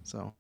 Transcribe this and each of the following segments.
So.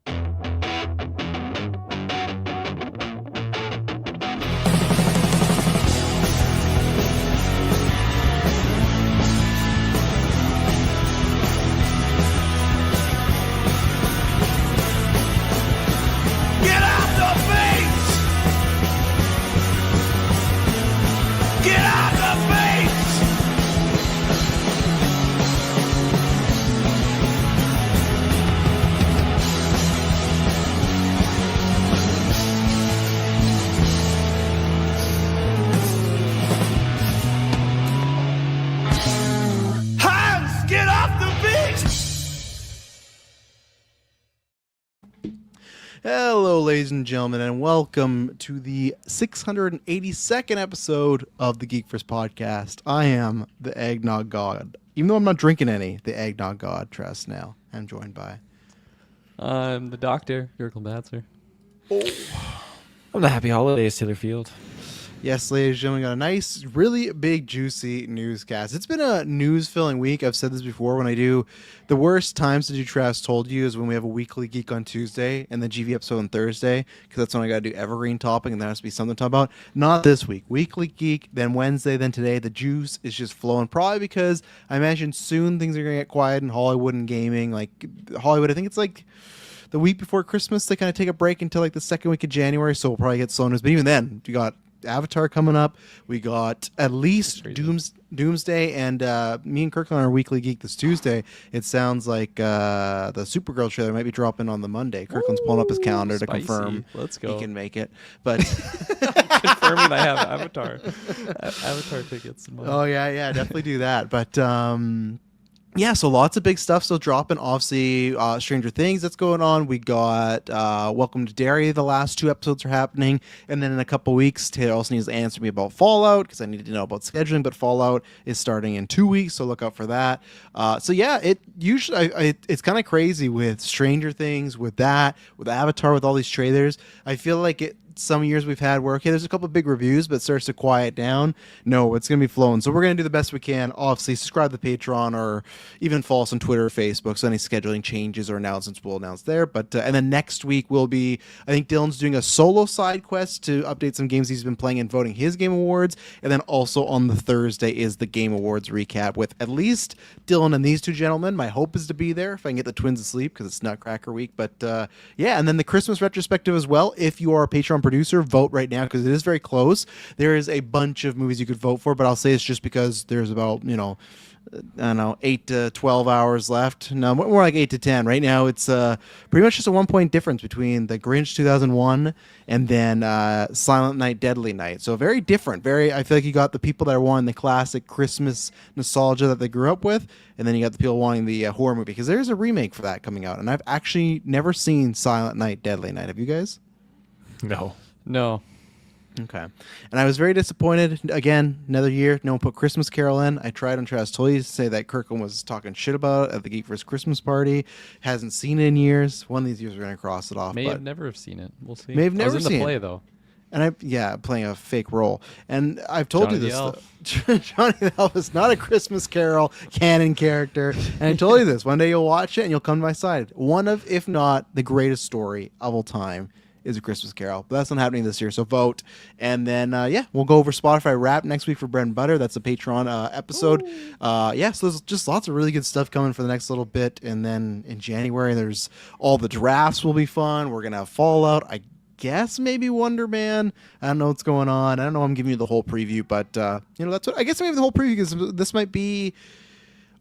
Hello, ladies and gentlemen, and welcome to the 682nd episode of the Geek First Podcast. I am the Eggnog God. Even though I'm not drinking any, the Eggnog God, Tress now. I'm joined by... I'm the Doctor, Gurgle Batzer. Oh. I'm the Happy Holidays, Taylor Field. Yes, ladies and gentlemen, got a nice, really big, juicy newscast. It's been a news-filling week. I've said this before. When I do the worst times to do Travis Told You is when we have a weekly Geek on Tuesday and the GV episode on Thursday, because that's when I got to do evergreen topic, and there has to be something to talk about. Not this week. Weekly Geek, then Wednesday, then today. The juice is just flowing, probably because I imagine soon things are going to get quiet in Hollywood and gaming. Like, Hollywood, I think it's like... the week before Christmas, they kind of take a break until like the second week of January, so we'll probably get slow news. But even then, we got Avatar coming up. We got at least Doomsday, and me and Kirkland are Weekly Geek this Tuesday. It sounds like the Supergirl trailer might be dropping on the Monday. Kirkland's pulling up his calendar to confirm Let's go. he can make it. But confirming I have Avatar tickets. Oh yeah, definitely do that. But yeah, so lots of big stuff still dropping. Obviously, Stranger Things that's going on. We got Welcome to Derry. The last 2 episodes are happening. And then in a couple weeks, Taylor also needs to answer me about Fallout because I need to know about scheduling. But Fallout is starting in 2 weeks, so look out for that. So yeah, it's kind of crazy with Stranger Things, with that, with Avatar, with all these trailers. I feel like some years we've had where, okay, there's a couple of big reviews, but it starts to quiet down. No, it's going to be flowing. So we're going to do the best we can. Obviously, subscribe to the Patreon or even follow us on Twitter or Facebook. So any scheduling changes or announcements we'll announce there. But and then next week will be, I think Dylan's doing a solo side quest to update some games he's been playing and voting his Game Awards. And then also on the Thursday is the Game Awards recap with at least Dylan and these 2 gentlemen. My hope is to be there if I can get the twins asleep because it's Nutcracker week. But yeah, and then the Christmas retrospective as well. If you are a Patreon producer, vote right now because it is very close. There is a bunch of movies you could vote for, but I'll say it's just because there's about, I don't know, 8 to 12 hours left. No, more like 8 to 10. Right now, it's pretty much just a 1-point difference between The Grinch 2001 and then Silent Night, Deadly Night. So very different. I feel like you got the people that are wanting the classic Christmas nostalgia that they grew up with, and then you got the people wanting the horror movie because there's a remake for that coming out. And I've actually never seen Silent Night, Deadly Night. Have you guys? No. Okay. And I was very disappointed. Again, another year, no one put Christmas Carol in. I tried on Travis Told You to say that Kirkland was talking shit about it at the Geek First Christmas party. Hasn't seen it in years. One of these years we're going to cross it off. May have never have seen it. We'll see. May have never seen it. I was in the play, though. And playing a fake role. And I've told Johnny you this. the Elf. Johnny the Elf is not a Christmas Carol canon character. And I told you this. One day you'll watch it and you'll come to my side. One of, if not, the greatest story of all time is A Christmas Carol. But that's not happening this year, so vote. And then, we'll go over Spotify Wrap next week for Bread and Butter. That's a Patreon episode. So there's just lots of really good stuff coming for the next little bit. And then in January, there's all the drafts will be fun. We're going to have Fallout. I guess maybe Wonder Man. I don't know what's going on. I don't know. I'm giving you the whole preview, but, that's what I guess maybe the whole preview because this might be,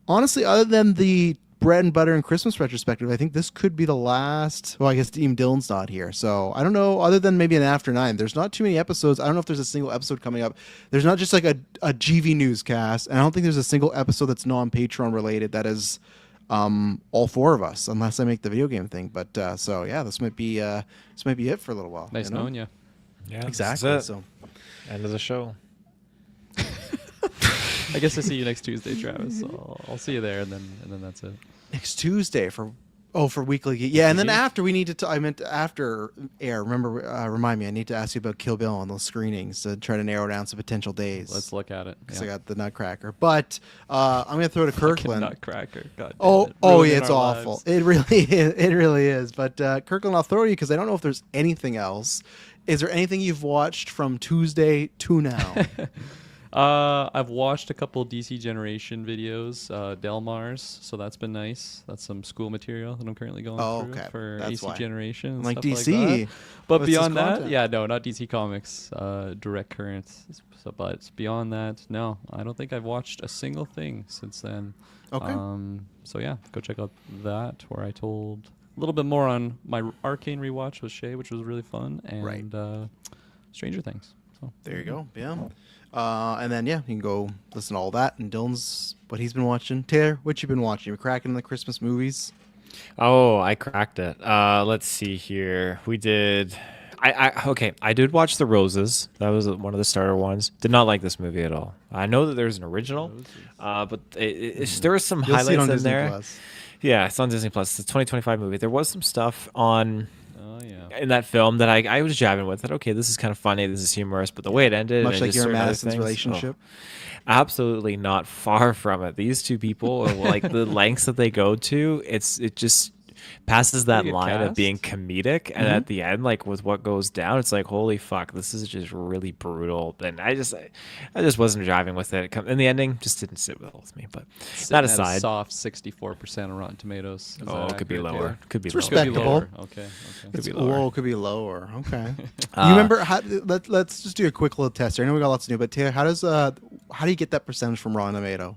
honestly, other than the Bread and Butter and Christmas retrospective, I think this could be the last. Well, I guess even Dylan's not here, so I don't know. Other than maybe an After 9, there's not too many episodes. I don't know if there's a single episode coming up. There's not just like a GV newscast, and I don't think there's a single episode that's non-Patreon related that is all 4 of us, unless I make the video game thing. But so yeah, this might be it for a little while. Nice knowing you. Yeah, exactly. So end of the show. I guess I see you next Tuesday, Travis. So I'll see you there, and then that's it. Next Tuesday for Oh, for Weekly Geek. Yeah, and then after we need to I meant after air. Remember, remind me, I need to ask you about Kill Bill on those screenings to try to narrow down some potential days. Let's look at it. Because I got the Nutcracker. But I'm going to throw to Kirkland. Nutcracker. God damn Oh, it. yeah, Ruining it's our awful. lives. It really is. It really is. But Kirkland, I'll throw to you because I don't know if there's anything else. Is there anything you've watched from Tuesday to now? I've watched a couple DC Generation videos, Delmars, so that's been nice. That's some school material that I'm currently going through for That's AC why. Generation. And Like stuff DC. Like that. But What's this beyond that, content? yeah, no, not DC Comics, Direct Current. So, but beyond that, no, I don't think I've watched a single thing since then. Okay. So yeah, go check out that where I told a little bit more on my Arcane rewatch with Shay, which was really fun, and Stranger Things. So There you go. Yeah. And then, yeah, you can go listen to all that. And Dylan's, what he's been watching. Taylor, what you been watching? You cracking the Christmas movies? Oh, I cracked it. Let's see here. We did. I did watch The Roses. That was one of the starter ones. Did not like this movie at all. I know that there's an original, but there was some You'll see it highlights on in Disney there. Plus. Yeah, it's on Disney Plus. It's a 2025 movie. There was some stuff on yeah. in that film that I was jabbing with. That okay, this is kind of funny. This is humorous, but the way it ended, Much and like just your certain other Madison's things, relationship. absolutely not. Far from it. These two people, like the lengths that they go to, it just passes that Pretty good line of cast. being comedic, and at the end, like with what goes down, it's like holy fuck, this is just really brutal. And I just wasn't driving with it. And the ending just didn't sit well with me. But Sitting that at a aside, soft 64% on Rotten Tomatoes. Is oh, that it could be accurate, lower. Taylor? Could be It's lower. respectable. Could be lower. Okay. Could be Whoa, lower. could be lower. Okay. You remember how? Let's just do a quick little test here. I know we got lots to do, but Taylor, how do you get that percentage from Rotten Tomato?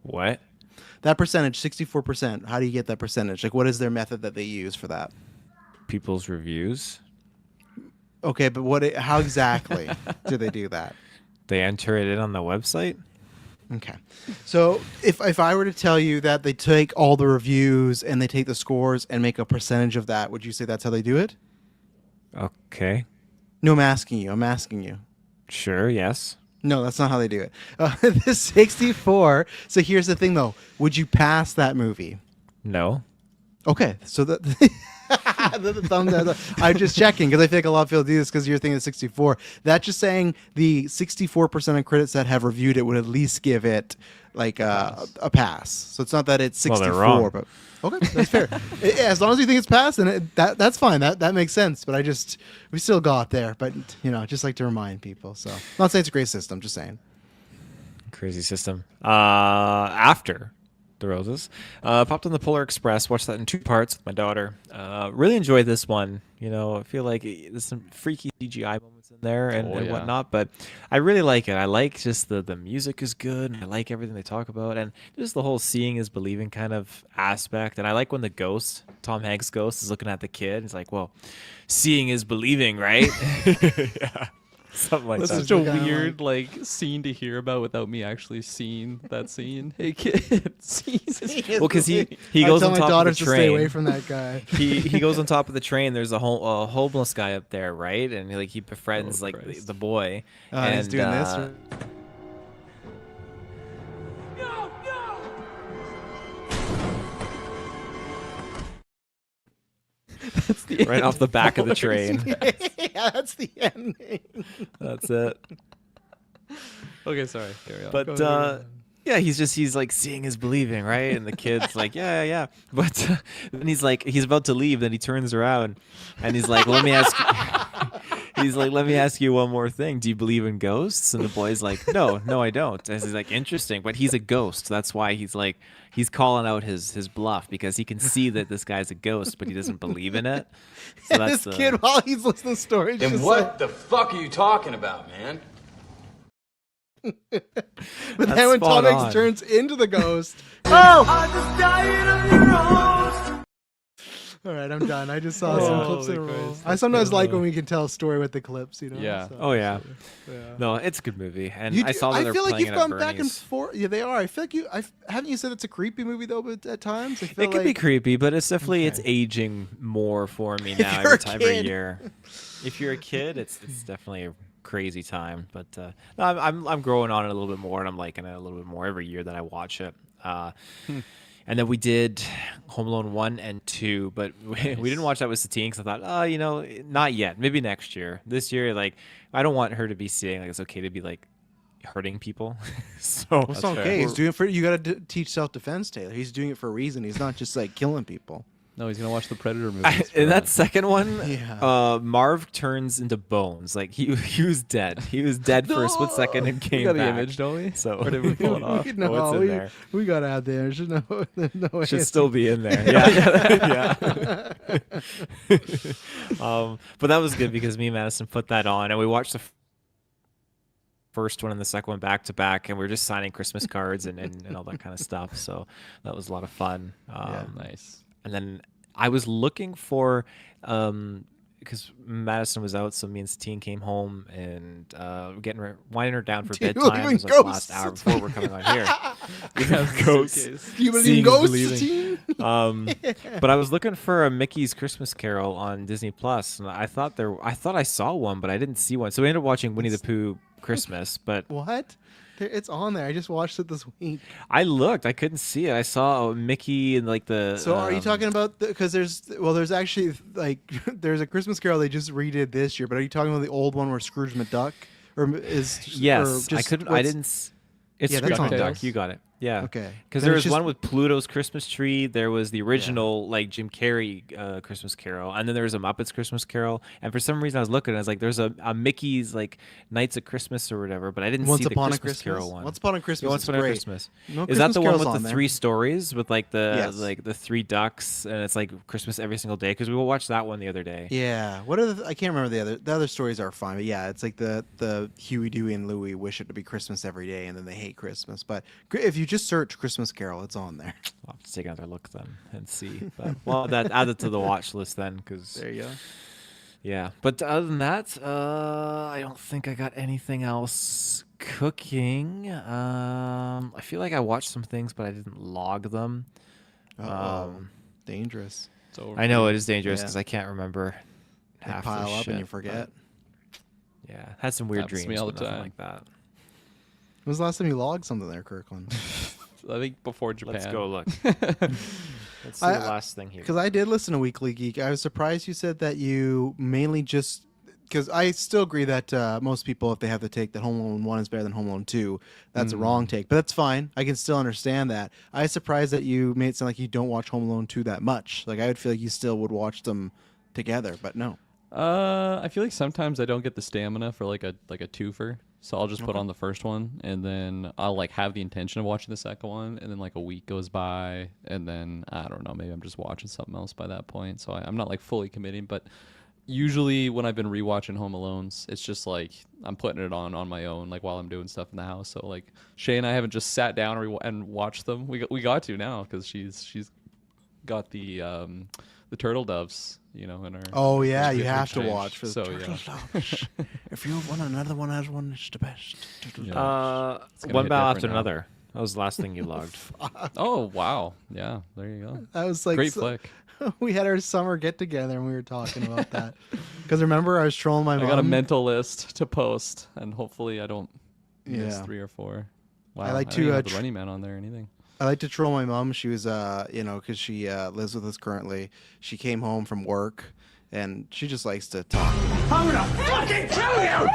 What? That percentage, 64%. How do you get that percentage? Like, what is their method that they use for that? People's reviews. Okay, but how exactly do they do that? They enter it in on the website. Okay. So if I were to tell you that they take all the reviews and they take the scores and make a percentage of that, would you say that's how they do it? Okay. No, I'm asking you. Sure. Yes. No, that's not how they do it. The 64. So here's the thing, though. Would you pass that movie? No. Okay. So that the thumb down. I'm just checking because I feel like a lot of people do this because you're thinking of 64. That's just saying the 64% of critics that have reviewed it would at least give it like a pass. So it's not that it's 64, Well, they're wrong. but okay, that's fair. As long as you think it's passed, then that's fine. That makes sense. But we still got there. But just like to remind people. So not saying it's a great system. Just saying. Crazy system. After The Roses, popped on the Polar Express. Watched that in 2 parts with my daughter. Really enjoyed this one. I feel like there's some freaky CGI moments in there and whatnot, but I really like it. I like just the music is good, and I like everything they talk about, and just the whole seeing is believing kind of aspect. And I like when the ghost, Tom Hanks' ghost, is looking at the kid. He's like, "Well, seeing is believing, right?" Yeah. Something like That's that. such a weird scene to hear about without me actually seeing that scene. Hey kid, Well, because he I goes tell on my top of daughters the to stay away train. from that guy. He goes on top of the train. There's a homeless guy up there, right? And he befriends the boy. And he's doing this. That's the right off the back of the train. Yeah, that's the ending. That's it. Okay, sorry. Carry on. But yeah, he's like seeing is believing, right? And the kid's like, yeah. But then he's about to leave. Then he turns around and he's like, let me ask you. He's like, let me ask you one more thing. Do you believe in ghosts? And the boy's like, no, I don't. And he's like, interesting. But he's a ghost. That's why he's calling out his bluff, because he can see that this guy's a ghost, but he doesn't believe in it. So And this kid, while he's listening to the story, And just what the fuck are you talking about, man? but That's then when Tom spot Hanks on. turns into the ghost, all right, I'm done. I just saw some clips in a Holy row. Christ, I sometimes like when we can tell a story with the clips, Yeah. so. Oh yeah. Yeah. No, it's a good movie, and You I do- saw that they're feel like playing you've it at gone back and Bernie's. forth. Yeah, they are. I feel like haven't you said it's a creepy movie though? But at times, I feel It could be like creepy, but it's definitely it's Okay. aging more for me If now you're every a time kid. every year. If you're a kid, it's definitely a crazy time. But no, I'm growing on it a little bit more, and I'm liking it a little bit more every year that I watch it. And then we did Home Alone 1 and 2, but we didn't watch that with Satine because I thought, oh, you know, not yet. Maybe next year. This year, like, I don't want her to be seeing, like, it's okay to be, like, hurting people. So It's okay. He's doing it for you. Got to teach self-defense, Taylor. He's doing it for a reason. He's not just like killing people. No, he's gonna watch the Predator movies. In that second one, Yeah. Marv turns into bones. Like he was dead. He was dead for a split second and came We got the back. image, don't we? So Or did we pull it off? No, Oh, it's in there. we got out there. There's no way. Should still be in there. Yeah. But that was good because me and Madison put that on and we watched the first one and the second one back to back, and we were just signing Christmas cards and all that kind of stuff. So that was a lot of fun. Nice. And then I was looking for, because Madison was out, so me and Satine came home and winding her down for bedtime. It was like the last hour before we're coming on here. Ghosts. Do you believe Seeing in is ghosts, believing. Satine? But I was looking for a Mickey's Christmas Carol on Disney Plus, and I thought I saw one, but I didn't see one. So we ended up watching Winnie the Pooh Christmas. But What? It's on there. I just watched it this week. I looked, I couldn't see it. I saw Mickey and like the. So are you talking about because there's actually like there's a Christmas Carol they just redid this year, but are you talking about the old one where Scrooge McDuck or is Yes, or just I couldn't. I what's- didn't. It's Yeah, that's Scrooge on McDuck. there. You got it. Yeah. Okay. Because Then there it's was just- one with Pluto's Christmas tree. There was the original like Jim Carrey Christmas Carol, and then there was a Muppets Christmas Carol. And for some reason, I was looking, and I was like, "There's a Mickey's like Nights of Christmas or whatever," but I didn't Once see the Upon a Christmas Christmas Carol one. Once Upon a Christmas. Yeah, Once is Upon a great. Christmas. No Is that Christmas the one Carol's with on the there. 3 stories with like the Yes. like the 3 ducks, and it's like Christmas every single day? Because we watched that one the other day. Yeah. What are I can't remember the other. The other stories are fine, but yeah, it's like the Huey, Dewey, and Louie wish it to be Christmas every day, and then they hate Christmas. But if you just search Christmas Carol, it's on there. I'll have to take another look then and see. But, well, that add it to the watch list then, because There you go. yeah. But other than that, I don't think I got anything else cooking. I feel like I watched some things, but I didn't log them. Dangerous. It's over. I know it is dangerous Yeah. because I can't remember They half pile the up shit, and you forget. but yeah, had some weird Happens to dreams, me all but the nothing time. like that. When was the last time you logged something there, Kirkland? I think before Japan. Let's go look. Let's see the last thing here. Because I did listen to Weekly Geek. I was surprised you said that you mainly just because I still agree that most people, if they have the take that Home Alone 1 is better than Home Alone 2, that's a wrong take. But that's fine. I can still understand that. I was surprised that you made it sound like you don't watch Home Alone 2 that much. Like I would feel like you still would watch them together, but no. I feel like sometimes I don't get the stamina for like a twofer, so I'll just put on the first one, and then I'll like have the intention of watching the second one, and then like a week goes by, and then I don't know, maybe I'm just watching something else by that point. So I'm not like fully committing, but usually when I've been rewatching Home Alones, it's just like I'm putting it on my own, like while I'm doing stuff in the house. So like Shay and I haven't just sat down and watched them. We got to now because she's got the turtle doves, you know, in her. Oh yeah, you which have to changed. watch for the So, turtle yeah. doves. If you want another one has one, it's the best. Yeah. It's gonna One hit battle after different now. another. That was the last thing you logged. Oh wow, yeah, there you go. I was like, Great flick. We had our summer get together and we were talking about that. Because remember, I was trolling my I mom. got a mental list to post, and hopefully I don't miss Yeah. 3 or 4. Wow, I like didn't to, even have the tr- Running Man on there or anything. I like to troll my mom. She was, because she lives with us currently. She came home from work, and she just likes to talk. I'm gonna fucking kill you!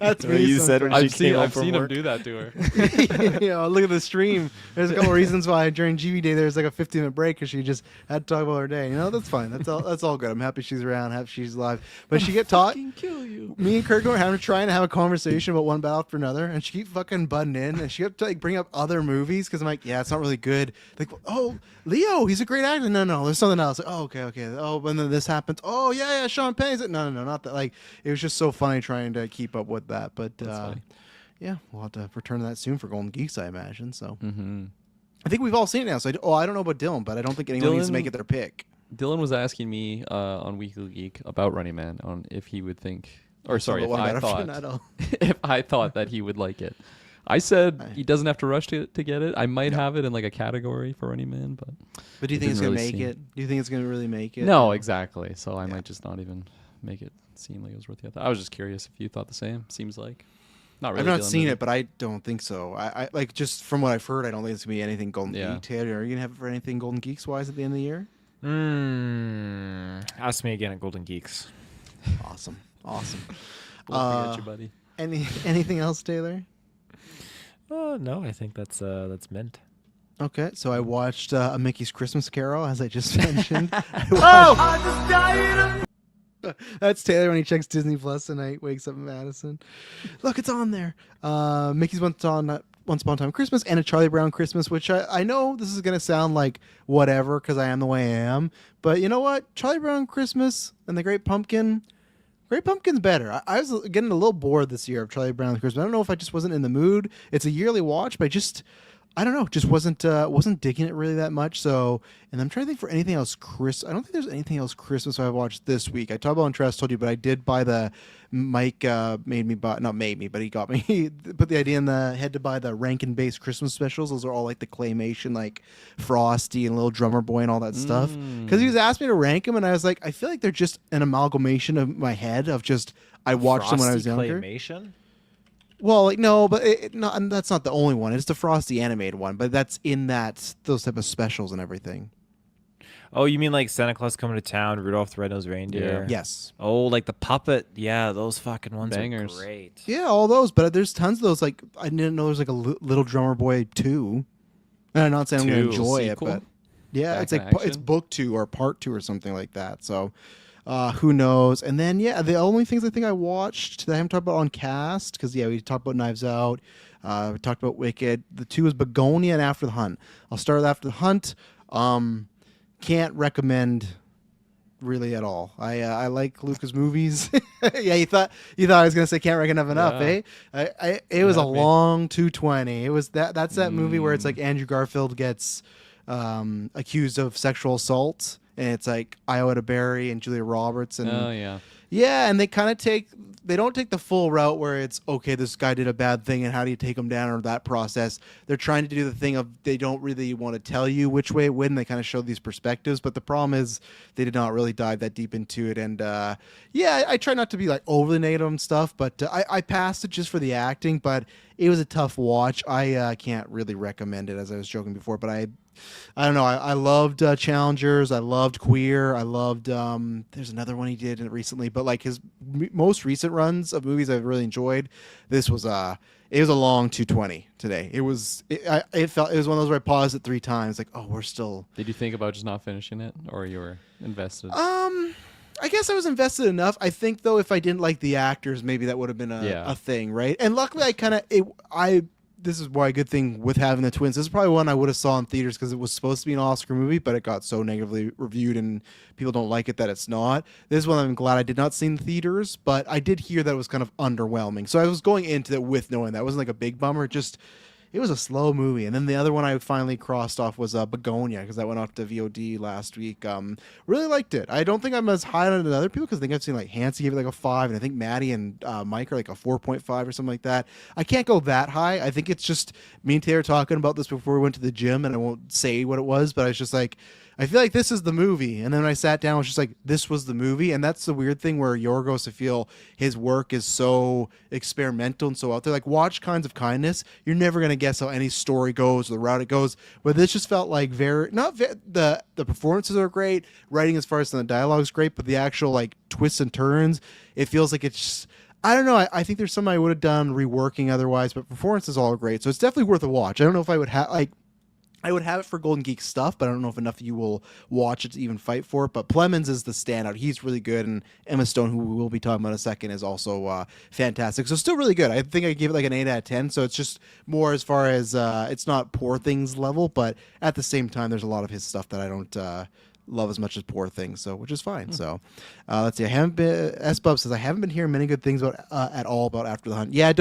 That's What you said when sometimes. she came home I've from seen him work. do that to her. You know, look at the stream. There's a couple reasons why during GB Day there's like a 15-minute break because she just had to talk about her day. You know, that's fine. That's all good. I'm happy she's around. Happy she's alive. But she get taught. Kill you. Me and Kirk were trying to have a conversation about one battle after another, and she keep fucking butting in, and she kept to like bring up other movies because I'm like, yeah, it's not really good. Like, oh, Leo, he's a great actor. No, there's something else. Like, oh, okay. Oh, and then this happens. Oh, yeah, Sean Penn. No, not that. Like, it was just so funny trying to keep up with that. But funny. yeah, we'll have to return to that soon for Golden Geeks, I imagine. So Mm-hmm. I think we've all seen it now. So I don't know about Dylan, but I don't think anyone needs to Dylan- make it their pick. Dylan was asking me on Weekly Geek about Running Man on if he would think, or sorry, if One I better thought, than all. if I thought that he would like it. I said he doesn't have to rush to get it. I might have it in like a category for Running Man, but But do you it think it's didn't gonna really make seem- it? Do you think it's gonna really make it? no, exactly. So I Yeah. might just not even make it seem like it was worth it. I was just curious if you thought the same. Seems like. Not really. I've not Dylan seen movie. it, but I don't think so. I like just from what I've heard, I don't think it's gonna be anything Golden Yeah. Geek. Taylor, are you gonna have it for anything Golden Geeks wise at the end of the year? Ask me again at Golden Geeks. Awesome. We'll forget you, buddy. Anything else, Taylor? No, I think that's mint. Okay, so I watched A Mickey's Christmas Carol, as I just mentioned. That's Taylor when he checks Disney Plus tonight, wakes up in Madison. Look, it's on there. Mickey's Once Upon a Time Christmas and a Charlie Brown Christmas, which I know this is going to sound like whatever because I am the way I am. But you know what? Charlie Brown Christmas and the Great Pumpkin's better. I was getting a little bored this year of Charlie Brown Christmas. I don't know if I just wasn't in the mood. It's a yearly watch, but I don't know, just wasn't digging it really that much. So, and I'm trying to think for anything else I don't think there's anything else Christmas I've watched this week. I talked about Interest, told you, but I did buy the Mike made me buy, not made me, but he got me. He put the idea in the head to buy the Rankin-based Christmas specials. Those are all like the claymation, like Frosty and Little Drummer Boy and all that stuff. Because he was asking me to rank them, and I was like, I feel like they're just an amalgamation of my head of just I watched them when I was younger. Claymation? Well, like no, but and that's not the only one. It's the Frosty animated one, but that's in those type of specials and everything. Oh, you mean like Santa Claus Coming to Town, Rudolph the Red-Nosed Reindeer? Yeah. Yes. Oh, like the puppet. Yeah, those fucking ones Bangers. are great. Yeah, all those, but there's tons of those. Like I didn't know there's like a Little Drummer Boy 2. And I'm not saying I'm going to enjoy Sequel? it, but yeah, Back it's in like action? it's book 2 or part 2 or something like that. So who knows? And then the only things I think I watched that I haven't talked about on cast because we talked about Knives Out, we talked about Wicked. The 2 was Begonia and After the Hunt. I'll start with After the Hunt. Can't recommend really at all. I like Luca's movies. Yeah, you thought I was gonna say can't recommend enough, Yeah. eh? It was a Got me. long 220. It was that's that movie where it's like Andrew Garfield gets accused of sexual assault. And it's like Iowa Berry and Julia Roberts and Oh yeah. yeah, and they don't take the full route where it's okay, this guy did a bad thing and how do you take him down or that process. They're trying to do the thing of they don't really want to tell you which way it went. They kind of show these perspectives, but the problem is they did not really dive that deep into it. And I try not to be like overly negative and stuff, but I passed it just for the acting, but it was a tough watch. I can't really recommend it as I was joking before, but I don't know. I loved Challengers. I loved Queer. I loved. There's another one he did recently, but like his most recent runs of movies I've really enjoyed. This was it was a long 220 today. It was. It felt. It was one of those where I paused it 3 times. Like, oh, we're still. Did you think about just not finishing it, or you were invested? I guess I was invested enough. I think though, if I didn't like the actors, maybe that would have been a thing, right? And luckily, this is why a good thing with having the twins. This is probably one I would have saw in theaters because it was supposed to be an Oscar movie, but it got so negatively reviewed and people don't like it that it's not. This is one I'm glad I did not see in the theaters, but I did hear that it was kind of underwhelming. So I was going into it with knowing that. It wasn't like a big bummer. It was a slow movie. And then the other one I finally crossed off was Begonia because that went off to VOD last week. Really liked it. I don't think I'm as high on it as other people because I think I've seen like Hansi gave it like a 5, and I think Maddie and Mike are like a 4.5 or something like that. I can't go that high. I think it's just me and Taylor talking about this before we went to the gym, and I won't say what it was, but I was just like, I feel like this is the movie. And then when I sat down, I was just like, this was the movie. And that's the weird thing where Yorgos, I feel his work is so experimental and so out there. Like, watch Kinds of Kindness. You're never going to guess how any story goes or the route it goes. But this just felt like the performances are great. Writing as far as the dialogue is great. But the actual, like, twists and turns, it feels like it's just, I don't know. I think there's some I would have done reworking otherwise. But performances all great. So it's definitely worth a watch. I don't know if I would have, I would have it for Golden Geek stuff, but I don't know if enough of you will watch it to even fight for it. But Plemons is the standout. He's really good, and Emma Stone, who we will be talking about in a second, is also fantastic. So still really good. I think I gave it like an 8 out of 10, so it's just more as far as it's not Poor Things level, but at the same time, there's a lot of his stuff that I don't love as much as Poor Things, so which is fine. So let's see. S-Bub says I haven't been hearing many good things about at all about After the Hunt. Yeah,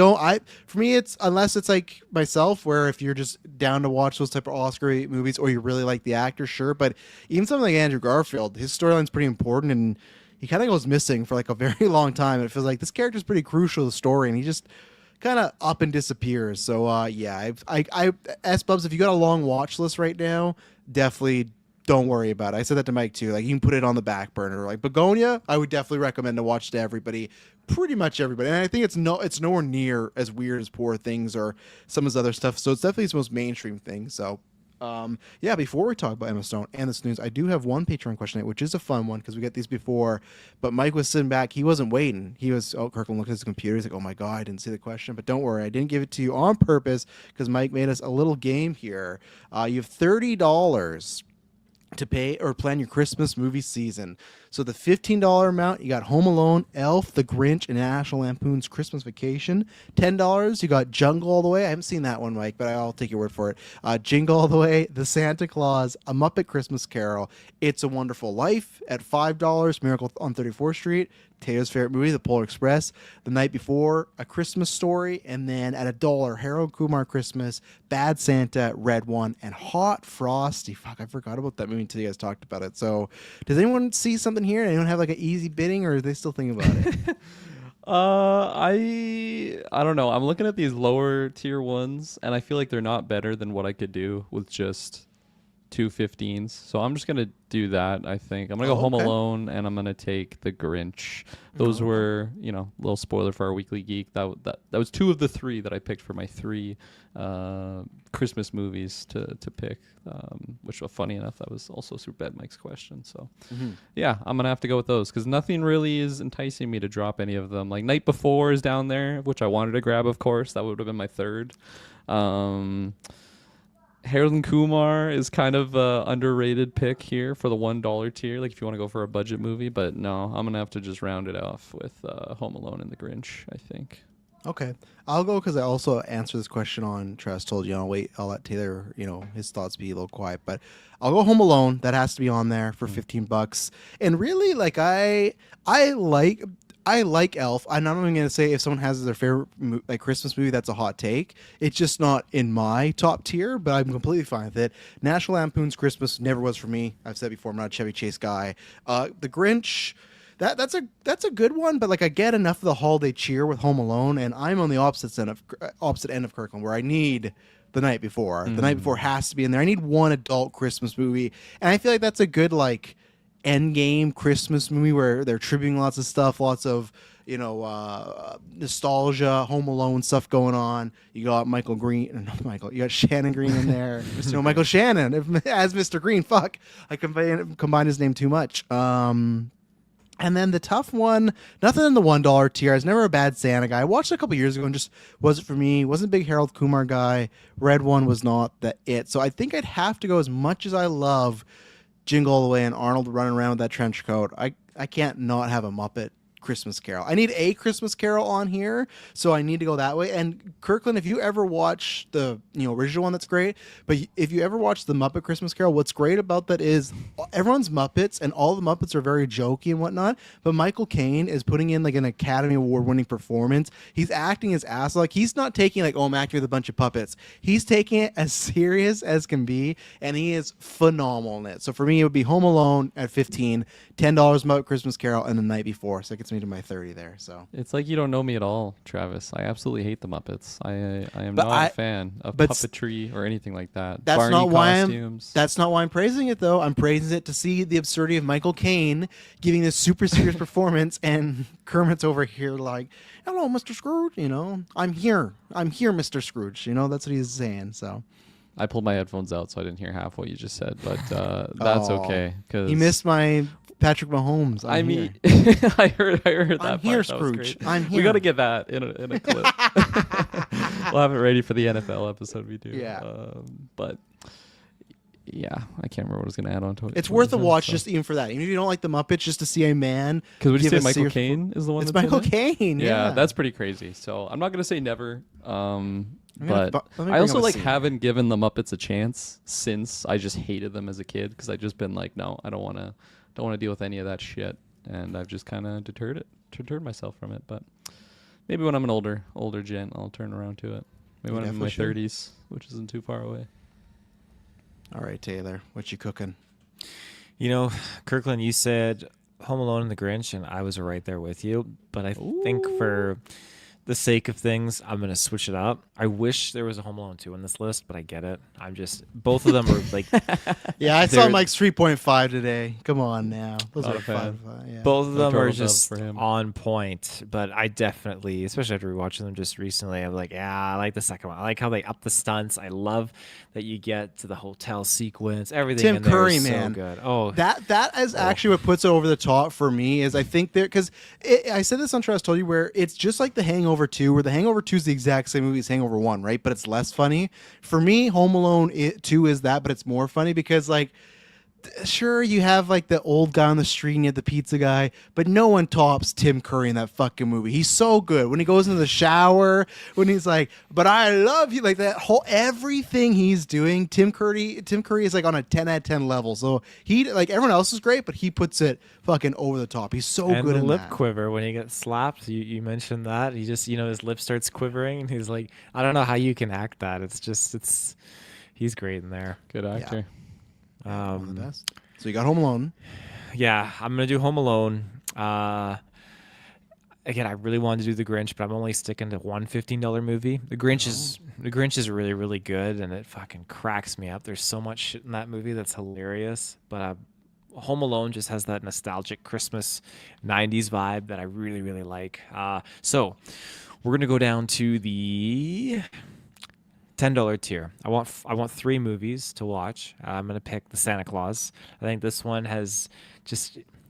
for me, it's unless it's like myself, where if you're just down to watch those type of Oscar movies or you really like the actor, sure. But even something like Andrew Garfield, his storyline's pretty important, and he kind of goes missing for like a very long time. It feels like this character's pretty crucial to the story, and he just kind of up and disappears. So yeah, I S-Bubs, if you got a long watch list right now, definitely don't worry about it. I said that to Mike too. Like, you can put it on the back burner. Like Begonia, I would definitely recommend to watch to everybody, pretty much everybody. And I think it's nowhere near as weird as Poor Things or some of his other stuff. So it's definitely his most mainstream thing. So yeah, before we talk about Emma Stone and this news, I do have one Patreon question, which is a fun one because we get these before. But Mike was sitting back; he wasn't waiting. Kirkland looked at his computer. He's like, "Oh my god, I didn't see the question." But don't worry, I didn't give it to you on purpose because Mike made us a little game here. You have $30 to pay or plan your Christmas movie season. So the $15 amount, you got Home Alone, Elf, The Grinch, and National Lampoon's Christmas Vacation. $10, you got Jungle All the Way. I haven't seen that one, Mike, but I'll take your word for it. Jingle All the Way, The Santa Claus, A Muppet Christmas Carol, It's a Wonderful Life. At $5, Miracle on 34th Street, Taylor's favorite movie, The Polar Express, The Night Before, A Christmas Story, and then at $1, Harold Kumar Christmas, Bad Santa, Red One, and Hot Frosty. Fuck, I forgot about that movie until you guys talked about it. So, does anyone see something here? Anyone have like an easy bidding, or are they still thinking about it? I don't know. I'm looking at these lower tier ones, and I feel like they're not better than what I could do with just two 15s. So I'm just gonna do that. I think I'm gonna go Home Alone, and I'm gonna take The Grinch. Those were, a little spoiler for our weekly geek. That was two of the three that I picked for my three Christmas movies to pick. Which, funny enough, that was also Super Bad Mike's question. So yeah, I'm gonna have to go with those because nothing really is enticing me to drop any of them. Like Night Before is down there, which I wanted to grab. Of course, that would have been my third. Harold and Kumar is kind of a underrated pick here for the $1 tier, like if you want to go for a budget movie. But no, I'm going to have to just round it off with Home Alone and The Grinch, I think. Okay. I'll go because I also answered this question on Trust Told You. I'll let Taylor, his thoughts be a little quiet. But I'll go Home Alone. That has to be on there for $15. And really, like, I like Elf. I'm not even going to say if someone has their favorite Christmas movie, that's a hot take. It's just not in my top tier, but I'm completely fine with it. National Lampoon's Christmas never was for me. I've said before, I'm not a Chevy Chase guy. The Grinch, that's a good one, but like I get enough of the holiday cheer with Home Alone, and I'm on the opposite end of Kirkland, where I need The Night Before. The Night Before has to be in there. I need one adult Christmas movie, and I feel like that's a good Endgame Christmas movie where they're tributing lots of stuff, lots of nostalgia, Home Alone stuff going on. You got you got Shannon Green in there. Michael Shannon as Mr. Green. Fuck, I combined his name too much. And then the tough one, nothing in the $1 tier. I was never a Bad Santa guy. I watched it a couple years ago and just wasn't for me. Wasn't a big Harold Kumar guy. Red One was not it. So I think I'd have to go, as much as I love Jingle All the Way and Arnold running around with that trench coat, I can't not have a Muppet Christmas Carol. I need a Christmas Carol on here, so I need to go that way. And Kirkland, if you ever watch the original one, that's great. But if you ever watch the Muppet Christmas Carol, what's great about that is everyone's Muppets, and all the Muppets are very jokey and whatnot. But Michael Caine is putting in like an Academy Award-winning performance. He's acting his ass off. Like, he's not taking I'm acting with a bunch of puppets. He's taking it as serious as can be, and he is phenomenal in it. So for me, it would be Home Alone at $15, $10 Muppet Christmas Carol, and The Night Before. So it gets me to my 30 there. So it's like you don't know me at all, Travis. I absolutely hate the Muppets. I am not a fan of puppetry or anything like that. That's Barney not why costumes. That's not why I'm praising it, though. I'm praising it to see the absurdity of Michael Caine giving this super serious performance, and Kermit's over here like, "Hello, Mr. Scrooge. I'm here, Mr. Scrooge." That's what he's saying. So I pulled my headphones out, so I didn't hear half what you just said, but that's okay. Cause he missed my Patrick Mahomes. I mean, I heard that. I'm here, Scrooge. I'm here. We got to get that in a clip. We'll have it ready for the NFL episode we do. Yeah. But yeah, I can't remember what I was going to add on to it. It's worth a watch, just even for that. Even if you don't like the Muppets, just to see a man. Because would you say Michael Caine is the one? It's that's Michael Caine. Yeah, that's pretty crazy. So I'm not going to say never. But I also haven't given the Muppets a chance since I just hated them as a kid, because I just been like, no, I don't want to deal with any of that shit, and I've just kind of deterred myself from it. But maybe when I'm an older gent, I'll turn around to it. Maybe when I'm in my 30s, which isn't too far away. All right, Taylor, what you cooking? Kirkland, you said Home Alone and The Grinch, and I was right there with you. But I think for the sake of things, I'm going to switch it up. I wish there was a Home Alone 2 on this list, but I get it. I'm just both of them are like Yeah, I saw they're- Mike's 3.5 today. Come on now. Those Not are a fan. 5. Yeah. both of No them are turtle doves just for him. on point. But I definitely, especially after rewatching them just recently, I'm like, yeah, I like the second one. I like how they up the stunts. I love that you get to the hotel sequence. Everything Tim in there Curry, is man. so good. Oh, That is actually what puts it over the top for me. Is I think there because I said this on Trust Told You where it's just like The Hangover 2, where The Hangover 2 is the exact same movie as Hangover 1, right? But it's less funny. For me, Home Alone 2 is that, but it's more funny because like. Sure, you have like the old guy on the street and you have the pizza guy, but no one tops Tim Curry in that fucking movie. He's so good. When he goes into the shower, when he's like, "But I love you," like that whole everything he's doing, Tim Curry is like on a 10 out of 10 level. So he like everyone else is great, but he puts it fucking over the top. He's so and good the in lip that. quiver when he gets slapped. You mentioned that. He just, his lip starts quivering and he's like, I don't know how you can act that. He's great in there. Good actor. One of the best. So you got Home Alone. Yeah, I'm gonna do Home Alone. Again, I really wanted to do The Grinch, but I'm only sticking to one $15 movie. The Grinch is really, really good, and it fucking cracks me up. There's so much shit in that movie that's hilarious, but Home Alone just has that nostalgic Christmas '90s vibe that I really, really like. So we're gonna go down to the $10 tier. I want 3 movies to watch. I'm gonna pick The Santa Claus. I think this one has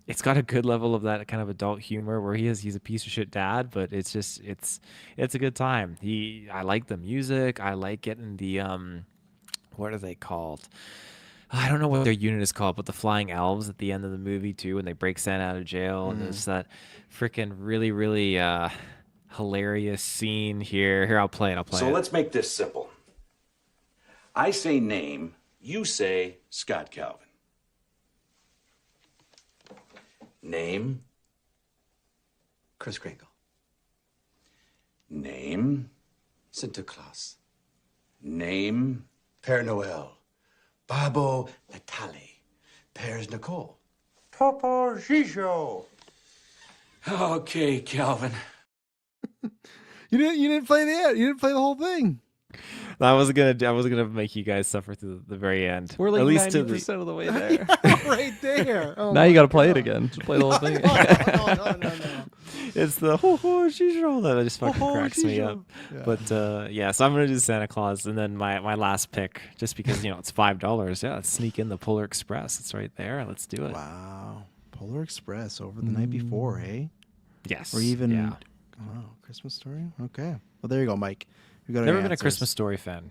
it's got a good level of that kind of adult humor where he's a piece of shit dad, but it's a good time. I like the music. I like getting the what are they called? I don't know what their unit is called, but the flying elves at the end of the movie too, when they break Santa out of jail, and there's that freaking really, really hilarious scene here. Here, I'll play it. So let's make this simple. I say name, you say Scott Calvin. Name, Kris Kringle. name, Sinterklaas. name. Père Noël. Babo Natali. Père Nicole. Papa Gijo. Okay, Calvin. You didn't play the whole thing. I wasn't gonna make you guys suffer to the very end. We're like at least to 90% of the way there. Right there. Oh Now my you got to play it God. again. Just play the whole thing. No. it's the ho ho shijo that just fucking Ho, ho, cracks me shijo. up. But yeah, so I'm gonna do Santa Claus, and then my last pick, just because it's $5. Yeah, let's sneak in the Polar Express. It's right there. Let's do it. Wow. Polar Express over the night before, eh? Yes. Or even yeah. Christmas Story? Okay. Well, there you go, Mike. You got Never our been a answers. Christmas Story fan.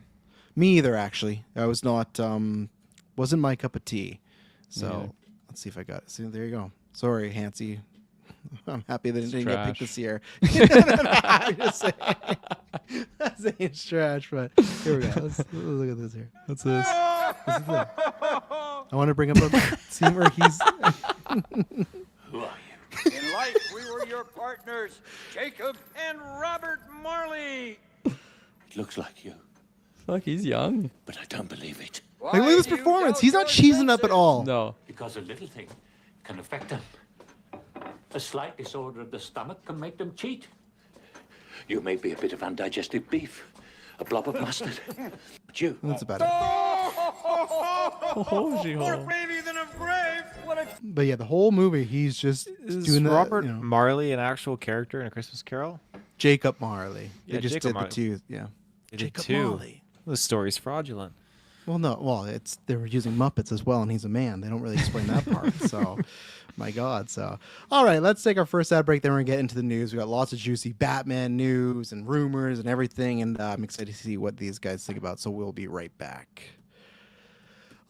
Me either, actually. I was not, wasn't my cup of tea. So Yeah. let's see if I got it. See, there you go. Sorry, Hansy. I'm happy that it didn't get picked trash. this year. I'm just saying. I'm saying it's trash, but here we go. Let's look at this here. What's this? This is it. I want to bring up a scene where he's. Who are you? In life, we were your partners, Jacob and Robert Marley. It looks like you, Fuck, he's young. but I don't believe it. Like, look at this performance. He's not cheesing up at all. No. Because a little thing can affect them. A slight disorder of the stomach can make them cheat. You may be a bit of undigested beef, a blob of mustard, but you. That's about it. Oh, She-Hulk. Baby than a grave. What a But yeah, the whole movie, he's just Is doing that. Robert you know. Marley an actual character in A Christmas Carol? Jacob Marley. They Yeah, just Jacob did Marley. the two. Yeah. They did Jacob two. Marley. The story's fraudulent. Well, no. Well, they were using Muppets as well, and he's a man. They don't really explain that part. So, my God. So, all right, let's take our first ad break. Then we're gonna get into the news. We got lots of juicy Batman news and rumors and everything, and I'm excited to see what these guys think about. So we'll be right back.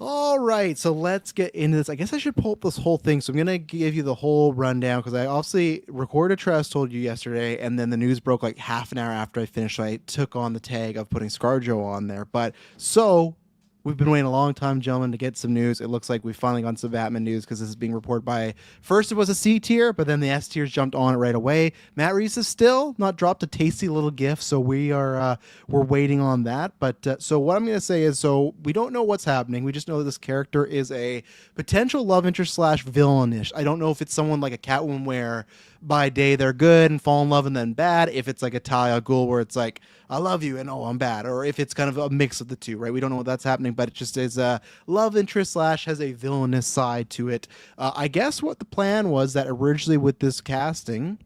All right, so let's get into this. I guess I should pull up this whole thing. So I'm going to give you the whole rundown because I obviously recorded Trust Told You yesterday, and then the news broke like half an hour after I finished. So I took on the tag of putting ScarJo on there. But so we've been waiting a long time, gentlemen, to get some news. It looks like we finally got some Batman news because this is being reported by, first it was a C tier, but then the S tiers jumped on it right away. Matt Reeves is still not dropped a tasty little gift, so we're waiting on that. But so what I'm going to say is, so we don't know what's happening. We just know that this character is a potential love interest / villainish. I don't know if it's someone like a Catwoman where by day they're good and fall in love and then bad. If it's like a Talia al Ghul where it's like, I love you and oh, I'm bad. Or if it's kind of a mix of the two, right? We don't know what that's happening, but it just is a love interest / has a villainous side to it. I guess what the plan was that originally with this casting,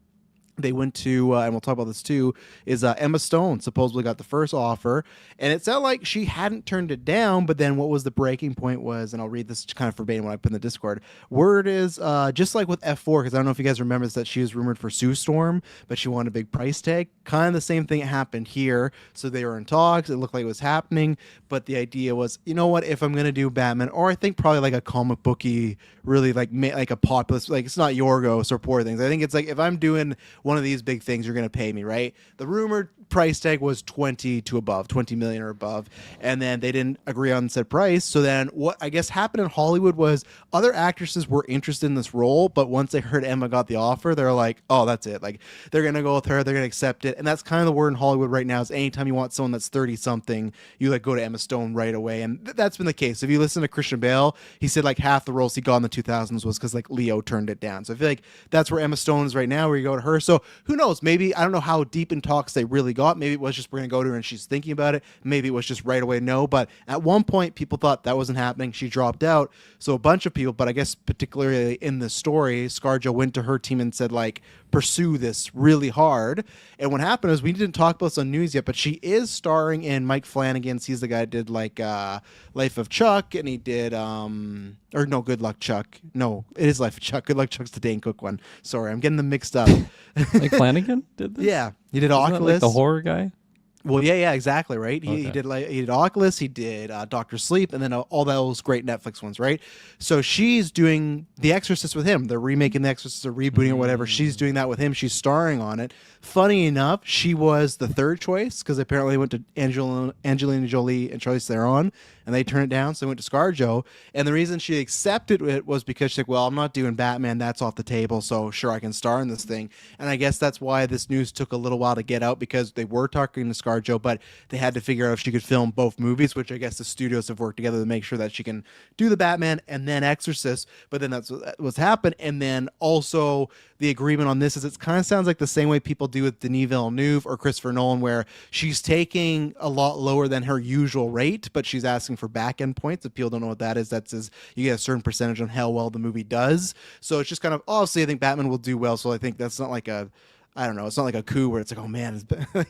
they went to, and we'll talk about this too, is Emma Stone supposedly got the first offer, and it sounded like she hadn't turned it down, but then what was the breaking point was, and I'll read this kind of verbatim when I put in the Discord, word is, just like with F4, because I don't know if you guys remember this, that she was rumored for Sue Storm, but she wanted a big price tag. Kind of the same thing happened here, so they were in talks, it looked like it was happening, but the idea was, you know what, if I'm going to do Batman, or I think probably like a comic booky, really like a populist, like it's not Yorgos or Poor Things, I think it's like, if I'm doing one of these big things, you're going to pay me, right? The rumored price tag was 20 million or above, and then they didn't agree on said price. So then what I guess happened in Hollywood was other actresses were interested in this role, but once they heard Emma got the offer, they're like, oh, that's it. Like, they're going to go with her, they're going to accept it. And that's kind of the word in Hollywood right now, is anytime you want someone that's 30 something, you like go to Emma Stone right away. And that's been the case. If you listen to Christian Bale, he said like half the roles he got in the 2000s was because like Leo turned it down. So I feel like that's where Emma Stone is right now, where you go to her. So who knows? Maybe, I don't know how deep in talks they really got. Maybe it was just, we're going to go to her and she's thinking about it. Maybe it was just right away no. But at one point, people thought that wasn't happening. She dropped out. So a bunch of people, but I guess particularly in the story, ScarJo went to her team and said, like, pursue this really hard. And what happened is, we didn't talk about this on news yet, but she is starring in Mike Flanagan's. He's the guy that did like Life of Chuck, and he did or no, Good Luck Chuck. No, it is Life of Chuck. Good Luck Chuck's the Dane Cook one. Sorry, I'm getting them mixed up. Like Flanagan did this? Yeah, he did Isn't Oculus. that like the horror guy? Well, yeah, exactly, right. He Okay. he did Oculus, he did Doctor Sleep, and then all those great Netflix ones, right? So she's doing The Exorcist with him. They're remaking The Exorcist or rebooting or whatever. She's doing that with him. She's starring on it. Funny enough, she was the third choice because apparently they went to Angelina Jolie and Charlize Theron, and they turned it down, so they went to ScarJo. And the reason she accepted it was because she's like, well, I'm not doing Batman. That's off the table, so sure, I can star in this thing. And I guess that's why this news took a little while to get out, because they were talking to ScarJo, but they had to figure out if she could film both movies, which I guess the studios have worked together to make sure that she can do the Batman and then Exorcist. But then that's what's happened. And then also the agreement on this is, it kind of sounds like the same way people do with Denis Villeneuve or Christopher Nolan, where she's taking a lot lower than her usual rate, but she's asking for back end points. If people don't know what that is, that says you get a certain percentage on how well the movie does. So it's just kind of, obviously I think Batman will do well, so I think that's not like a, I don't know, it's not like a coup where it's like, oh man,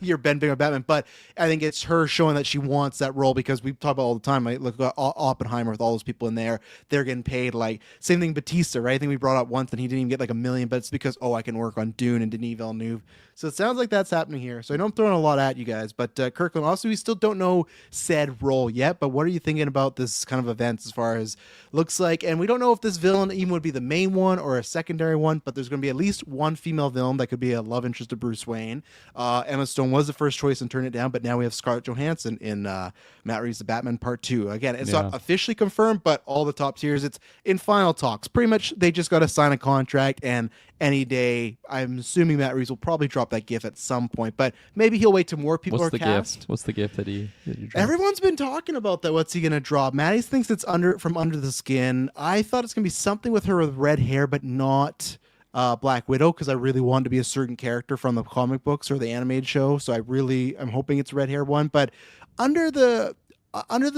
you're Ben Big or Batman. But I think it's her showing that she wants that role, because we talk about all the time, right? Look at Oppenheimer with all those people in there. They're getting paid like, same thing Batista, right? I think we brought up once and he didn't even get like $1 million, but it's because, oh, I can work on Dune and Denis Villeneuve. So it sounds like that's happening here. So I know I'm throwing a lot at you guys, but Kirkland, also, we still don't know said role yet, but what are you thinking about this kind of events as far as looks like? And we don't know if this villain even would be the main one or a secondary one, but there's going to be at least one female villain that could be a love interest of Bruce Wayne. Emma Stone was the first choice and turned it down, but now we have Scarlett Johansson in Matt Reeves' The Batman Part 2. Again, it's not officially confirmed, but all the top tiers, it's in final talks. Pretty much they just got to sign a contract, and any day, I'm assuming Matt Reeves will probably drop that GIF at some point, but maybe he'll wait till more people are cast. What's the gift that he dropped? Everyone's been talking about that. What's he gonna drop? Maddie thinks it's from under the skin. I thought it's gonna be something with her with red hair, but not Black Widow, because I really wanted to be a certain character from the comic books or the animated show. So I'm hoping it's a red hair one. But under the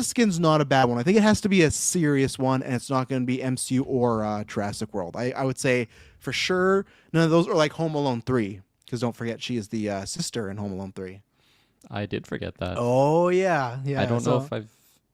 skin's not a bad one. I think it has to be a serious one, and it's not going to be MCU or Jurassic World. I would say for sure none of those are like Home Alone 3, because don't forget she is the sister in Home Alone 3. I did forget that. Oh yeah. I don't know if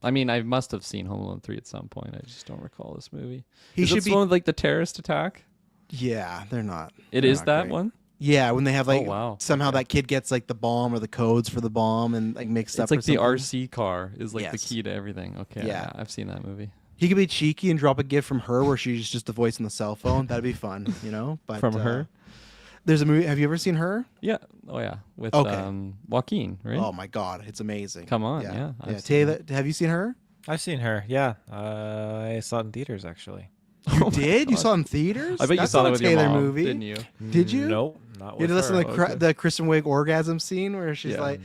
I must have seen Home Alone 3 at some point. I just don't recall this movie. Is it one with like the terrorist attack? Yeah, they're not. It they're is not that great. one? Yeah, when they have like somehow Okay. that kid gets like the bomb or the codes for the bomb and like mixed up. It's like or the something. RC car is like the Yes. key to everything. Okay, Yeah. I've seen that movie. He could be cheeky and drop a gift from her where she's just the voice on the cell phone. That'd be fun, you know. But From her? There's a movie. Have you ever seen Her? Yeah. Oh yeah. With Okay. Joaquin, right? Oh my God, it's amazing. Come on, yeah, I've Yeah. seen Taylor, have you seen Her? I've seen her. Yeah, I saw it in theaters actually. You did? You saw it in theaters? I bet you That's saw not that a with your Taylor mom, movie. didn't you? Did you? Nope, not You with did listen her. to the Kristen Wiig orgasm scene where she's Yeah. like,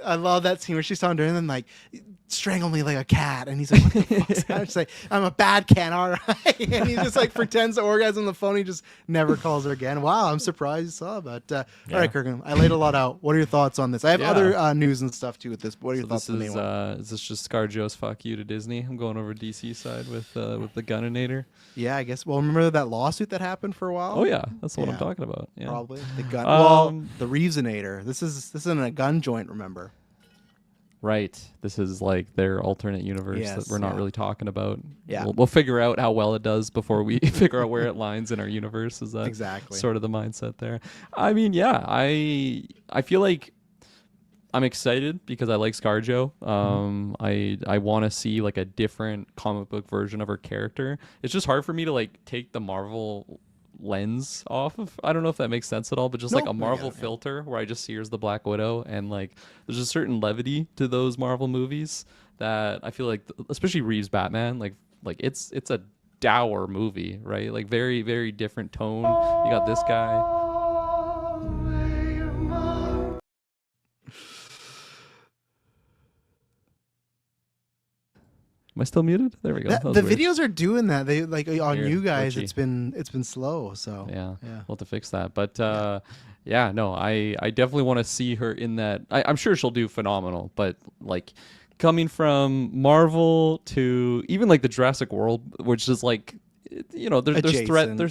I love that scene where she's talking to her and then like, strangle me like a cat. And he's like, what the fuck's that? She's like, I'm a bad cat, all right. And he just like pretends to orgasm on the phone. He just never calls her again. Wow, I'm surprised you saw. But all right, Kurgan, I laid a lot out. What are your thoughts on this? I have other news and stuff too with this. But what are your thoughts on the main one? Is this just ScarJo's fuck you to Disney? I'm going over DC side with the Guninator. Yeah, I guess. Well, remember that lawsuit that happened for a while? Oh yeah, that's what I'm talking about. Yeah. Probably the gun. Well, the Reevesonator. This isn't a gun joint. Remember? Right. This is like their alternate universe that we're not really talking about. Yeah. We'll figure out how well it does before we figure out where it lines in our universe. Is that exactly sort of the mindset there? I mean, yeah, I feel like I'm excited because I like ScarJo. I want to see like a different comic book version of her character. It's just hard for me to like take the Marvel lens off of. I don't know if that makes sense at all, but just like a Marvel filter where I just see her as the Black Widow, and like there's a certain levity to those Marvel movies that I feel like, especially Reeves Batman, like it's a dour movie, right? Like very, very different tone. You got this guy. Am I still muted? There we go. The videos are doing that. They like on Weird, you guys. glitchy. It's been slow. So yeah. We'll have to fix that. But no, I definitely want to see her in that. I'm sure she'll do phenomenal. But like coming from Marvel to even like the Jurassic World, which is like, you know, there's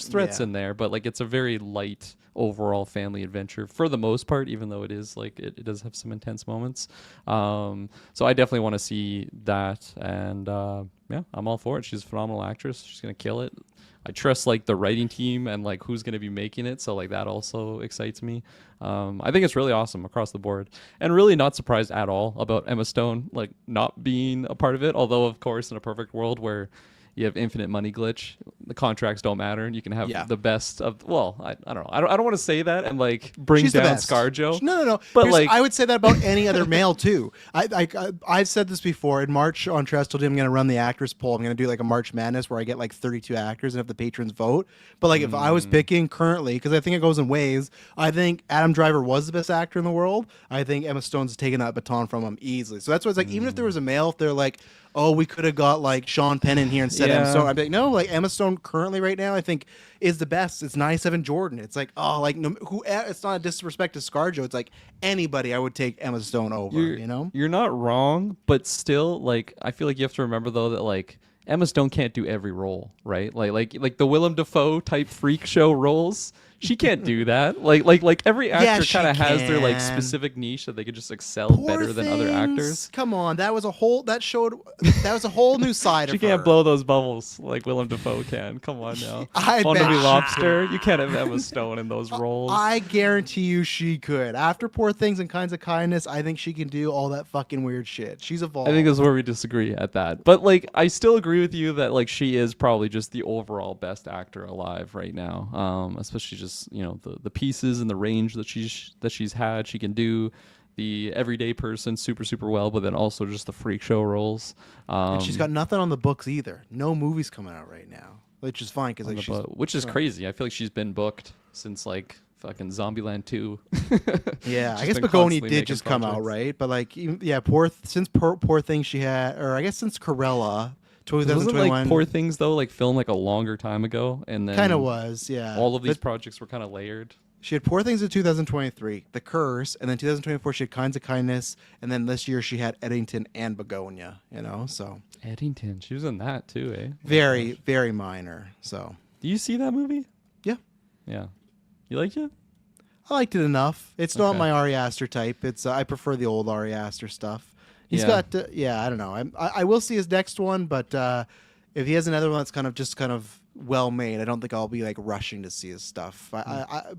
threats in there, but like it's a very light overall family adventure for the most part, even though it is like it does have some intense moments. So I definitely want to see that, and I'm all for it. She's a phenomenal actress. She's gonna kill it. I trust like the writing team and like who's gonna be making it, so like that also excites me. I think it's really awesome across the board, and really not surprised at all about Emma Stone like not being a part of it. Although of course in a perfect world where you have infinite money glitch, the contracts don't matter, and you can have the best of. Well, I don't know. I don't want to say that and like bring down ScarJo. No. But like, I would say that about any other male too. I've said this before in March on Trestle. I'm going to run the actors poll. I'm going to do like a March Madness where I get like 32 actors and have the patrons vote. But like if I was picking currently, because I think it goes in waves. I think Adam Driver was the best actor in the world. I think Emma Stone's taken that baton from him easily. So that's why it's like even if there was a male, if they're like, oh, we could have got like Sean Penn in here instead of Emma Stone. I'd be like, no, like Emma Stone currently right now, I think is the best. It's 97 Jordan. It's like, oh, like it's not a disrespect to ScarJo. It's like anybody I would take Emma Stone over, you know? You're not wrong, but still, like, I feel like you have to remember though that like Emma Stone can't do every role, right? Like the Willem Dafoe type freak show roles. She can't do that. Like every actor kind of has their like specific niche that they could just excel better than other actors. Come on, that was a whole new side of her. She can't blow those bubbles like Willem Dafoe can. Come on now. Want to be Lobster? You can't have Emma Stone in those roles. I guarantee you she could. After Poor Things and Kinds of Kindness, I think she can do all that fucking weird shit. She's evolved. I think that's where we disagree at that. But like I still agree with you that like she is probably just the overall best actor alive right now. Especially just, you know, the pieces and the range that she's had. She can do the everyday person super well, but then also just the freak show roles. And she's got nothing on the books either. No movies coming out right now, which is fine because like which is crazy. I feel like she's been booked since like fucking Zombieland 2. Yeah, I guess Begonia did just come out, right? But like, Poor Things she had, or I guess since Corella. 2021. Wasn't like Poor Things though, like filmed like a longer time ago, and then kind of was, yeah. All of these projects were kind of layered. She had Poor Things in 2023, The Curse, and then 2024 she had Kinds of Kindness, and then this year she had Eddington and Begonia. You know, so Eddington, she was in that too, eh? Very, very minor. So, do you see that movie? Yeah. You liked it? I liked it enough. It's not my Ari Aster type. It's I prefer the old Ari Aster stuff. He's got, I don't know. I will see his next one, but if he has another one that's kind of well made, I don't think I'll be like rushing to see his stuff. But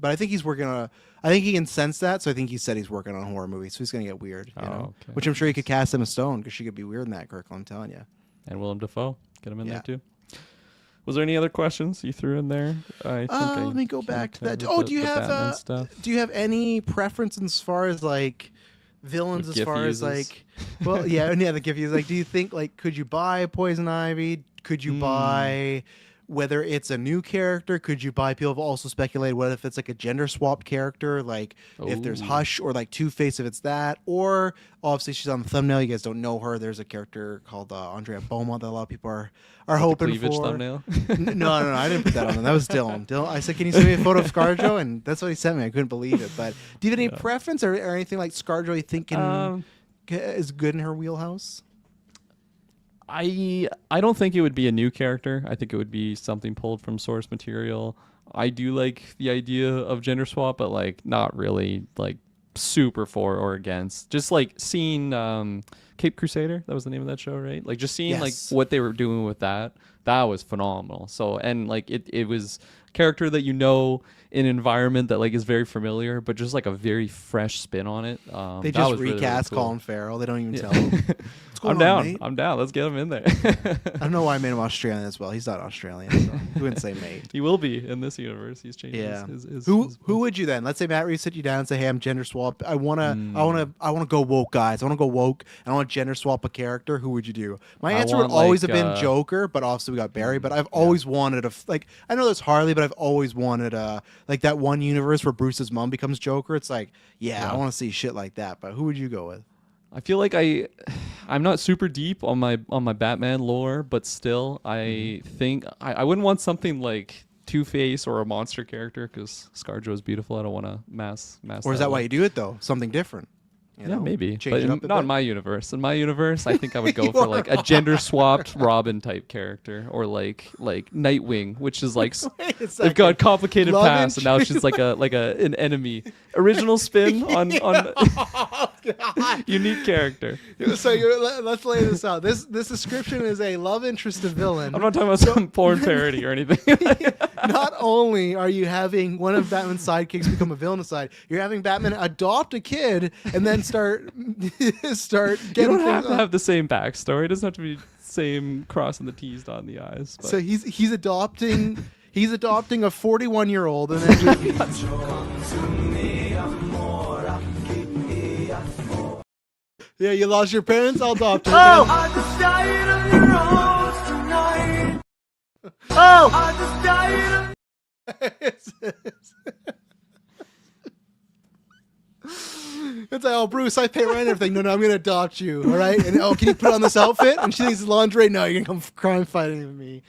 I think he's working on. I think he can sense that, so I think he said he's working on horror movies, so he's gonna get weird. You know? Okay. Which I'm sure he could cast Emma Stone because she could be weird in that, Kirk. I'm telling you. And Willem Dafoe, get him in there too. Was there any other questions you threw in there? Let me go back to that. Do you have any preference as far as like villains, as far as like, well, the GIF is like, do you think like, could you buy Poison Ivy? Could you buy whether it's a new character, could you buy people have also speculated what if it's like a gender swapped character, like if there's Ooh. Hush or like Two-Face if it's that, or obviously she's on the thumbnail, you guys don't know her, there's a character called Andrea Beaumont that a lot of people are hoping Cleavage for. thumbnail. No, I didn't put that on. That was Dylan. I said, can you send me a photo of ScarJo? And that's what he sent me. I couldn't believe it. But do you have any preference or anything like ScarJo you think is good in her wheelhouse? I don't think it would be a new character. I think it would be something pulled from source material. I do like the idea of gender swap, but like not really like super for or against. Just like seeing Cape Crusader, that was the name of that show, right? Like just seeing like what they were doing with that was phenomenal. So and like it was a character that in an environment that like is very familiar, but just like a very fresh spin on it. They that just was really, recast really cool. Colin Farrell. They don't even tell him. I'm down. I'm down. Let's get him in there. I don't know why I made him Australian as well. He's not Australian, so he wouldn't say mate. He will be in this universe. He's changed. Yeah. His Who would you then? Let's say Matt Reeves sit you down and say, "Hey, I'm gender swap. I wanna go woke, guys. I wanna go woke. And I want to gender swap a character." Who would you do? My answer would always have been Joker, but obviously we got Barry. But I've always wanted I know there's Harley, but I've always wanted like that one universe where Bruce's mom becomes Joker. It's like, I want to see shit like that. But who would you go with? I feel like I'm not super deep on my Batman lore, but still I think I wouldn't want something like Two-Face or a monster character because ScarJo is beautiful. I don't want to mass. Or is that why you do it though? Something different. Yeah, maybe. Change But it up a not bit. in my universe. In my universe, I think I would go for like a gender swapped Robin type character, or like Nightwing, which is like they've got complicated Love past, and now she's like an enemy. Original spin on unique character. So let's lay this out. This description is a love interest to villain. I'm not talking about some porn parody or anything. Not only are you having one of Batman's sidekicks become a villain aside, you're having Batman adopt a kid and then start getting You don't things have to on. have the same backstory. It doesn't have to be same crossing the T's, dotting the I's. But. So he's adopting a 41-year-old and then yeah, you lost your parents. I'll adopt her. It's like, oh, Bruce, I pay rent and everything. No, I'm going to adopt you, all right? And, can you put on this outfit? And she thinks it's lingerie. No, you're going to come crime fighting with me.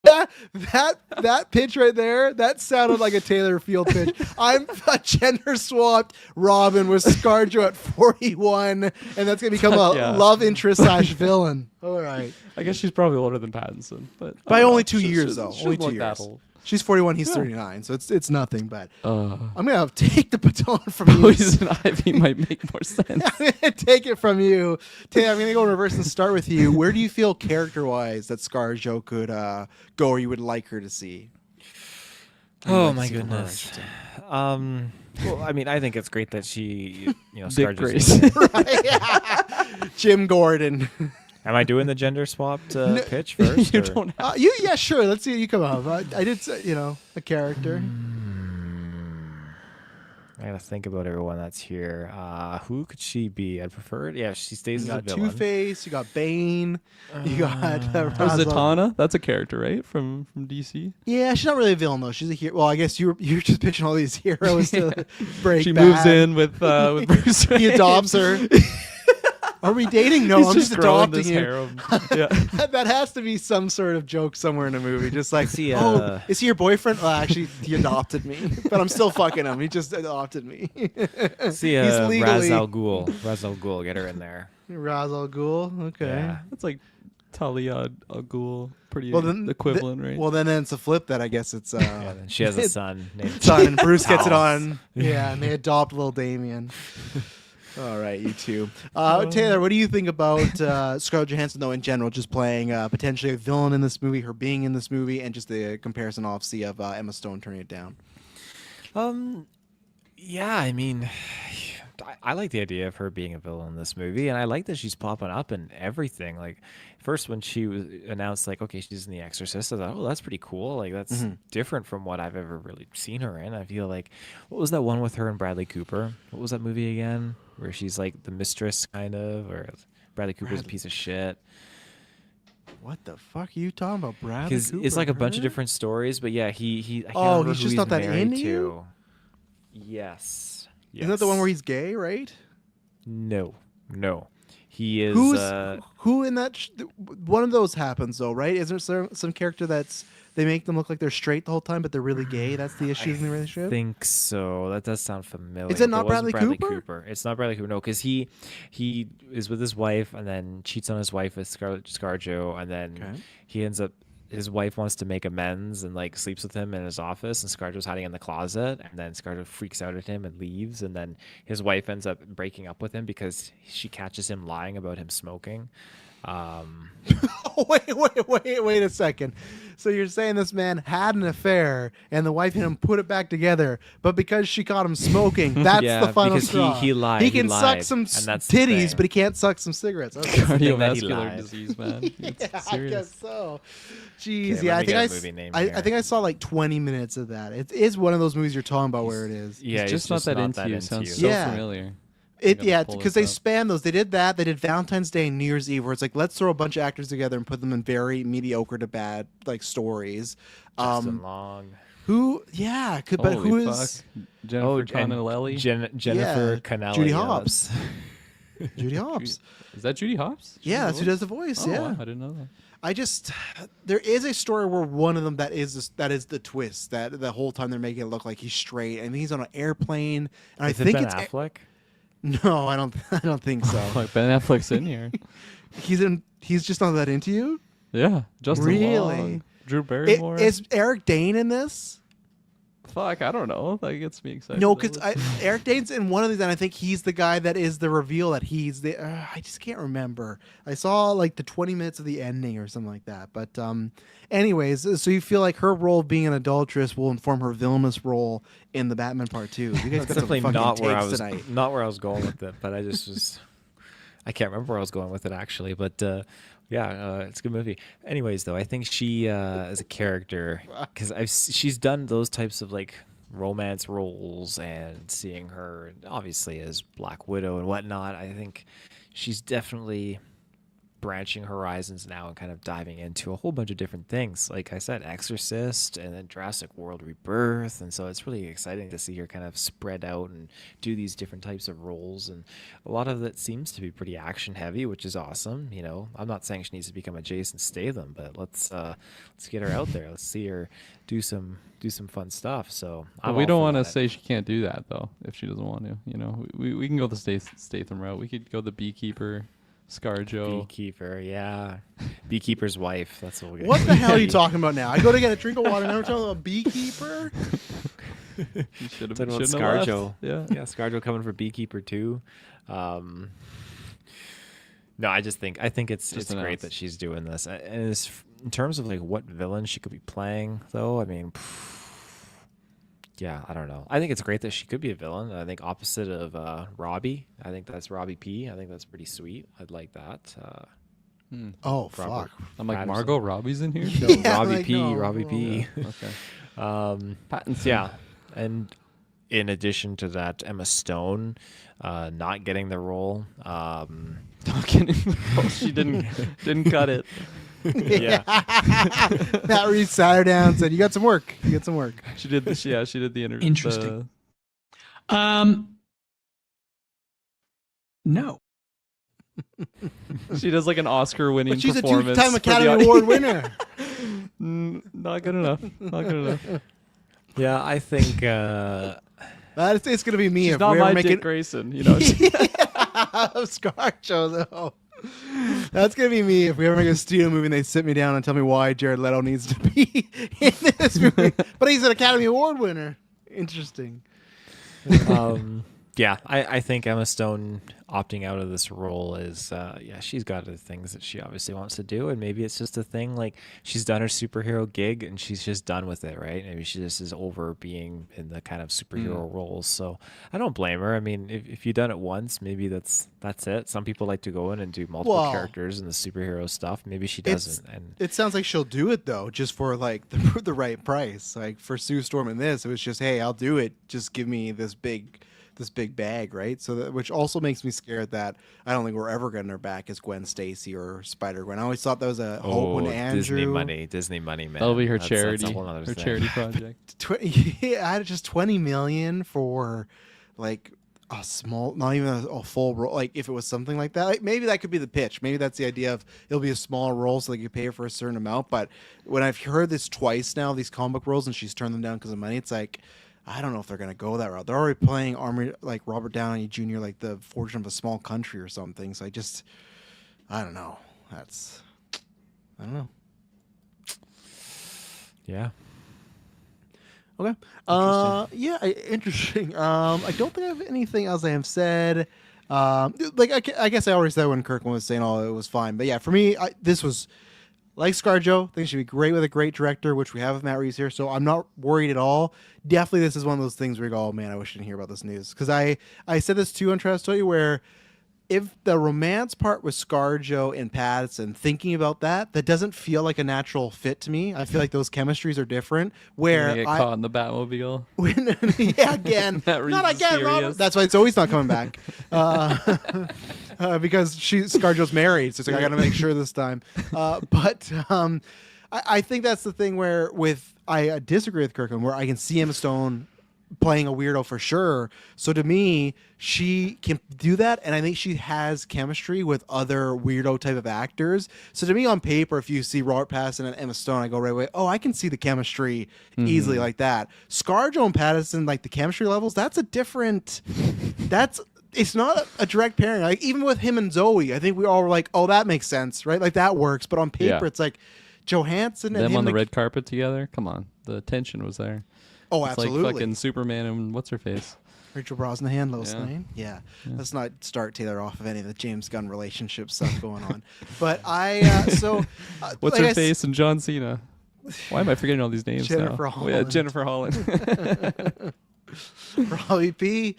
That pitch right there, that sounded like a Taylor Field pitch. I'm a gender swapped Robin with ScarJo at 41, and that's going to become a love interest / villain. All right. I guess she's probably older than Pattinson, but By only 2 years, though. She's Only 2 like years. that old. She's 41, he's 39, so it's nothing, but I'm going to take the baton from you. Poison Ivy might make more sense. I'm going to take it from you. Taylor, I'm going to go in reverse and start with you. Where do you feel character-wise that ScarJo could go or you would like her to see? Oh, my goodness. Well, I mean, I think it's great that she, Dick ScarJo's Grace. Jim Gordon. Am I doing the gender swapped pitch first? You or? don't have Yeah, sure. Let's see. You come up. I did say, a character. I gotta think about everyone that's here. Who could she be? I'd prefer it. Yeah, she stays You as a got villain. Two-Face. You got Bane. You got Zatanna. That's a character, right? From DC. Yeah, she's not really a villain though. She's a hero. Well, I guess you're just pitching all these heroes to break. She bad. moves in with Bruce. He adopts her. Are we dating? No, He's I'm just growing adopting this you. harem. Yeah. That has to be some sort of joke somewhere in the movie. Just like, See, is he your boyfriend? Well, actually, he adopted me, but I'm still fucking him. He just adopted me. See, He's legally Ra's al Ghul. Ra's al Ghul, get her in there. Ra's al Ghul. Okay. Yeah. That's like Talia al Ghul. Pretty Well, then equivalent, right? Well, then it's a flip. That I guess it's Yeah, then she has a son named son, and Bruce gets it Talos. on. Yeah, and they adopt little Damien. All right, you two. Taylor, what do you think about Scarlett Johansson, though, in general, just playing potentially a villain in this movie, her being in this movie, and just the comparison, obviously, of Emma Stone turning it down? Yeah, I mean, I like the idea of her being a villain in this movie, and I like that she's popping up in everything. Like, first when she was announced, like, okay, she's in The Exorcist, I thought, oh, that's pretty cool. Like, that's different from what I've ever really seen her in. I feel like, what was that one with her and Bradley Cooper? What was that movie again? Where she's like the mistress, kind of, or Bradley Cooper's a piece of shit. What the fuck are you talking about, Bradley Because Cooper? it's like a bunch of huh? different stories, but yeah, he. I can't Oh, remember he's who just not that married into you? to. Yes. Isn't that the one Yes. where he's gay, right? No. He is. Who in that? One of those happens though, right? Isn't there some character that's they make them look like they're straight the whole time, but they're really gay? That's the issues in the I relationship. think so. That does sound familiar. Is it but not wasn't Bradley Cooper? It's not Bradley Cooper. No, because he is with his wife and then cheats on his wife with Scarlett ScarJo, and then Okay. he ends up. His wife wants to make amends and like sleeps with him in his office, and ScarJo's hiding in the closet, and then ScarJo freaks out at him and leaves, and then his wife ends up breaking up with him because she catches him lying about him smoking. Oh, wait a second. So you're saying this man had an affair and the wife hit him put it back together, but because she caught him smoking, that's Yeah, the final because straw. he lied. He He can suck lied, some and that's the titties, thing. but he can't suck some cigarettes. Okay. thing that he Cardiovascular lied. disease, man. It's Yeah, I serious. guess so. Jeez, Okay, yeah, let I me think get a I, movie name I here. think I saw like 20 minutes of that. It is one of those movies you're talking about where it is. Yeah, It's he's just not that into you. Sounds so Yeah. familiar. It gotta yeah, pull because this they up. span those. They did that. They did Valentine's Day and New Year's Eve, where it's like let's throw a bunch of actors together and put them in very mediocre to bad like stories. Justin Long. Who? Yeah, could but Holy who fuck. is Jennifer and Connelly? Jennifer Yeah, Connelly. Judy yeah, Hopps. that's- Judy Hopps? Is that Judy Hopps? Yeah, that's who does the voice. Oh, yeah, wow, I didn't know that. I just there is a story where one of them that is the twist that the whole time they're making it look like he's straight and he's on an airplane and Is I it think Ben it's Affleck? no, I don't think so. Like Ben Affleck's in here. He's just not that into you. Yeah, Justin Really? Long, Drew Barrymore. Is Eric Dane in this? Fuck, I don't know. That gets me excited. No, because Eric Dane's in one of these, and I think he's the guy that is the reveal that he's the. I just can't remember. I saw like the 20 minutes of the ending or something like that. But anyways, so you feel like her role of being an adulteress will inform her villainous role in the Batman Part 2. You guys That's got some definitely fucking not where I takes was. tonight. Not where I was going with it, but I just was. I can't remember where I was going with it actually, but it's a good movie. Anyways, though, I think she as a character, because she's done those types of like romance roles, and seeing her obviously as Black Widow and whatnot, I think she's definitely branching horizons now and kind of diving into a whole bunch of different things. Like I said, Exorcist and then Jurassic World Rebirth. And so it's really exciting to see her kind of spread out and do these different types of roles. And a lot of it seems to be pretty action heavy, which is awesome. You know, I'm not saying she needs to become a Jason Statham, but let's get her out there. Let's see her do some fun stuff. So But we don't want to say she can't do that though if she doesn't want to. You know, we can go the Statham route. We could go the beekeeper, ScarJo. Beekeeper, yeah. Beekeeper's wife. That's what we're gonna What the hell are you talking about now? I go to get a drink of water, and I'm talking about beekeeper. You should have Talking about shouldn't have left. ScarJo. Yeah. Yeah, ScarJo coming for Beekeeper too. No, I think it's Just great announced. that she's doing this. And in terms of like what villain she could be playing, though, I mean, yeah, I don't know. I think it's great that she could be a villain. I think opposite of Robbie. I think that's Robbie P. I think that's pretty sweet. I'd like that. Oh Robert fuck! I'm like, Pattinson. Margot Robbie's in here? No, Yeah, Robbie like, P. no, Robbie no, P. Okay. Pattinson. Yeah, and in addition to that, Emma Stone not getting the role. Not kidding. Oh, she didn't cut it. Yeah. Matt Reeves sat her down and said, "You got some work. You got some work." She did this. Yeah, she did the interview. Interesting. No. She does like an Oscar-winning But she's a performance. two-time for the Academy audience. Award winner. Not good enough. Not good enough. Yeah, I think It's gonna be me She's if not we my ever make Dick it. Grayson, you know. ScarJo though. That's gonna be me if we ever make a studio movie and they sit me down and tell me why Jared Leto needs to be in this movie. But he's an Academy Award winner. Interesting. yeah, I think Emma Stone opting out of this role is she's got the things that she obviously wants to do, and maybe it's just a thing like she's done her superhero gig and she's just done with it, right? Maybe she just is over being in the kind of superhero roles. So I don't blame her. I mean, if you've done it once, maybe that's it. Some people like to go in and do multiple characters and the superhero stuff. Maybe she doesn't. And it sounds like she'll do it though, just for like the right price. Like for Sue Storm in this, it was just, hey, I'll do it. Just give me this big this big bag, right? So that, which also makes me scared that I don't think we're ever getting her back as Gwen Stacy or Spider Gwen. I always thought that was a hope when Andrew. Disney money, man. That'll be her That's charity, a whole other her thing. charity project. Yeah, I had just 20 million for like a small, not even a full role. Like if it was something like that, like maybe that could be the pitch. Maybe that's the idea of it'll be a small role so they can pay her for a certain amount. But when I've heard this twice now, these comic book roles, and she's turned them down because of money, it's like, I don't know if they're gonna go that route. They're already playing Army like Robert Downey Jr. like the Fortune of a Small Country or something. So I don't know. I don't know. Yeah. Okay. Yeah, interesting. I don't think I have anything else I have said. I guess I already said when Kirkman was saying, "Oh, it was fine." But yeah, for me, this was like ScarJo. I think it should be great with a great director, which we have with Matt Reeves here. So I'm not worried at all. Definitely, this is one of those things where you go, "Oh man, I wish I didn't hear about this news." Because I said this too on Trash Story, where if the romance part was ScarJo and Pattinson, thinking about that doesn't feel like a natural fit to me. I feel like those chemistries are different. Where They get caught in the Batmobile. Yeah, again, Matt Reeves not is again, Robert. furious. That's why it's always not coming back. Because ScarJo's married, so it's like I got to make sure this time. I think that's the thing where I disagree with Kirkman, where I can see Emma Stone playing a weirdo for sure. So to me, she can do that, and I think she has chemistry with other weirdo type of actors. So to me, on paper, if you see Robert Pattinson and Emma Stone, I go right away, oh, I can see the chemistry easily like that. ScarJo and Pattinson, like the chemistry levels, it's not a direct pairing. Like even with him and Zoe, I think we all were like, oh, that makes sense, right? Like that works. But on paper, Yeah. it's like Johansson and Them him on the red carpet together. Come on, the tension was there. Oh, It's absolutely. like fucking Superman and what's her face. Rachel Brosnahan, Lois Yeah. Lane. Yeah. Let's not start Taylor off of any of the James Gunn relationship stuff going on. But What's like her I s- face and John Cena? Why am I forgetting all these names Jennifer now? Oh, yeah, Holland. Jennifer Holland. Robbie P.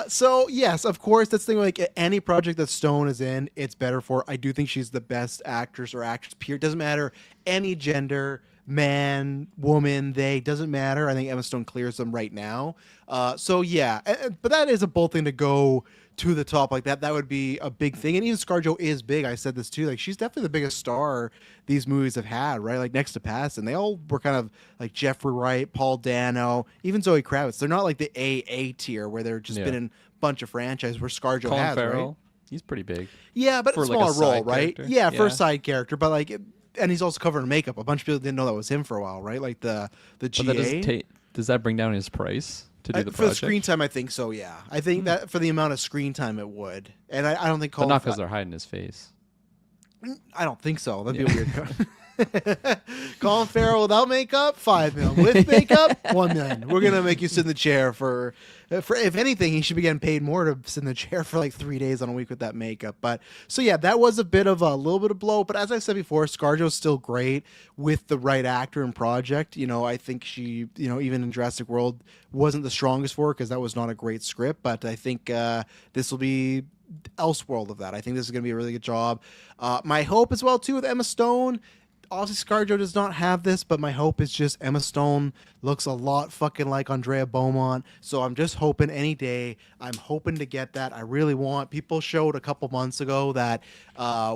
So yes, of course, that's the thing. Like any project that Stone is in, it's better for. I do think she's the best actress or actress. Period. Doesn't matter any gender, man, woman, they doesn't matter. I think Emma Stone clears them right now. So yeah, but that is a bold thing to go to the top like that. That would be a big thing. And even ScarJo is big. I said this too. Like she's definitely the biggest star these movies have had, right? Like next to Pattinson, they all were kind of like Jeffrey Wright, Paul Dano, even Zoe Kravitz. They're not like the A tier where they're just been in a bunch of franchises where ScarJo Colin has, Farrell. right? He's pretty big. Yeah, but For a like a small role, side right? character. Yeah, for a Yeah. side character, but like, and he's also covered in makeup. A bunch of people didn't know that was him for a while, right? Like the GA. But that does that bring down his price to do the for the project? screen time, I think so. Yeah, I think that for the amount of screen time it would, and I don't think But Colin. not because they're hiding his face. I don't think so. That'd be a weird. Colin Farrell without makeup, $5 million. With makeup, $1 million. We're gonna make you sit in the chair for if anything, he should be getting paid more to sit in the chair for like 3 days on a week with that makeup. But so yeah, that was a little bit of blow. But as I said before, ScarJo's still great with the right actor and project. You know, I think she, even in Jurassic World, wasn't the strongest for her because that was not a great script. But I think this will be Elseworld of that. I think this is going to be a really good job. My hope as well too with Emma Stone. Obviously, ScarJo does not have this, but my hope is just Emma Stone looks a lot fucking like Andrea Beaumont. So I'm just hoping any day. I'm hoping to get that. I really want. People showed a couple months ago that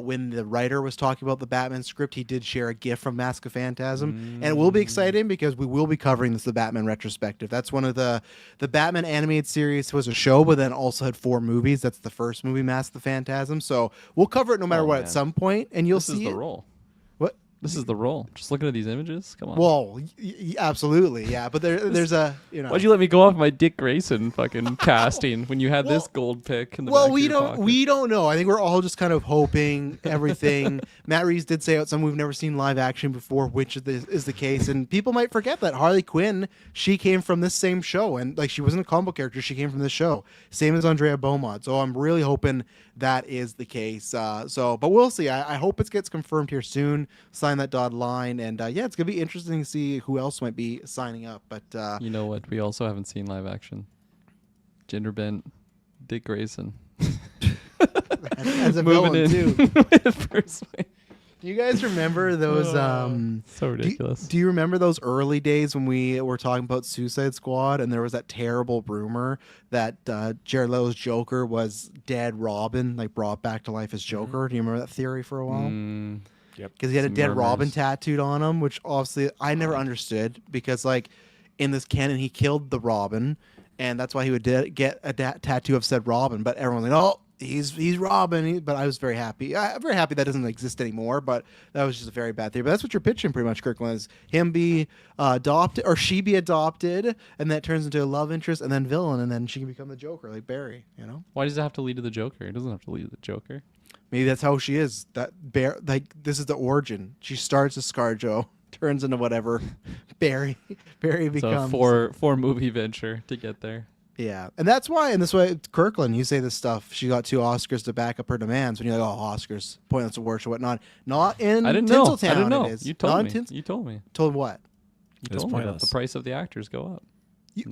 when the writer was talking about the Batman script, he did share a GIF from Mask of Phantasm, and it will be exciting because we will be covering this the Batman retrospective. That's one of the Batman animated series was a show, but then also had 4 movies. That's the first movie, Mask of Phantasm. So we'll cover it no matter what at man. some point, and you'll This see is the it. role. What? This is the role. Just looking at these images. Come on. Well, absolutely, yeah. But there's a Why'd you let me go off my Dick Grayson fucking casting when you had this gold pick in the back Well, of your pocket? we don't know. I think we're all just kind of hoping everything. Matt Reeves did say out some we've never seen live action before, which is the case, and people might forget that Harley Quinn, she came from this same show, and like she wasn't a comic book character, she came from this show, same as Andrea Beaumont. So I'm really hoping that is the case. But we'll see. I hope it gets confirmed here soon. Sign that dotted line, and yeah, it's gonna be interesting to see who else might be signing up. But You know what? We also haven't seen live action. Gender bent Dick Grayson. as a Moving villain in too. with Bruce Wayne. Do you guys remember those? So ridiculous. Do you remember those early days when we were talking about Suicide Squad and there was that terrible rumor that Jared Leto's Joker was dead Robin, like brought back to life as Joker? Do you remember that theory for a while? Yep. Because he had a Some dead Robin murmurs. tattooed on him, which obviously I never understood because, like, in this canon, he killed the Robin, and that's why he would get a tattoo of said Robin. But everyone's like, oh, he's Robin. But I was very happy. I'm very happy that doesn't exist anymore, but that was just a very bad theory. But that's what you're pitching pretty much, Kirkland, is him be adopted, or she be adopted, and that turns into a love interest, and then villain, and then she can become the Joker, like Barry, you know? Why does it have to lead to the Joker? It doesn't have to lead to the Joker. Maybe that's how she is. Like this is the origin. She starts as ScarJo, turns into whatever Barry becomes. So four movie venture to get there. Yeah, and that's why. And this way, Kirkland, you say this stuff. She got 2 Oscars to back up her demands. When you're like, oh, Oscars, pointless awards or whatnot. Not in I didn't know. Tinseltown. I didn't know. It is. You Not told in me. You told me. Told what? You It's told me that pointless. the price of the actors go up.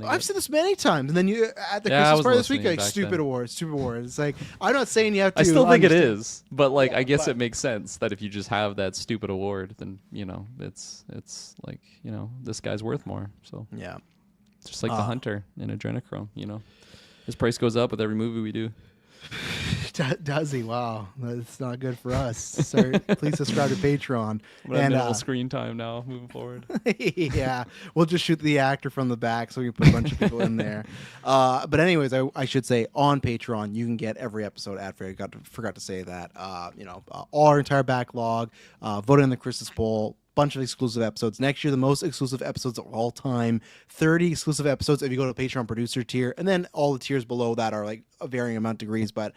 I've said this many times, and then you at the Yeah, I Christmas was party this week, listening like back stupid then. awards. It's like I'm not saying you have to. I still think it understand. is, but like Yeah, I guess but- it makes sense that if you just have that stupid award, then it's like this guy's worth more. So Yeah. it's just like the Hunter in Adrenochrome. His price goes up with every movie we do. Does he? Wow, that's not good for us. Sir, please subscribe to Patreon. But And minimal screen time now, moving forward. yeah, we'll just shoot the actor from the back so we can put a bunch of people in there. But anyways, I should say on Patreon you can get every episode ad free. Forgot to say that. All our entire backlog, voting in the Christmas poll. Bunch of exclusive episodes. Next year, the most exclusive episodes of all time. 30 exclusive episodes if you go to the Patreon producer tier. And then all the tiers below that are like a varying amount of degrees. But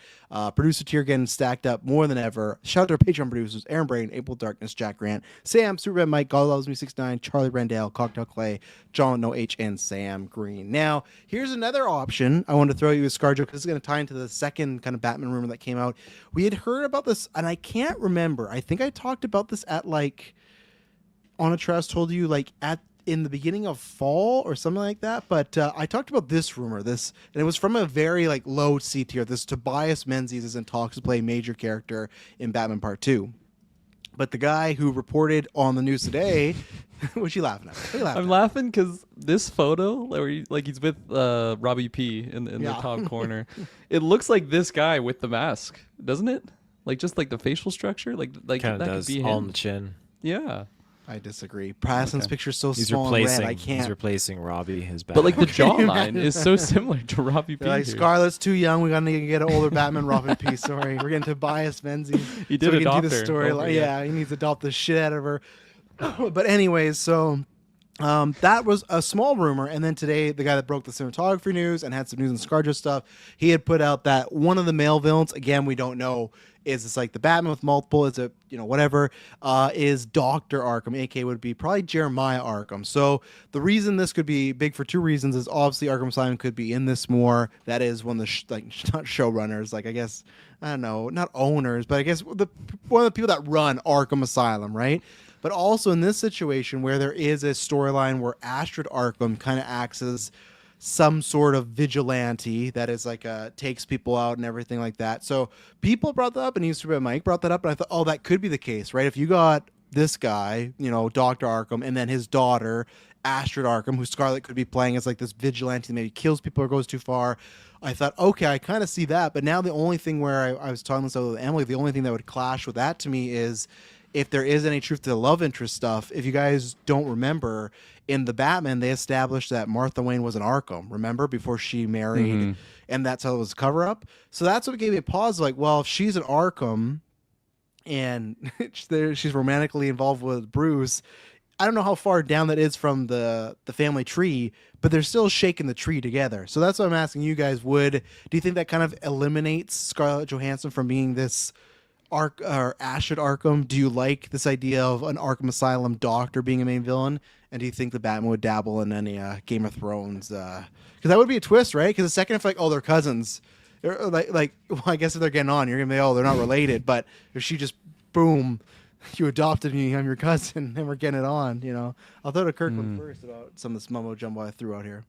producer tier getting stacked up more than ever. Shout out to our Patreon producers, Aaron Brain, April Darkness, Jack Grant, Sam, Superman Mike, God Loves Me 69, Charlie Randall, Cocktail Clay, John No H, and Sam Green. Now, here's another option I want to throw you with ScarJo because it's going to tie into the second kind of Batman rumor that came out. We had heard about this, and I can't remember. I think I talked about this at like On a Trust told you like in the beginning of fall or something like that. But I talked about this rumor, and it was from a very like low C tier. This Tobias Menzies is in talks to play a major character in Batman Part 2. But the guy who reported on the news today, what you laughing at? What are you laughing I'm at? laughing because this photo, where he's with Robbie P in the Yeah. top corner, it looks like this guy with the mask, doesn't it? Like just like the facial structure, like Kind that of does. could be All him. in the chin. Yeah. I disagree. Preston's picture's so He's small replacing. and red, I can't. He's replacing Robbie. His But like the Batman. jawline is so similar to Robbie P. They're like, here. Scarlett's too young. We gotta get an older Batman Robin piece. Sorry, we're getting Tobias Menzies. He did so we can adopt do the her story. over, Yeah, he needs to adopt the shit out of her. But anyways, so that was a small rumor, and then today the guy that broke the cinematography news and had some news and ScarJo stuff, he had put out that one of the male villains, again we don't know, is it's like the Batman with multiple, is it whatever, is Dr. Arkham, aka would be probably Jeremiah Arkham. So the reason this could be big for 2 reasons is obviously Arkham Asylum could be in this more. That is one of the not showrunners, like I guess I don't know, not owners, but I guess one of the people that run Arkham Asylum, right? But also in this situation where there is a storyline where Astrid Arkham kind of acts as some sort of vigilante that is like takes people out and everything like that. So people brought that up, and Mike brought that up, and I thought, oh, that could be the case, right? If you got this guy, Dr. Arkham, and then his daughter, Astrid Arkham, who Scarlett could be playing as like this vigilante that maybe kills people or goes too far. I thought, okay, I kind of see that. But now the only thing where I was talking this with Emily, the only thing that would clash with that to me is if there is any truth to the love interest stuff. If you guys don't remember, in the Batman, they established that Martha Wayne was an Arkham, remember, before she married, and that's how it was a cover-up. So that's what gave me a pause, like, well, if she's an Arkham and she's romantically involved with Bruce, I don't know how far down that is from the family tree, but they're still shaking the tree together. So that's what I'm asking you guys. Do you think that kind of eliminates Scarlett Johansson from being this Astrid Arkham? Do you like this idea of an Arkham Asylum doctor being a main villain? And do you think the Batman would dabble in any Game of Thrones? Because that would be a twist, right? Because the second if they're cousins, well, I guess if they're getting on, you're gonna be, they're not related. But if she just boom, you adopted me, I'm your cousin, and we're getting it on. I'll throw to Kirkland first about some of this mumbo jumbo I threw out here.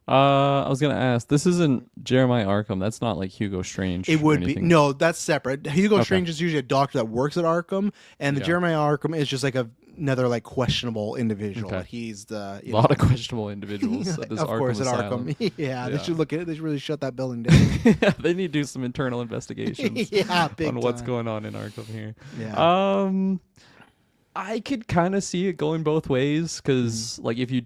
I was gonna ask. This isn't Jeremiah Arkham. That's not like Hugo Strange. It or would be anything. no, that's separate. Hugo Okay. Strange is usually a doctor that works at Arkham, and the Yeah. Jeremiah Arkham is just like another like questionable individual. Okay. Like he's the A lot of questionable individuals at this of Arkham course at asylum. Arkham. yeah, they Yeah. should look at it. They should really shut that building down. They need to do some internal investigations yeah, big on what's time. going on in Arkham here. Yeah. I could kind of see it going both ways because, like, if you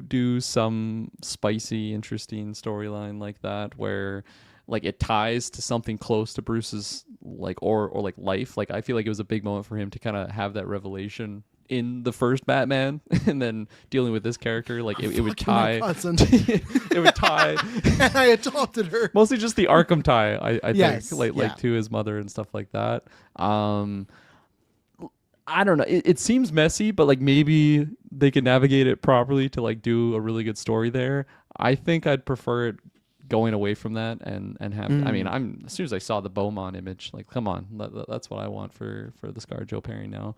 do some spicy, interesting storyline like that, where like it ties to something close to Bruce's like or like life, like I feel like it was a big moment for him to kind of have that revelation in the first Batman, and then dealing with this character, like it would tie. It would tie. I adopted her. Mostly just the Arkham tie, I Yes, think, yeah. like to his mother and stuff like that. I don't know. It seems messy, but like maybe they can navigate it properly to like do a really good story there. I think I'd prefer it going away from that and have. I mean, as soon as I saw the Beaumont image, like, come on, that's what I want for the ScarJo pairing now.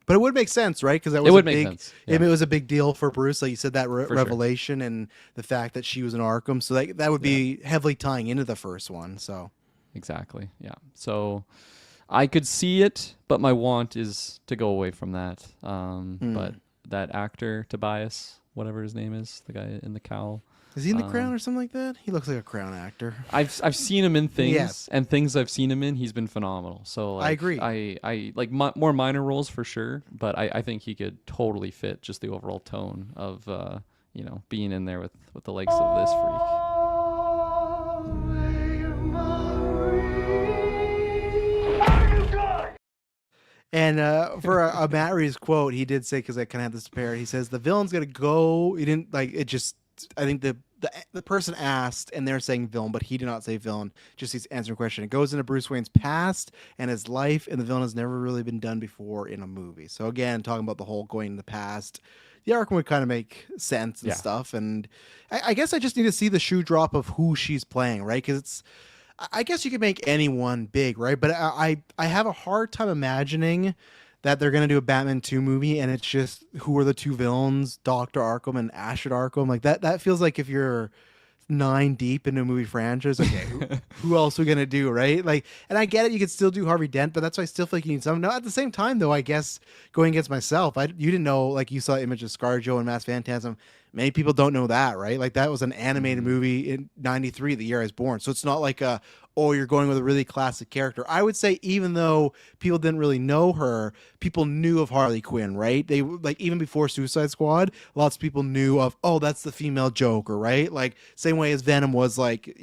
But it would make sense, right? Because that was It would a make big, sense, It was a big deal for Bruce. Like you said, that sure. revelation and the fact that she was in Arkham. So that would be heavily tying into the first one. So Exactly. Yeah. So I could see it, but my want is to go away from that. But that actor, Tobias, whatever his name is, the guy in the cowl. is he in the Crown or something like that? He looks like a Crown actor. I've seen him in things, Yes. and things I've seen him in, he's been phenomenal. So like, I agree. I like more minor roles for sure, but I think he could totally fit just the overall tone of being in there with the likes of this freak. And for a Matt Reeves quote, he did say, because I kind of had this prepared, he says, the villain's going to go. He didn't like it, just, I think the person asked, and they're saying villain, but he did not say villain, just he's answering a question. It goes into Bruce Wayne's past and his life, and the villain has never really been done before in a movie. So again, talking about the whole going in the past, the Arkham would kind of make sense and stuff. And I guess I just need to see the shoe drop of who she's playing, right? Because I guess you could make anyone big, right? But I have a hard time imagining that they're gonna do a Batman 2 movie and it's just who are the two villains, Dr. Arkham and Ashford Arkham. Like that feels like if you're 9 deep into a movie franchise, okay, who else are we gonna do, right? Like, and I get it, you could still do Harvey Dent, but that's why I still feel like you need some. No, at the same time though, I guess going against myself, you didn't know, like you saw the image of ScarJo and Mass Phantasm. Many people don't know that, right? Like that was an animated movie in '93, the year I was born. So it's not like you're going with a really classic character. I would say even though people didn't really know her, people knew of Harley Quinn, right? They like even before Suicide Squad, lots of people knew of, oh, that's the female Joker, right? Like same way as Venom was like,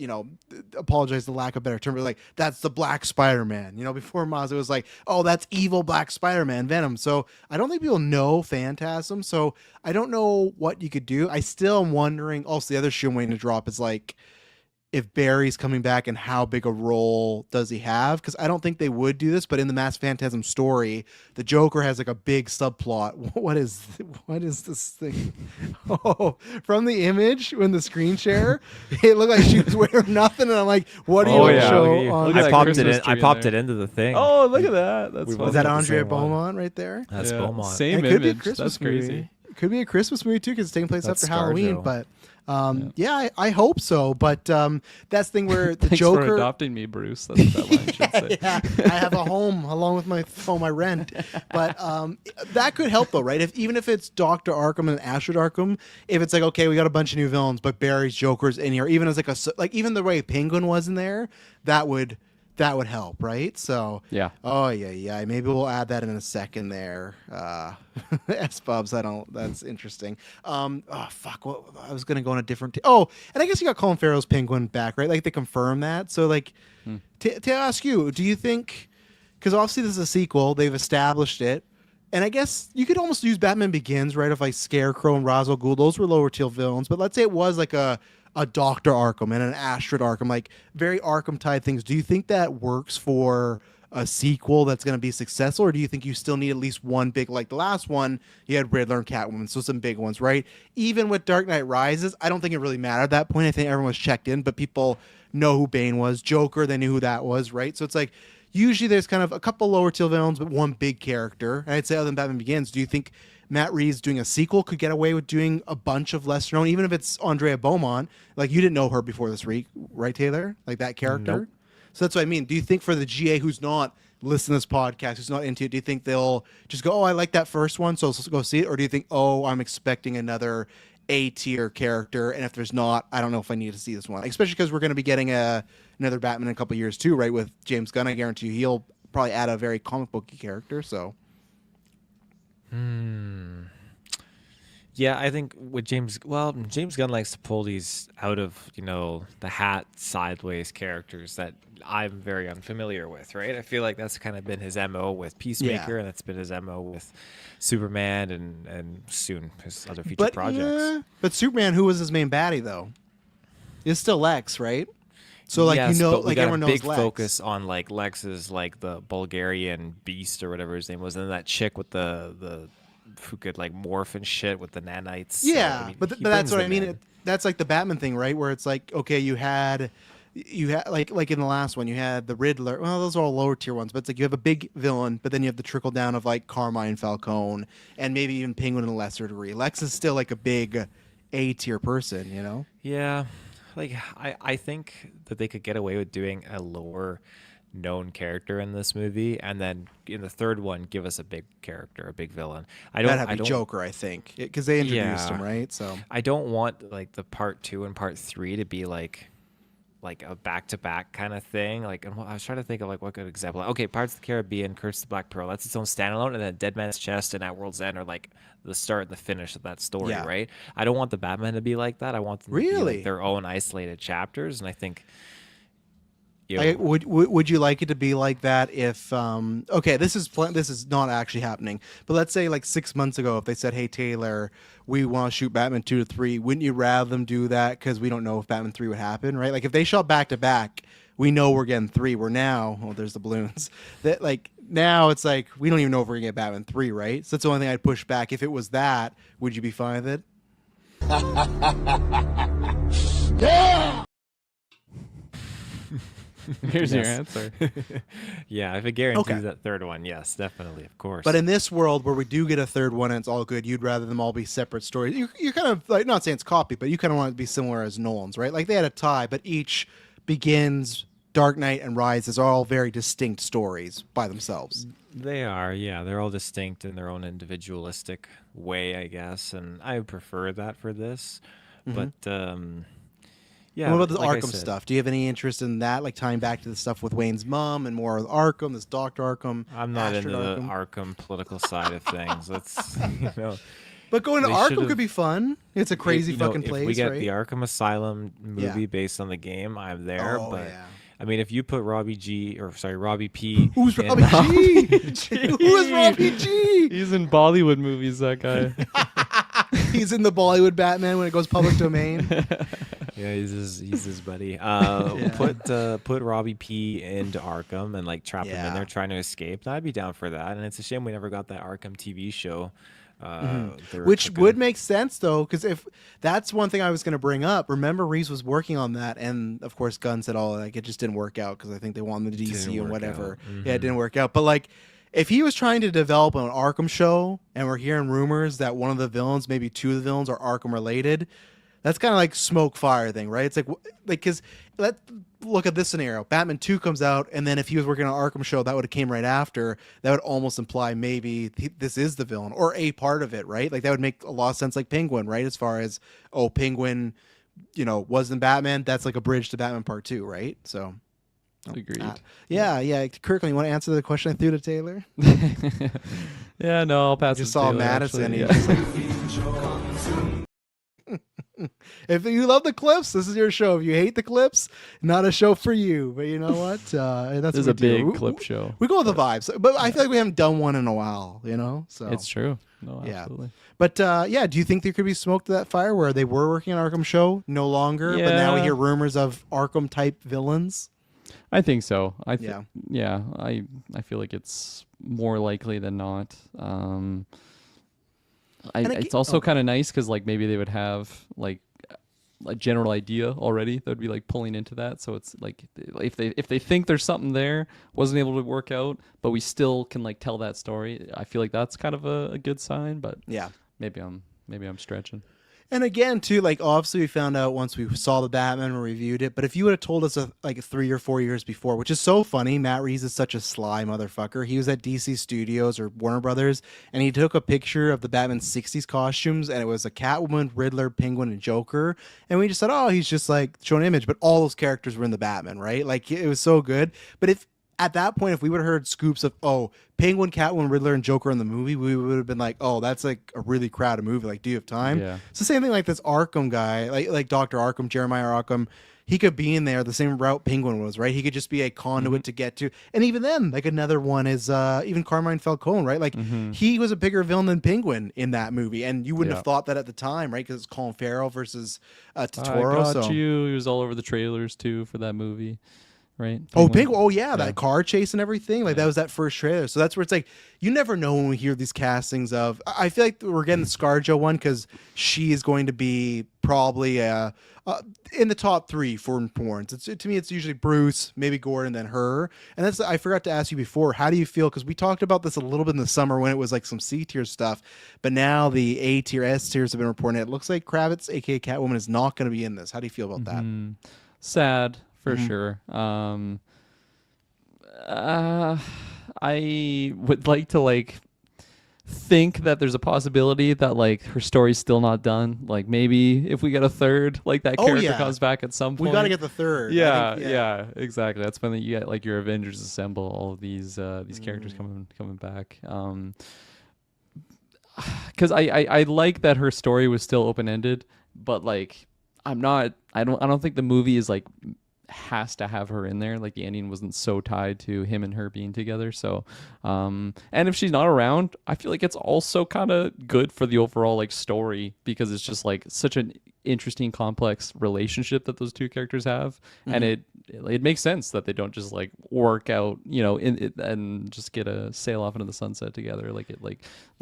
apologize for the lack of better term, but like that's the Black Spider-Man. Before Maz, it was like, oh, that's evil Black Spider-Man, Venom. So I don't think people know Phantasm. So I don't know what you could do. I still am wondering. Also, the other shoe I'm waiting to drop is like, if Barry's coming back and how big a role does he have? Because I don't think they would do this, but in the Mass Phantasm story, the Joker has like a big subplot. What is this thing? Oh, from the image when the screen share, it looked like she was wearing nothing, and I'm like, what do you yeah. show Look at you. on? Look at I that popped Christmas it in. tree I in popped there. it into the thing. Oh, look at that. That's We've funny. Is that got the Andrea same one. Beaumont right there? That's Yeah. Beaumont. Same And it could be a image. Christmas That's crazy. movie. It could be a Christmas movie too, because it's taking place That's after Halloween. ScarJo. But I hope so. But that's the thing where the Thanks Joker. for adopting me, Bruce. That's what that line should say. Yeah, I have a home along with my home I rent. But that could help though, right? Even if it's Dr. Arkham and Ashford Arkham, if it's like, okay, we got a bunch of new villains, but Barry's Joker's in here, even as like even the way Penguin was in there, that would help, right? So Yeah. Oh yeah. Maybe we'll add that in a second there. S-Bubs, that's interesting. Fuck. What I was gonna go on a different. And I guess you got Colin Farrell's Penguin back, right? Like they confirmed that. So like, to ask you, do you think? Because obviously this is a sequel, they've established it, and I guess you could almost use Batman Begins, right? If like Scarecrow and Ra's al Ghul, those were lower tier villains. But let's say it was like a Dr. Arkham and an Ashford Arkham, like very Arkham type things. Do you think that works for a sequel that's going to be successful, or do you think you still need at least one big, like the last one, you had Riddler and Catwoman, so some big ones, right? Even with Dark Knight Rises, I don't think it really mattered at that point. I think everyone was checked in, but people know who Bane was. Joker, they knew who that was, right? So it's like, usually there's kind of a couple lower tier villains, but one big character. And I'd say other than Batman Begins, do you think Matt Reeves doing a sequel could get away with doing a bunch of lesser known, even if it's Andrea Beaumont? Like, you didn't know her before this week, right, Taylor? Like that character? Nope. So that's what I mean. Do you think for the GA who's not listening to this podcast, who's not into it, do you think they'll just go, oh, I like that first one, so let's go see it? Or do you think, oh, I'm expecting another A-tier character, and if there's not, I don't know if I need to see this one? Especially because we're going to be getting another Batman in a couple of years too, right? With James Gunn, I guarantee you he'll probably add a very comic booky character, so... Yeah, I think with James Gunn likes to pull these out of, the hat sideways characters that I'm very unfamiliar with, right? I feel like that's kind of been his MO with Peacemaker, and that's been his MO with Superman and soon his other future projects. But Superman, who was his main baddie, though? It's still Lex, right? So, like, yes, but we got everyone a knows big Lex. focus on, like, Lex's, like, the Bulgarian beast or whatever his name was, and then that chick with the who could like morph and shit with the nanites. Yeah, I mean, but that's what I mean. That's like the Batman thing, right? Where it's like, okay, you had like in the last one, you had the Riddler. Well, those are all lower tier ones, but it's like you have a big villain, but then you have the trickle down of like Carmine Falcone and maybe even Penguin in a lesser degree. Lex is still like a big A tier person, Yeah, like I think that they could get away with doing a lower known character in this movie, and then in the third one give us a big character, a big villain. That'd have Joker, I think, because they introduced him, right? So I don't want like the part 2 and part 3 to be like a back-to-back kind of thing. Like, and I was trying to think of like what good example. Okay, Pirates of the Caribbean, Curse of the Black Pearl, that's its own standalone, and then Dead Man's Chest and At World's End are like the start and the finish of that story, right? I don't want the Batman to be like that. I want them to be like their own isolated chapters, and I think would you like it to be like that if okay, this is not actually happening, but let's say like 6 months ago if they said, hey Taylor, we want to shoot Batman 2 to 3, wouldn't you rather them do that because we don't know if Batman 3 would happen, right? Like if they shot back to back, we know we're getting 3. We're now, there's the balloons, that like now it's like we don't even know if we're gonna get Batman 3, right? So that's the only thing I'd push back. If it was that, would you be fine with it? Yeah. Here's your answer. Yeah, if it guarantees that third one, yes, definitely, of course. But in this world where we do get a third one and it's all good, you'd rather them all be separate stories. You're kind of like, not saying it's copy, but you kind of want it to be similar as Nolan's, right? Like they had a tie, but each begins, Dark Knight and Rises are all very distinct stories by themselves. They are, yeah. They're all distinct in their own individualistic way, I guess, and I prefer that for this. But yeah. What about the like Arkham stuff? Do you have any interest in that, like tying back to the stuff with Wayne's mom and more of Arkham, this Dr. Arkham? I'm not into Astrid the Arkham political side of things. That's But going to They Arkham should've- could be fun. It's a crazy fucking place, if we get right? the Arkham Asylum movie based on the game, I'm there. Oh, but yeah. I mean, if you put Robbie P. Who's in- Robbie G? Who is Robbie G? He's in Bollywood movies, that guy. He's in the Bollywood Batman when it goes public domain. Yeah, he's his buddy. Put Robbie P. into Arkham and like trap him in there trying to escape. I'd be down for that. And it's a shame we never got that Arkham TV show. Which would make sense though, because if that's one thing I was going to bring up. Remember, Reeves was working on that, and of course, Gunn said, "Oh, like it just didn't work out because I think they wanted the DC and whatever." Yeah, it didn't work out. But like, if he was trying to develop an Arkham show, and we're hearing rumors that one of the villains, maybe two of the villains, are Arkham related, that's kind of like smoke fire thing, right? It's like because let's look at this scenario: Batman 2 comes out, and then if he was working on an Arkham show, that would have came right after. That would almost imply maybe this is the villain or a part of it, right? Like that would make a lot of sense, like Penguin, right? As far as Penguin, wasn't Batman. That's like a bridge to Batman Part 2, right? So. Agreed. Yeah. Kirkland, you want to answer the question I threw to Taylor? Yeah, no, I'll pass it Just to saw Taylor, Madison. actually. If you love the clips, this is your show. If you hate the clips, not a show for you. But you know what? That's This is what a we do. big clip show. We go with the vibes, but I feel like we haven't done one in a while. So It's true. No, Yeah. absolutely. But do you think there could be smoke to that fire where they were working on Arkham show, no longer, but now we Yeah. hear rumors of Arkham type villains? I think so. I feel like it's more likely than not. And It's also kind of nice because like maybe they would have like a general idea already that would be like pulling into that. So it's like if they think there's something there, wasn't able to work out, but we still can like tell that story. I feel like that's kind of a good sign. But Yeah. maybe I'm stretching. And again, too, like obviously we found out once we saw the Batman and reviewed it. But if you would have told us like 3 or 4 years before, which is so funny, Matt Reeves is such a sly motherfucker. He was at DC Studios or Warner Brothers, and he took a picture of the Batman '60s costumes, and it was a Catwoman, Riddler, Penguin, and Joker. And we just said, oh, he's just like showing an image, but all those characters were in the Batman, right? Like it was so good. But if at that point, if we would have heard scoops of, oh, Penguin, Catwoman, Riddler, and Joker in the movie, we would have been like, oh, that's like a really crowded movie. Like, do you have time? Yeah. It's the same thing like this Arkham guy, like Dr. Arkham, Jeremiah Arkham. He could be in there the same route Penguin was, right? He could just be a conduit to get to. And even then, like another one is even Carmine Falcone, right? Like he was a bigger villain than Penguin in that movie. And you wouldn't have thought that at the time, right? Because it's Colin Farrell versus Totoro. I got you. He was all over the trailers too for that movie. Right. Oh, Penguin. Oh, yeah, that car chase and everything. Like that was that first trailer. So that's where it's like you never know when we hear these castings of. I feel like we're getting the ScarJo one because she is going to be probably in the top 3 for importance. To me, it's usually Bruce, maybe Gordon, then her. And that's I forgot to ask you before. How do you feel? Because we talked about this a little bit in the summer when it was like some C tier stuff, but now the A tier, S tiers have been reporting. It looks like Kravitz, aka Catwoman, is not going to be in this. How do you feel about that? Sad. For sure. I would like to think that there's a possibility that like her story's still not done. Like maybe if we get a third, like that character comes back at some point. We got to get the third. Yeah, exactly. That's when you get like your Avengers assemble all of these characters coming back. Because I like that her story was still open ended, but like I don't think the movie is like has to have her in there. Like the ending wasn't so tied to him and her being together. So and if she's not around, I feel like it's also kind of good for the overall like story because it's just like such an interesting complex relationship that those two characters have, and it makes sense that they don't just like work out, in it and just get a sail off into the sunset together. Like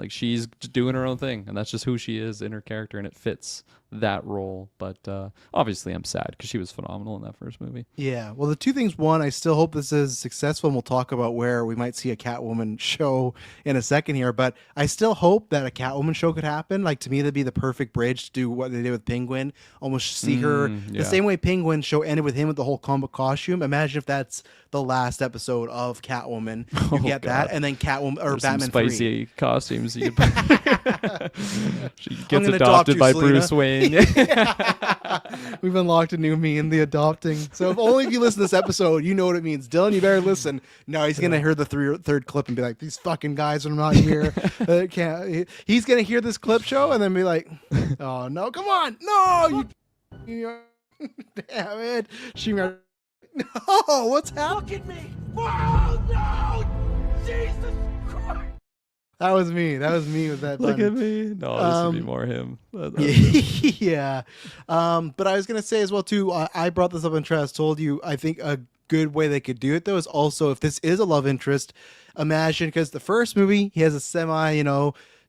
she's just doing her own thing, and that's just who she is in her character, and it fits that role. But obviously I'm sad because she was phenomenal in that first movie. Yeah. Well, the two things. One, I still hope this is successful, and we'll talk about where we might see a Catwoman show in a second here. But I still hope that a Catwoman show could happen. Like to me, that'd be the perfect bridge to do what they did with Penguin. Almost see her the same way Penguin show ended with him with the whole combo costume. Imagine if that's the last episode of Catwoman. You get that, and then Catwoman or There's Batman some spicy 3. Costumes. She gets adopted by Bruce Wayne. We've unlocked a new me in the adopting. So if only if you listen to this episode, you know what it means. Dylan, you better listen. No, he's gonna hear the third clip and be like, "These fucking guys are not here." He's gonna hear this clip show and then be like, "Oh no, come on, no, you damn it, no, what's happening?" Look at me! Oh no! Jesus Christ! That was me with that. Look button. at me. No, this would be more him. Yeah. But I was going to say as well, too, I brought this up in Travis told you, I think a good way they could do it, though, is also if this is a love interest, imagine, because the first movie, he has a semi,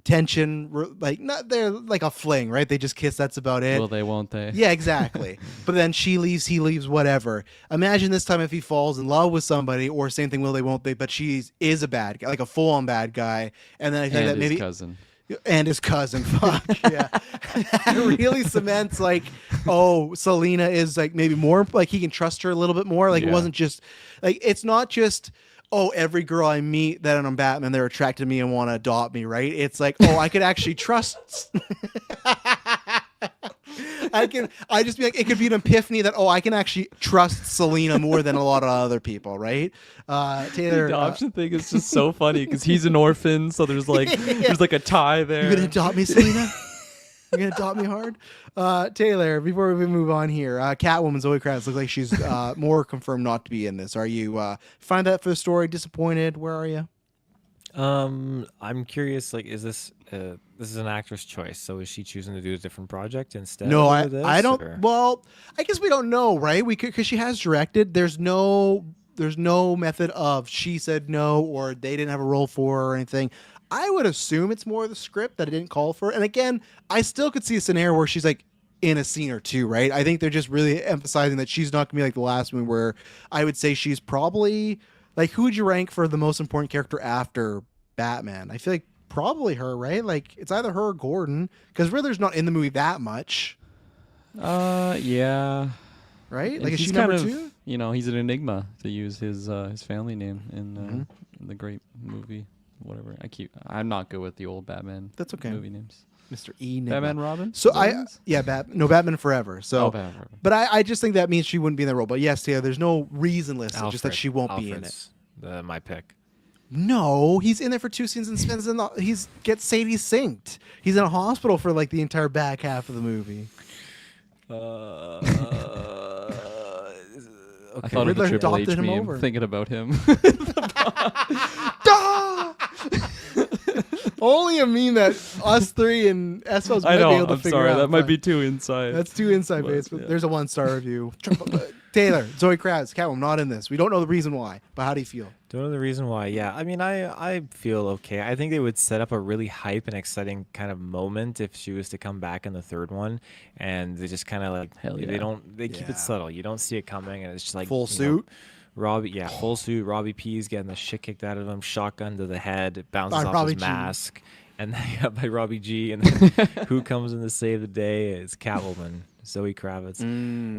tension, like not there, like a fling, right? They just kiss. That's about it. Will they, won't they? Yeah, exactly. But then she leaves, he leaves, whatever. Imagine this time if he falls in love with somebody, or same thing, will they, won't they? But she is a bad guy, like a full-on bad guy. And then I think that maybe cousin. And his cousin, fuck yeah. It really cements like, oh, Selena is like maybe more like he can trust her a little bit more. Like it wasn't just like it's not just. Oh, every girl I meet that I'm Batman, they're attracted to me and want to adopt me, right? It's like, oh, I could actually trust. I just be like, it could be an epiphany that, oh, I can actually trust Selena more than a lot of other people, right? Taylor, the adoption thing is just so funny because he's an orphan, so there's like there's like a tie there. You gonna adopt me, Selena? You're gonna adopt me hard? Taylor, before we move on here, Catwoman Zoe Kravitz looks like she's more confirmed not to be in this. Are you find that for the story disappointed? Where are you? I'm curious. Like, is this is an actress choice? So is she choosing to do a different project instead? No, of this, I don't. or? Well, I guess we don't know, right? We could because she has directed. There's no method of she said no or they didn't have a role for her or anything. I would assume it's more the script that it didn't call for. And again, I still could see a scenario where she's like in a scene or two, right? I think they're just really emphasizing that she's not gonna be like the last one, where I would say she's probably like, who would you rank for the most important character after Batman? I feel like probably her, right? Like it's either her or Gordon, because Riddler's not in the movie that much, Yeah. right? And Like is he's she kind number of, two? you know, he's an enigma, to use his family name in the great movie, whatever. I'm not good with the old Batman. That's okay. Movie names. Mr. E. Batman Robin. So Is that what it is? Batman Forever. So, Oh, Batman Forever. but I just think that means she wouldn't be in the role. But yes, yeah, there's no reason listed, just that she won't be in it. My pick. No, he's in there for 2 scenes and spends he's gets Sadie synced. He's in a hospital for like the entire back half of the movie. I thought of the Riddler Triple H adopted him meme, over. thinking about him. Only a meme that us three and SOs I might know. be able to I'm figure sorry. out. That might but be too inside. That's too inside But, base. But yeah. there's a 1-star review. Taylor, Zoe Kravitz, Catwoman, not in this. We don't know the reason why, but how do you feel? Don't know the reason why. Yeah, I mean, I feel okay. I think they would set up a really hype and exciting kind of moment if she was to come back in the third one, and they just kind of like Hell they yeah. don't they keep Yeah. it subtle. You don't see it coming, and it's just like Full you know, suit? Robbie, full suit. Robbie P's getting the shit kicked out of him, shotgun to the head, bounces By off Robbie his G. mask, and then by Robbie G. And then who comes in to save the day? It's Catwoman, Zoe Kravitz.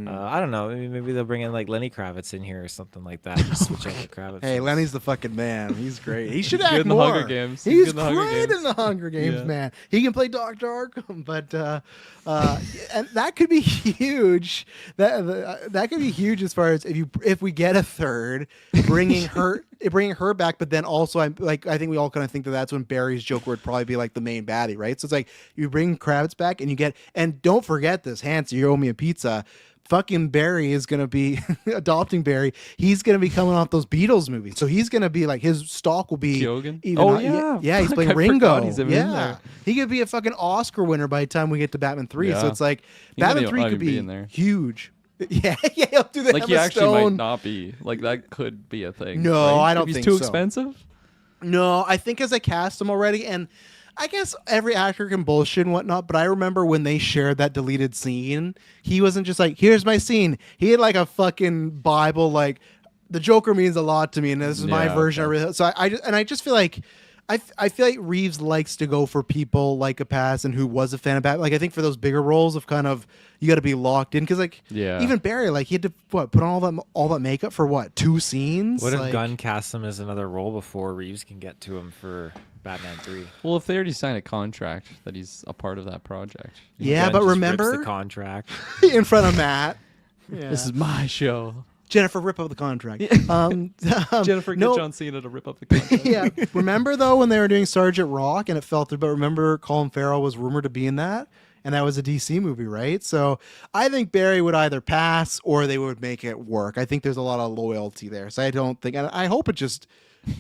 I don't know. Maybe they'll bring in like Lenny Kravitz in here or something like that. Just switch out the Kravitz. Hey, Lenny's the fucking man. He's great. He should He's act good in the more. Hunger Games. He's He's good in the Hunger great Games. in the Hunger Games, Yeah. man. He can play Dr. Arkham, but and that could be huge. That could be huge as far as if we get a third, bringing her back. But then also, I think we all kind of think that that's when Barry's Joker would probably be like the main baddie, right? So it's like you bring Kravitz back, and don't forget this, Hans, you owe me a pizza. Fucking Barry is gonna be adopting Barry. He's gonna be coming off those Beatles movies, so he's gonna be like his stock will be. Keoghan? even Oh, high- yeah. yeah. He's Fuck, playing I Ringo. forgot he's even in yeah, there. he could be a fucking Oscar winner by the time we get to Batman 3. So Yeah. it's like He might Batman not 3 even could be be in there. huge. Yeah, he'll do the Like he Emma actually might Stone. not be. Like that could be a thing. No, right? I don't If he's think too so. expensive. No, I think as I cast him already, and I guess every actor can bullshit and whatnot, but I remember when they shared that deleted scene, he wasn't just like, here's my scene. He had like a fucking Bible, like, the Joker means a lot to me, and this is my Yeah, version. okay. So I just feel like, I feel like Reeves likes to go for people like a pass and who was a fan of Batman. Like, I think for those bigger roles of kind of, you got to be locked in, because like, Yeah. even Barry, like, he had to put on all that makeup for 2 scenes? What if Like, Gunn casts him as another role before Reeves can get to him for Batman 3? Well, if they already signed a contract that he's a part of that project, Yeah, Gunn but just rips remember the contract. in front of Matt. Yeah. this is my show. Jennifer, rip up the contract. Jennifer, no, get John Cena to rip up the contract. yeah. Remember though when they were doing Sergeant Rock and it fell through? But remember, Colin Farrell was rumored to be in that, and that was a DC movie, right? So I think Barry would either pass or they would make it work. I think there's a lot of loyalty there, so I don't think. And I hope it just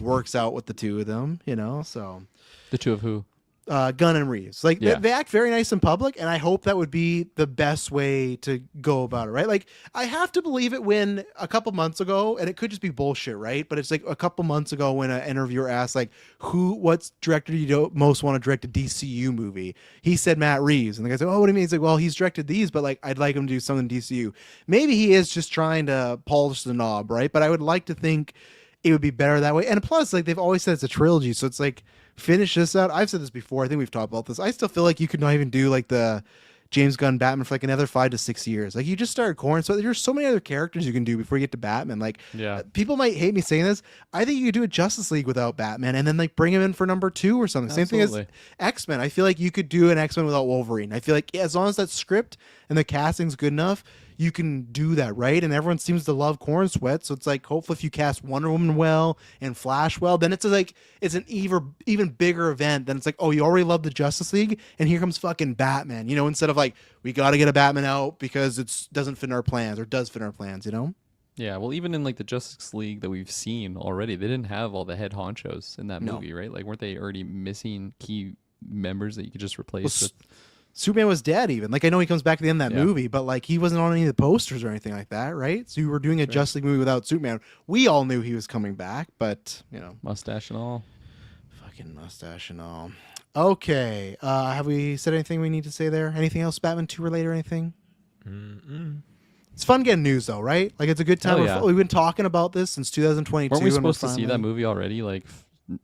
works out with the two of them, you know. So The two of who? Gunn and Reeves, like Yeah. they act very nice in public, and I hope that would be the best way to go about it, right? Like I have to believe it when a couple months ago, and it could just be bullshit, right? But it's like a couple months ago when an interviewer asked like, what's director you don't most want to direct a DCU movie? He said Matt Reeves, and the guy said, oh, what do you mean? He's like, well, he's directed these, but like I'd like him to do something DCU. Maybe he is just trying to polish the knob, right? But I would like to think it would be better that way. And plus, like they've always said it's a trilogy, so it's like, finish this out. I've said this before. I think we've talked about this. I still feel like you could not even do like the James Gunn Batman for like another 5 to 6 years. Like you just started Corn, so there's so many other characters you can do before you get to Batman. Like, Yeah. people might hate me saying this. I think you could do a Justice League without Batman, and then like bring him in for number 2 or something. Same thing as Absolutely. X-Men. I feel like you could do an X-Men without Wolverine. I feel like as long as that script and the casting's good enough, you can do that, right? And everyone seems to love Corn Sweat, so it's like hopefully if you cast Wonder Woman well and Flash well, then it's like it's an even bigger event. Then it's like, oh, you already love the Justice League, and here comes fucking Batman, you know, instead of like we got to get a Batman out because it doesn't fit in our plans or does fit in our plans, you know? Yeah, well, even in like the Justice League that we've seen already, they didn't have all the head honchos in that No. movie, right? Like, weren't they already missing key members that you could just replace with? Superman was dead even. Like I know he comes back at the end of that Yeah. movie, but like he wasn't on any of the posters or anything like that, right? So you were doing a Justice League movie without Superman. We all knew he was coming back, but you know, Mustache and all. fucking mustache and all. Okay. Have we said anything we need to say there? Anything else Batman 2 related or anything? It's fun getting news though, right? Like it's a good time. Hell yeah. We've been talking about this since 2022. Weren't we and we're supposed to see that finally- movie already? Like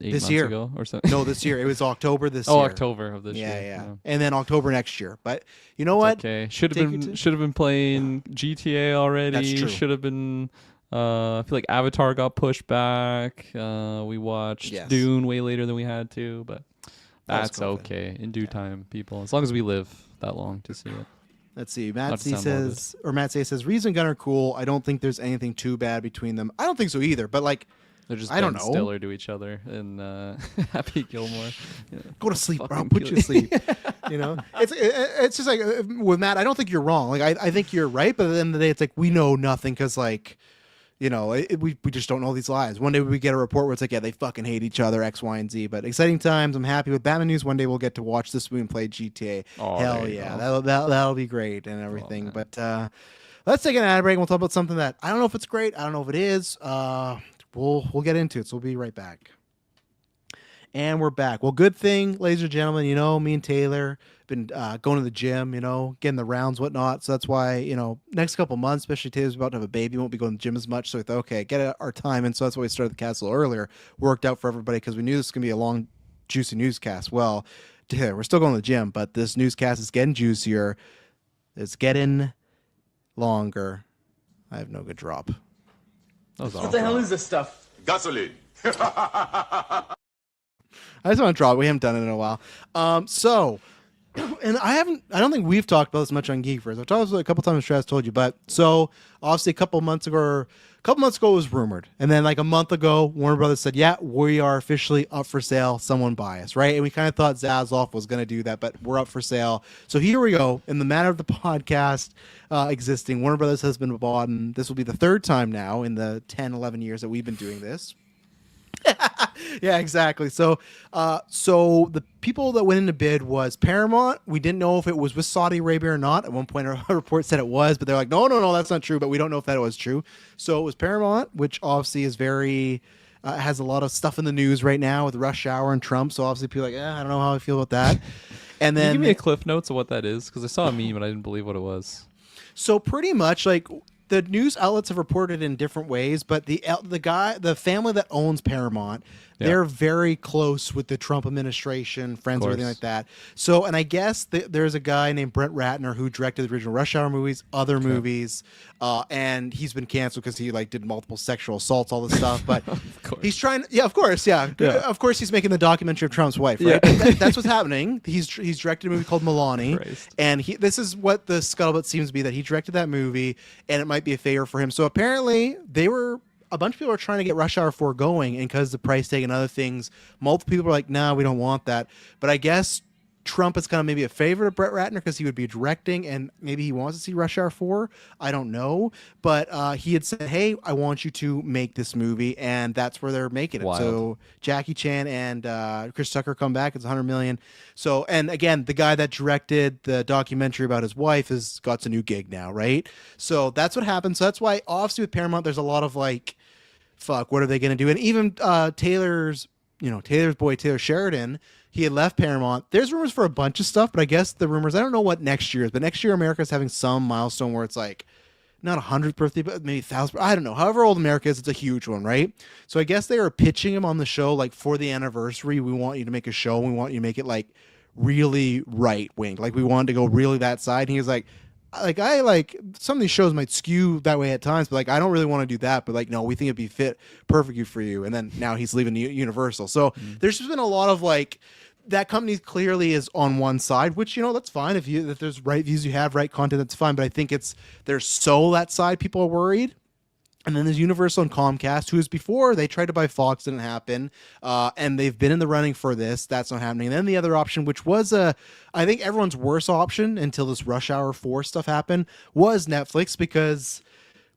8 This months year. ago or something? No, this year. It was October this Oh, year. October of this year. Yeah. And then October next year. But you know what? Okay. Should Take have your been t- should have been playing GTA already. That's true. Should have been. I feel like Avatar got pushed back. We watched Yes. Dune way later than we had to, but That was that's COVID. okay in due time, people. As long as we live that long to see it. Let's see. Not Matt to C sound says, or Matt C says, Reese and Gunn are cool. I don't think there's anything too bad between them. I don't think so either. But like, They're just I don't Ben know. Stiller to each other and Happy Gilmore. Yeah. go to sleep, bro. Fucking Put you to kill- sleep. You know, it's just like with Matt. I don't think you're wrong. Like I think you're right. But at the end of the day, it's like we know nothing because like. You know, we just don't know these lies. One day we get a report where it's like, yeah, they fucking hate each other, X, Y, and Z. But exciting times. I'm happy with Batman news. One day we'll get to watch this movie and play GTA. Oh, Hell there you yeah, go. that'll be great and everything. man. But let's take an ad break. And we'll talk about something that I don't know if it's great. I don't know if it is. We'll get into it. So we'll be right back. And we're back. Well, good thing, ladies and gentlemen, you know, me and Taylor been going to the gym, you know, getting the rounds, whatnot. So that's why, you know, next couple months, especially Taylor's about to have a baby, won't be going to the gym as much. So we thought, okay, get our time. And so that's why we started the cast a little earlier. Worked out for everybody because we knew this was going to be a long, juicy newscast. Well, Taylor, we're still going to the gym, but this newscast is getting juicier. It's getting longer. I have no good drop. That was What awful. the hell is this stuff? Gasoline. I just want to draw it. We haven't done it in a while. And I don't think we've talked about this much on Geek First. I've talked about it a couple times, Straz told you, but so obviously a couple months ago it was rumored. And then like a month ago, Warner Brothers said, yeah, we are officially up for sale. Someone buy us, right? And we kind of thought Zaslav was going to do that, but we're up for sale. So here we go. In the matter of the podcast existing, Warner Brothers has been bought, and this will be the third time now in the 10, 11 years that we've been doing this. Yeah, exactly. So the people that went in to bid was Paramount. We didn't know if it was with Saudi Arabia or not. At one point, a report said it was, but they're like, no, that's not true. But we don't know if that was true. So it was Paramount, which obviously is very has a lot of stuff in the news right now with Rush Hour and Trump. So obviously, people are like, I don't know how I feel about that. And Can then you give me a cliff notes of what that is? Because I saw a meme and I didn't believe what it was. So pretty much like the news outlets have reported in different ways, but the family that owns Paramount, they're very close with the Trump administration, friends, everything like that. So, and I guess there's a guy named Brett Ratner who directed the original Rush Hour movies, other movies, and he's been canceled because he like did multiple sexual assaults, all this stuff. But he's trying. Yeah, of course. Yeah, of course. He's making the documentary of Trump's wife. Right? Yeah. That's what's happening. He's directed a movie called Milani, and this is what the scuttlebutt seems to be, that he directed that movie, and it might be a favor for him. So apparently a bunch of people are trying to get Rush Hour 4 going, and because the price tag and other things, multiple people are like, nah, we don't want that. But I guess Trump is kind of maybe a favorite of Brett Ratner because he would be directing, and maybe he wants to see Rush Hour 4. I don't know. But he had said, hey, I want you to make this movie, and that's where they're making it. Wild. So Jackie Chan and Chris Tucker come back. It's $100 million. So, and again, the guy that directed the documentary about his wife has got a new gig now, right? So that's what happened. So that's why, obviously, with Paramount, there's a lot of like, fuck, what are they going to do? And even Taylor's boy, Taylor Sheridan, he had left Paramount. There's rumors for a bunch of stuff, but I guess the rumors, I don't know what next year is, but next year America's having some milestone where it's like, not 100th birthday, but maybe 1,000th. I don't know. However old America is, it's a huge one, right? So I guess they were pitching him on the show, like, for the anniversary, we want you to make a show. We want you to make it, like, really right-wing. Like, we wanted to go really that side. And he was like, some of these shows might skew that way at times, but like I don't really want to do that. But like, no, we think it'd be fit perfectly for you. And then now he's leaving Universal. So there's just been a lot of like that company clearly is on one side, which that's fine if there's right views you have, right content, that's fine. But I think there's so that side people are worried. And then there's Universal and Comcast, who is before they tried to buy Fox, didn't happen, and they've been in the running for this. That's not happening. And then the other option, which was I think everyone's worst option until this Rush Hour 4 stuff happened, was Netflix, because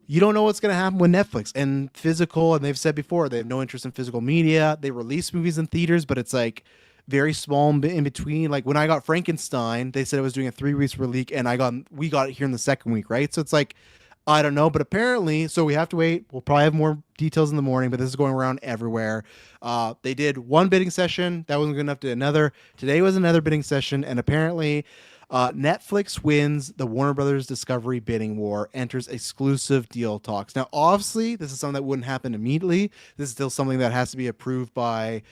you don't know what's going to happen with Netflix and physical. And they've said before they have no interest in physical media. They release movies in theaters, but it's like very small in between. Like when I got Frankenstein, they said it was doing a 3 weeks release, and we got it here in the second week, right? So it's like, I don't know, but apparently, so we have to wait. We'll probably have more details in the morning, but this is going around everywhere. They did one bidding session. That wasn't good enough to another. Today was another bidding session, and apparently Netflix wins the Warner Brothers Discovery bidding war, enters exclusive deal talks. Now, obviously, this is something that wouldn't happen immediately. This is still something that has to be approved by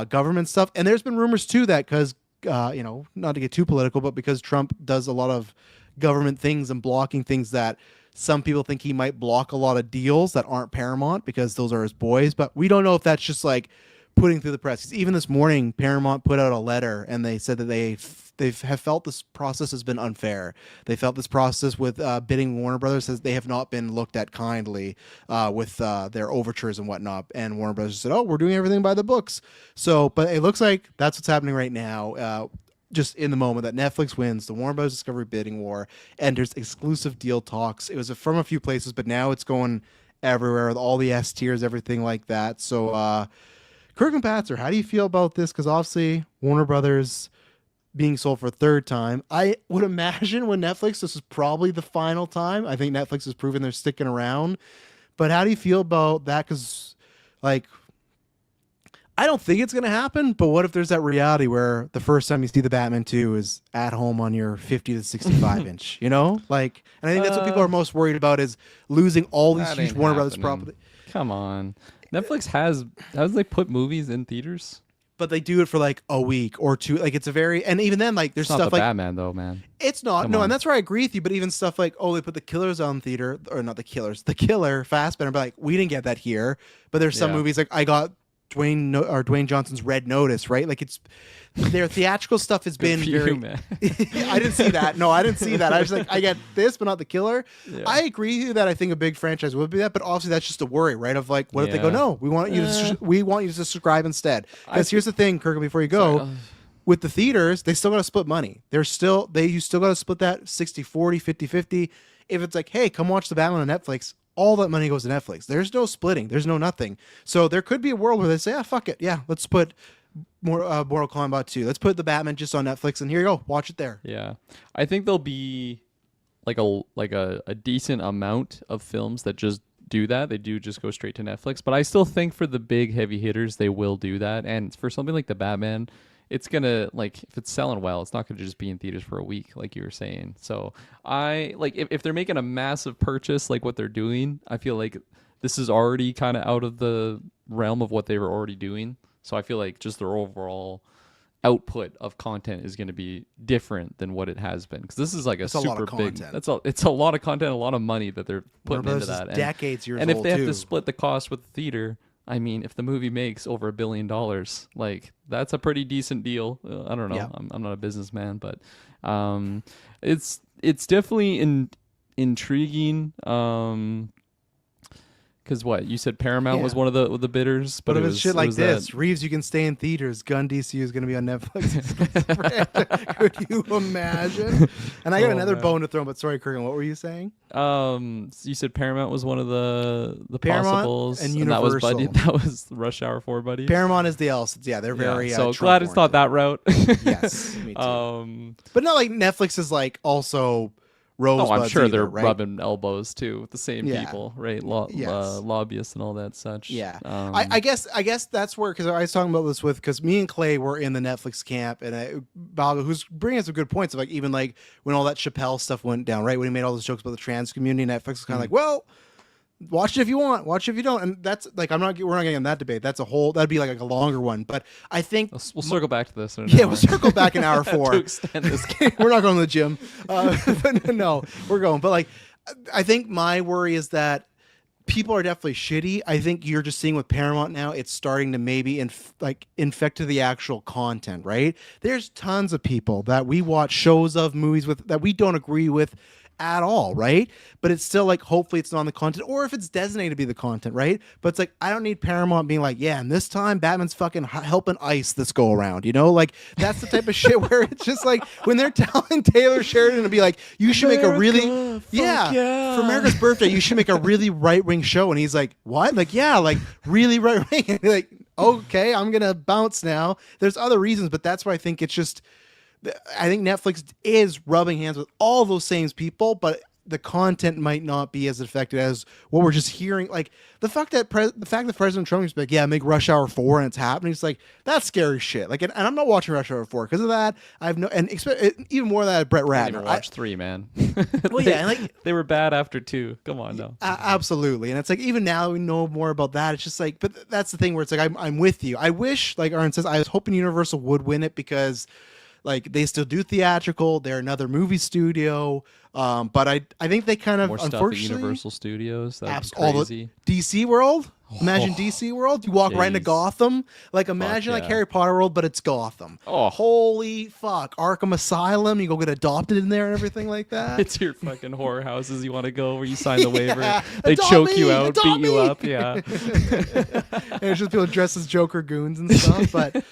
government stuff. And there's been rumors, too, that because, not to get too political, but because Trump does a lot of government things and blocking things that some people think he might block a lot of deals that aren't Paramount because those are his boys. But we don't know if that's just like putting through the press. 'Cause even this morning, Paramount put out a letter and they said that they have felt this process has been unfair. They felt this process with bidding Warner Brothers they have not been looked at kindly with their overtures and whatnot. And Warner Brothers said, "Oh, we're doing everything by the books." So, but it looks like that's what's happening right now. Just in the moment that Netflix wins the Warner Bros. Discovery bidding war, enters exclusive deal talks. It was from a few places, but now it's going everywhere with all the S tiers, everything like that. So, Kirk and Patzer, how do you feel about this? Because obviously Warner Brothers being sold for a third time. I would imagine with Netflix, this is probably the final time. I think Netflix has proven they're sticking around. But how do you feel about that? Because, I don't think it's going to happen, but what if there's that reality where the first time you see the Batman 2 is at home on your 50 to 65 inch, And I think that's what people are most worried about is losing all these huge Warner Brothers property. Come on. Netflix has they put movies in theaters? But they do it for a week or two. It's a very, and even then, there's It's stuff not the Batman though, man. It's not. Come no, on. and that's where I agree with you. But even stuff they put the Killers on theater, or not the Killers, the Killer, Fassbender, but we didn't get that here. But there's some movies I got Dwayne Johnson's Red Notice, right? It's their theatrical stuff has been very. Man. I didn't see that. No, I didn't see that. I was I get this, but not the Killer. Yeah. I agree with you that I think a big franchise would be that, but obviously that's just a worry, right? Of what if they go, no, we want you to subscribe instead. Because here's the thing, Kirk, before you go. With the theaters, they still got to split money. You still got to split that 60-40, 50-50. If it's hey, come watch the Batman on Netflix, all that money goes to Netflix. There's no splitting. There's no nothing. So there could be a world where they say, fuck it. Yeah, let's put Mortal Kombat 2. Let's put the Batman just on Netflix, and here you go. Watch it there. Yeah. I think there'll be a decent amount of films that just do that. They do just go straight to Netflix. But I still think for the big heavy hitters, they will do that. And for something like the Batman, it's gonna if it's selling well, it's not gonna just be in theaters for a week, like you were saying. So I if they're making a massive purchase like what they're doing, I feel like this is already kind of out of the realm of what they were already doing. So I feel like just their overall output of content is going to be different than what it has been, because this is a super big. It's a lot of content, a lot of money that they're putting into that. Decades years and if old they have too. to split the cost with the theater. I mean, if the movie makes over $1 billion, that's a pretty decent deal. I don't know. Yeah. I'm not a businessman, but it's definitely intriguing. Because what you said, Paramount was one of the bidders, but it was shit like this. That... Reeves, you can stay in theaters. Gun DCU is going to be on Netflix. Could you imagine? And I got another bone to throw. But sorry, Kurgan, what were you saying? You said Paramount was one of the Paramount possibles, and Universal. That was Rush Hour 4 Buddies. Paramount is the else. Yeah, they're very. So glad it's not that route. Yes, me too. But not Netflix is also. I'm sure they're right? rubbing elbows too with the same people, right? Lobbyists and all that such. Yeah, I guess that's where, because I was talking about this because me and Clay were in the Netflix camp, and Balga, who's bringing us some good points of even when all that Chappelle stuff went down, right? When he made all those jokes about the trans community, Netflix was kind of well. Watch it if you want. Watch it if you don't. And that's we're not getting in that debate. That'd be a longer one. But I think we'll circle back to this. We'll circle back in hour 4 to extend this. We're not going to the gym. But no, we're going. But I think my worry is that people are definitely shitty. I think you're just seeing with Paramount now, it's starting to maybe infect to the actual content, right? There's tons of people that we watch shows of movies with that we don't agree with at all, right? But it's still hopefully it's not on the content, or if it's designated to be the content, right? But it's I don't need Paramount being and this time Batman's fucking helping ICE this go around, that's the type of shit where it's just when they're telling Taylor Sheridan to be you should make a really for America's birthday you should make a really right-wing show, and he's what? Really right-wing. And okay, I'm gonna bounce now. There's other reasons, but that's why I think it's just I think Netflix is rubbing hands with all those same people, but the content might not be as affected as what we're just hearing. Like the fact that President Trump is like, yeah, make Rush Hour 4 and it's happening. It's like, that's scary shit. Like, and I'm not watching Rush Hour 4 because of that. Even more than that, Brett I didn't Ratner. even watch 3, man. Well, yeah, and like they were bad after 2. Come on, no. absolutely. And it's like, even now we know more about that. It's just like, but that's the thing where it's like, I'm with you. I wish, like Aaron says, I was hoping Universal would win it because like they still do theatrical. They're another movie studio. But I think they kind of, More stuff at unfortunately, Universal Studios. That'd be all crazy. the DC World. Imagine DC World. You walk right into Jeez. Gotham. Like imagine like yeah. Harry Potter World, but it's Gotham. Oh. Holy fuck! Arkham Asylum. You go get adopted in there and everything like that. It's your fucking horror houses you want to go where you sign the waiver. Yeah. They Adopt choke me! you out, Adopt beat you me! up. Yeah. And it's just people dressed as Joker goons and stuff. But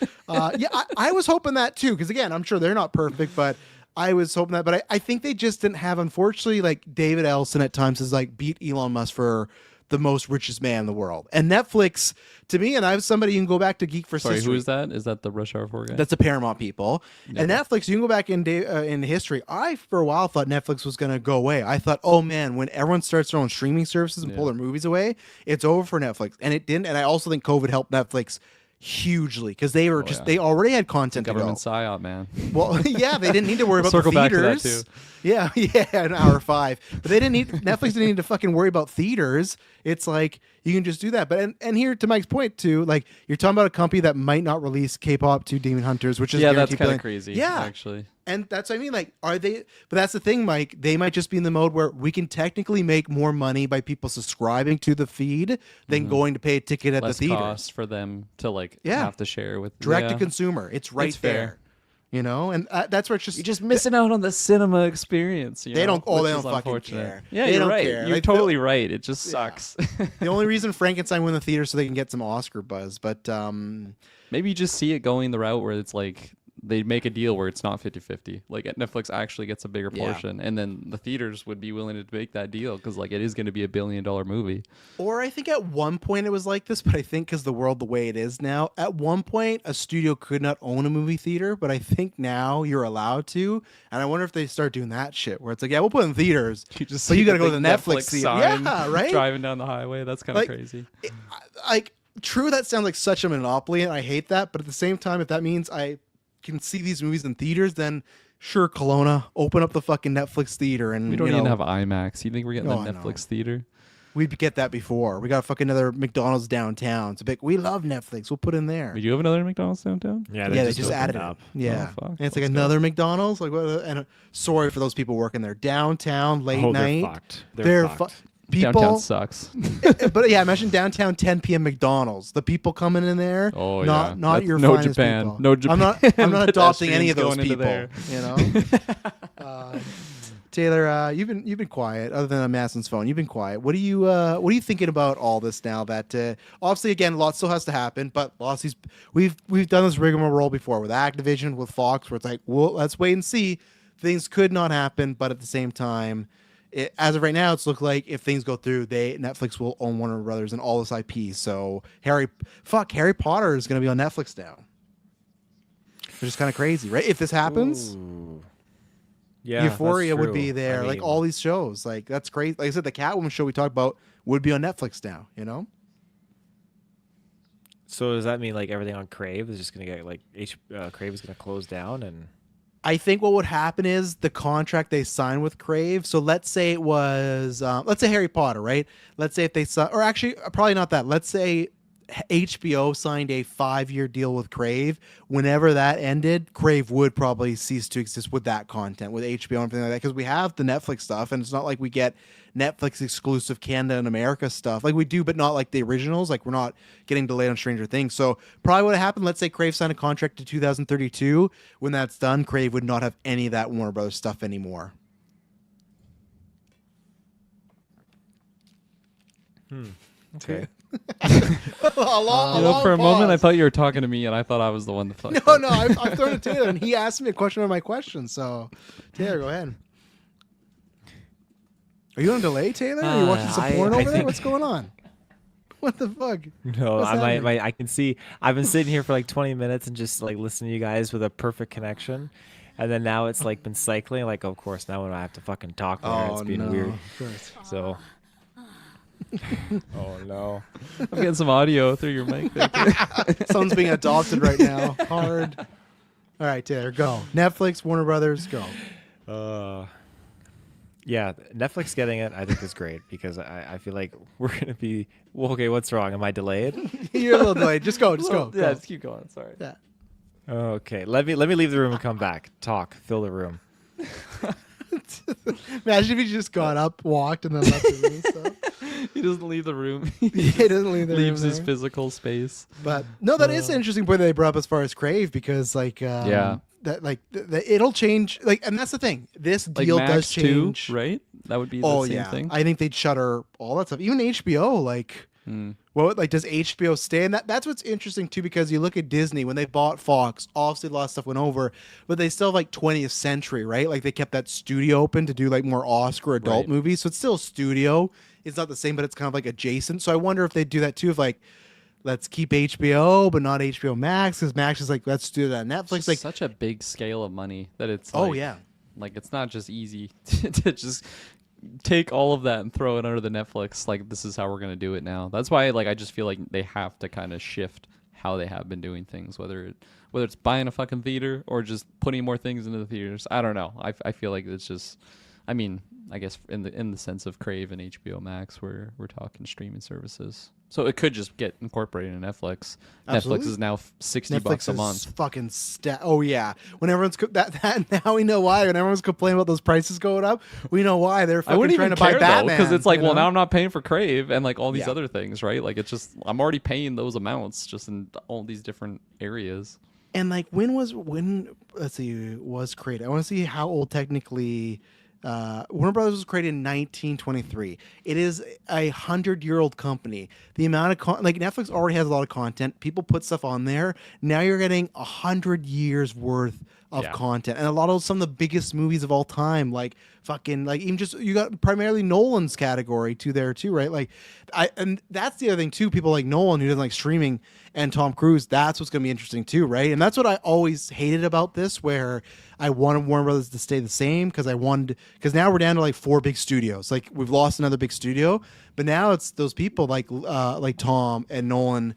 yeah, I was hoping that too, because again, I'm sure they're not perfect, but I was hoping that. But I think they just didn't have, unfortunately, like David Ellison at times has like beat Elon Musk for the most richest man in the world. And Netflix, to me, and I was somebody you can go back to Geek for Sorry, History. who is that? Is that the Rush Hour 4 guy? That's the Paramount people. And Netflix, you can go back in history. I, for a while, thought Netflix was going to go away. I thought, oh man, when everyone starts their own streaming services and pull their movies away, it's over for Netflix. And it didn't. And I also think COVID helped Netflix hugely because they were they already had content to go. Government psyop, man. Well, yeah, they didn't need to worry about Circle the back to theaters. that, too. Yeah, in hour 5. But they didn't need Netflix didn't need to fucking worry about theaters. It's like you can just do that. But and here to Mike's point too, like you're talking about a company that might not release K-pop 2 Demon Hunters, which is Yeah, that's guaranteed kind of billion. crazy. Yeah, Actually. and that's what I mean. Like, are they? But that's the thing, Mike. They might just be in the mode where we can technically make more money by people subscribing to the feed than going to pay a ticket at Less the theater. cost for them to like Yeah. have to share with Direct to yeah. consumer. It's right It's there. fair. You know, and that's where it's just You're just missing out on the cinema experience. You They know, don't- oh, which they is don't fucking unfortunate. care. Yeah, They you're don't right. care. You're Like, totally right. It just sucks. the only reason Frankenstein won the theater so they can get some Oscar buzz. But Maybe you just see it going the route where it's like they make a deal where it's not 50-50. Like Netflix actually gets a bigger portion, and then the theaters would be willing to make that deal because like it is going to be $1 billion movie. or I think at one point it was like this, but I think because the world the way it is now, at one point a studio could not own a movie theater, but I think now you're allowed to. And I wonder if they start doing that shit where it's like, yeah, we'll put in theaters, You just but you see got to the go to the big Netflix theater. sign Yeah, right. driving down the highway. That's kind of Like, crazy. Like, true, that sounds like such a monopoly, and I hate that. But at the same time, if that means I can see these movies in theaters, then sure, Kelowna, open up the fucking Netflix theater, and We don't you even know, have IMAX. You think we're getting No, the I know. Netflix theater? we'd get that before. We got fucking another McDonald's downtown. It's a big. We love Netflix. We'll put in there. We do have another McDonald's downtown. Yeah, Yeah, they just opened added up. it. Yeah, Oh, fuck. and it's like Let's go. another McDonald's. Like, what? And sorry for those people working there downtown late Oh, night. they're fucked. They're fucked. people. Downtown sucks. But yeah, imagine downtown 10 p.m. McDonald's. The people coming in there. Oh, not yeah. not That's your no finest Japan. people. No Japan. I'm not adopting any of those Pedestrians people. going into You know. Taylor, you've been quiet. Other than on Madison's phone, you've been quiet. What are you thinking about all this now? That obviously, again, a lot still has to happen. But lots of these, we've done this rigmarole before with Activision, with Fox, where it's like, well, let's wait and see. Things could not happen, but at the same time, as of right now, it's looked like if things go through, Netflix will own Warner Brothers and all this IP. So Harry Potter is going to be on Netflix now, which is kind of crazy, right? If this happens. Ooh. Yeah, Euphoria that's would true. be there, I like mean, all these shows, like that's great. Like I said, the Catwoman show we talked about would be on Netflix now. You know, So does that mean like everything on Crave is just gonna get like Crave is gonna close down and? I think what would happen is the contract they signed with Crave. So let's say it was, let's say Harry Potter, right? Let's say if they or actually probably not that. Let's say HBO signed a 5-year deal with Crave. Whenever that ended, Crave would probably cease to exist with that content, with HBO and everything like that, because we have the Netflix stuff, and it's not like we get Netflix exclusive Canada and America stuff. Like we do, but not like the originals. Like we're not getting delayed on Stranger Things. So probably what happened, let's say Crave signed a contract to 2032. When that's done, Crave would not have any of that Warner Brothers stuff anymore. Okay. For a moment, I thought you were talking to me, and I thought I was the one that thought. No, I've thrown it to Taylor, and he asked me a question on my question. So, Taylor, go ahead. Are you on delay, Taylor? Are you watching some porn over there? think- What's going on? What the fuck? No, What's happening? I can see. I've been sitting here for like 20 minutes and just like listening to you guys with a perfect connection, And then now it's like been cycling. Like, of course, now when I have to fucking talk there, it's being weird. So. Oh no! I'm getting some audio through your mic. There. Someone's being adopted right now. Hard. All right, Taylor, go. Netflix, Warner Brothers, go. Yeah, Netflix getting it, I think is great because I feel like we're gonna be. Well, okay, what's wrong? Am I delayed? You're a little delayed. Just go. Just go. Yeah, Go. just keep going. Sorry. Yeah. Okay, let me leave the room and come back. Talk, fill the room. Imagine if he just got up, walked, and then left the room and stuff. He doesn't leave the room. He doesn't leave the Leaves room his there. physical space. But no, that is an interesting point that they brought up as far as Crave because that it'll change and that's the thing. This Like deal Max does change, 2, right? That would be the same thing. I think they'd shutter all that stuff. Even HBO, does HBO stay? And that's what's interesting too, because you look at Disney when they bought Fox, obviously a lot of stuff went over, but they still have 20th Century, right? Like they kept that studio open to do more Oscar adult movies. So it's still a studio. It's not the same, but it's kind of adjacent. So I wonder if they do that too, if let's keep HBO, but not HBO Max, because Max is let's do that on Netflix. It's such a big scale of money that it's it's not just easy to just take all of that and throw it under the Netflix. This is how we're gonna do it now. That's why I just feel like they have to kind of shift how they have been doing things, whether it's buying a fucking theater or just putting more things into the theaters. I don't know. I feel like it's just. I mean, I guess in the sense of Crave and HBO Max, we're talking streaming services. So it could just get incorporated in Netflix. Absolutely. Netflix is now $60 a month. Fucking oh yeah. When everyone's that now we know why. When everyone's complaining about those prices going up, we know why. They're fucking trying to buy Batman because it's well now I'm not paying for Crave and all these other things, right? It's just I'm already paying those amounts just in all these different areas. And let's see, was created. I want to see how old technically. Warner Brothers was created in 1923. It is a 100-year-old company. The amount of Netflix already has a lot of content. People put stuff on there. Now you're getting 100 years worth of content, and a lot of some of the biggest movies of all time. Even just you got primarily Nolan's category there too, right? And that's the other thing too. People like Nolan who doesn't like streaming, and Tom Cruise. That's what's gonna be interesting too, right? And that's what I always hated about this, where I wanted Warner Brothers to stay the same because now we're down to 4 big studios. We've lost another big studio, but now it's those people like Tom and Nolan.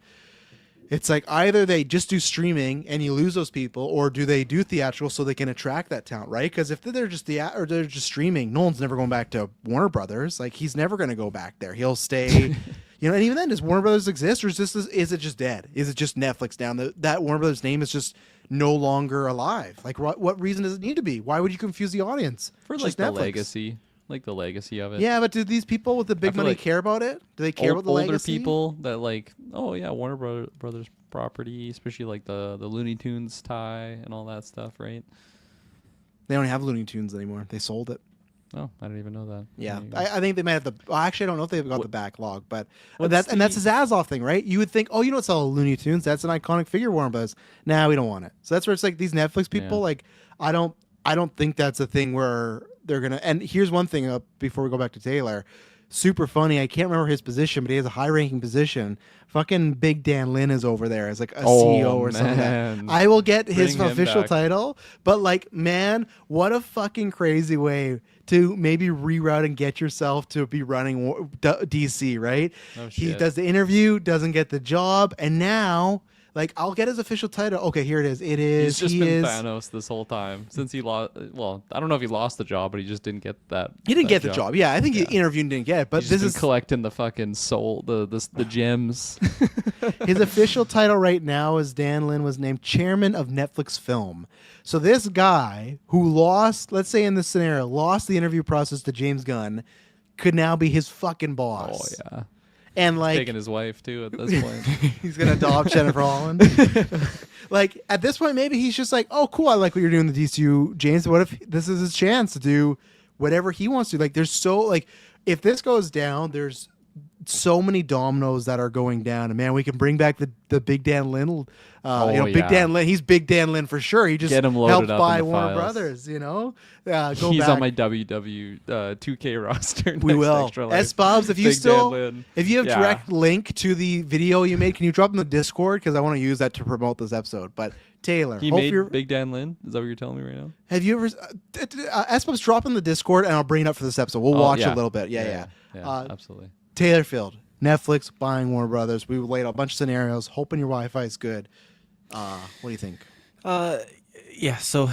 It's either they just do streaming and you lose those people, or do they do theatrical so they can attract that talent, right? Because if they're just they're just streaming, Nolan's never going back to Warner Brothers. He's never going to go back there. He'll stay, And even then, does Warner Brothers exist, or is it just dead? Is it just Netflix now? That Warner Brothers name is just no longer alive. What reason does it need to be? Why would you confuse the audience? For Just the Netflix. legacy. The legacy of it. Yeah, but do these people with the big money care about it? Do they care about the older legacy? people that Warner Brothers property, especially the Looney Tunes tie and all that stuff, right? They don't have Looney Tunes anymore. They sold it. Oh, I didn't even know that. Yeah, I think they might have the. Well, actually, I don't know if they've got the backlog, but what's that's a Zazoff thing, right? You would think, it's all Looney Tunes. That's an iconic figure, Warner Brothers. Nah, we don't want it. So that's where it's these Netflix people. I don't think that's a thing where they're gonna. And here's one thing before we go back to Taylor. Super funny. I can't remember his position, but he has a high-ranking position. Fucking Big Dan Lin is over there as a CEO or something. Like that. I will get his official title, but man, what a fucking crazy way to maybe reroute and get yourself to be running DC, right? Oh, he shit. does the interview, doesn't get the job, and now. I'll get his official title. Okay, here it is. He's just been Thanos this whole time since he lost. Well, I don't know if he lost the job, but he just didn't get that. He didn't get the job. Yeah, I think he interviewed and didn't get it. But this is collecting the fucking soul, the gems. His official title right now is Dan Lin was named chairman of Netflix Film. So this guy who lost, let's say in this scenario, lost the interview process to James Gunn, could now be his fucking boss. Oh yeah. And taking his wife too at this point. He's gonna adopt Jennifer Holland. At this point, maybe he's just oh cool, I like what you're doing in the DCU, James. What if this is his chance to do whatever he wants to? There's if this goes down, there's so many dominoes that are going down, and man, we can bring back the Big Dan Lin. Big yeah. Dan Lin. He's Big Dan Lin for sure. He just Get him helped loaded up in by the Warner files. Brothers. Go He's back. on my WW 2K roster. We next will. Extra Life. S Bobs, if you Big Dan still, Lin. if you have Yeah. direct link to the video you made, can you drop in the Discord? Because I want to use that to promote this episode. But Taylor, He hope made you're, Big Dan Lin. Is that what you're telling me right now? have you ever S Bobs drop in the Discord and I'll bring it up for this episode. We'll watch yeah. a little bit. Yeah. Absolutely. Taylor Field, Netflix buying Warner Brothers. We laid out a bunch of scenarios, hoping your Wi-Fi is good. What do you think? Yeah, so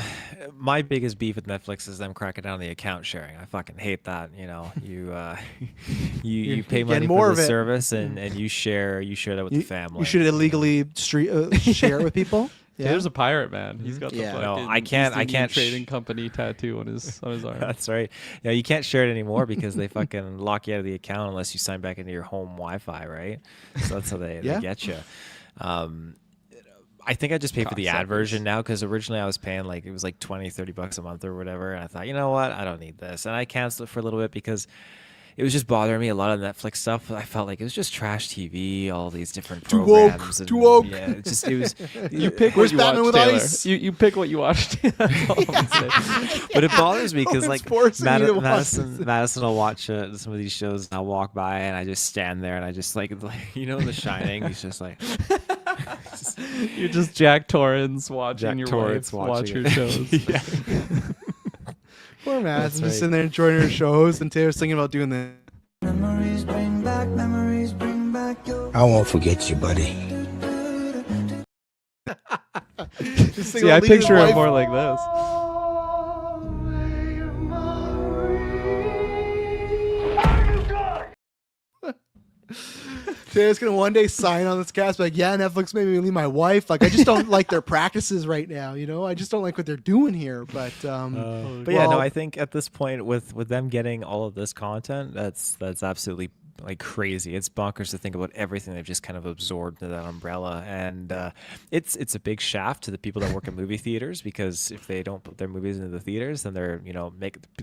my biggest beef with Netflix is them cracking down on the account sharing. I fucking hate that. You pay money more for of the it. service and you share that with the family. You should illegally share it with people. Yeah. Taylor's a pirate, man. He's got the Yeah. fucking No, I can't trading company tattoo on his arm. That's right. Yeah, you can't share it anymore because they fucking lock you out of the account unless you sign back into your home Wi-Fi, right? So that's how they get you. I think I just pay for the ad Cocksuckers. version now because originally I was paying it was like $20-$30 a month or whatever, and I thought, you know what, I don't need this, and I canceled it for a little bit because it was just bothering me. A lot of Netflix stuff, I felt like it was just trash TV, all these different Too woke, programs. too woke. Yeah, it was. You pick Where's what you Batman watch, with Taylor. ice? You pick what you watch. That's all I'm saying. But it bothers me because it's like forcing me to watch Madison will watch some of these shows and I'll walk by and I just stand there and I just like The Shining. He's just like You're just Jack Torrance watching Jack your Torrance wife watch watching your it. shows. Yeah. Poor Madison That's just right. sitting there enjoying her shows, and Taylor's thinking about doing the. I won't forget you, buddy. Just thinking See, I about leaving picture his it wife. more like this. Taylor's gonna one day sign on this cast, like, yeah, Netflix made me leave my wife. Like, I just don't like their practices right now. I just don't like what they're doing here. But yeah, no, well, I think at this point with them getting all of this content, that's absolutely like crazy. It's bonkers to think about everything they've just kind of absorbed into that umbrella, and it's a big shaft to the people that work in movie theaters because if they don't put their movies into the theaters, then they're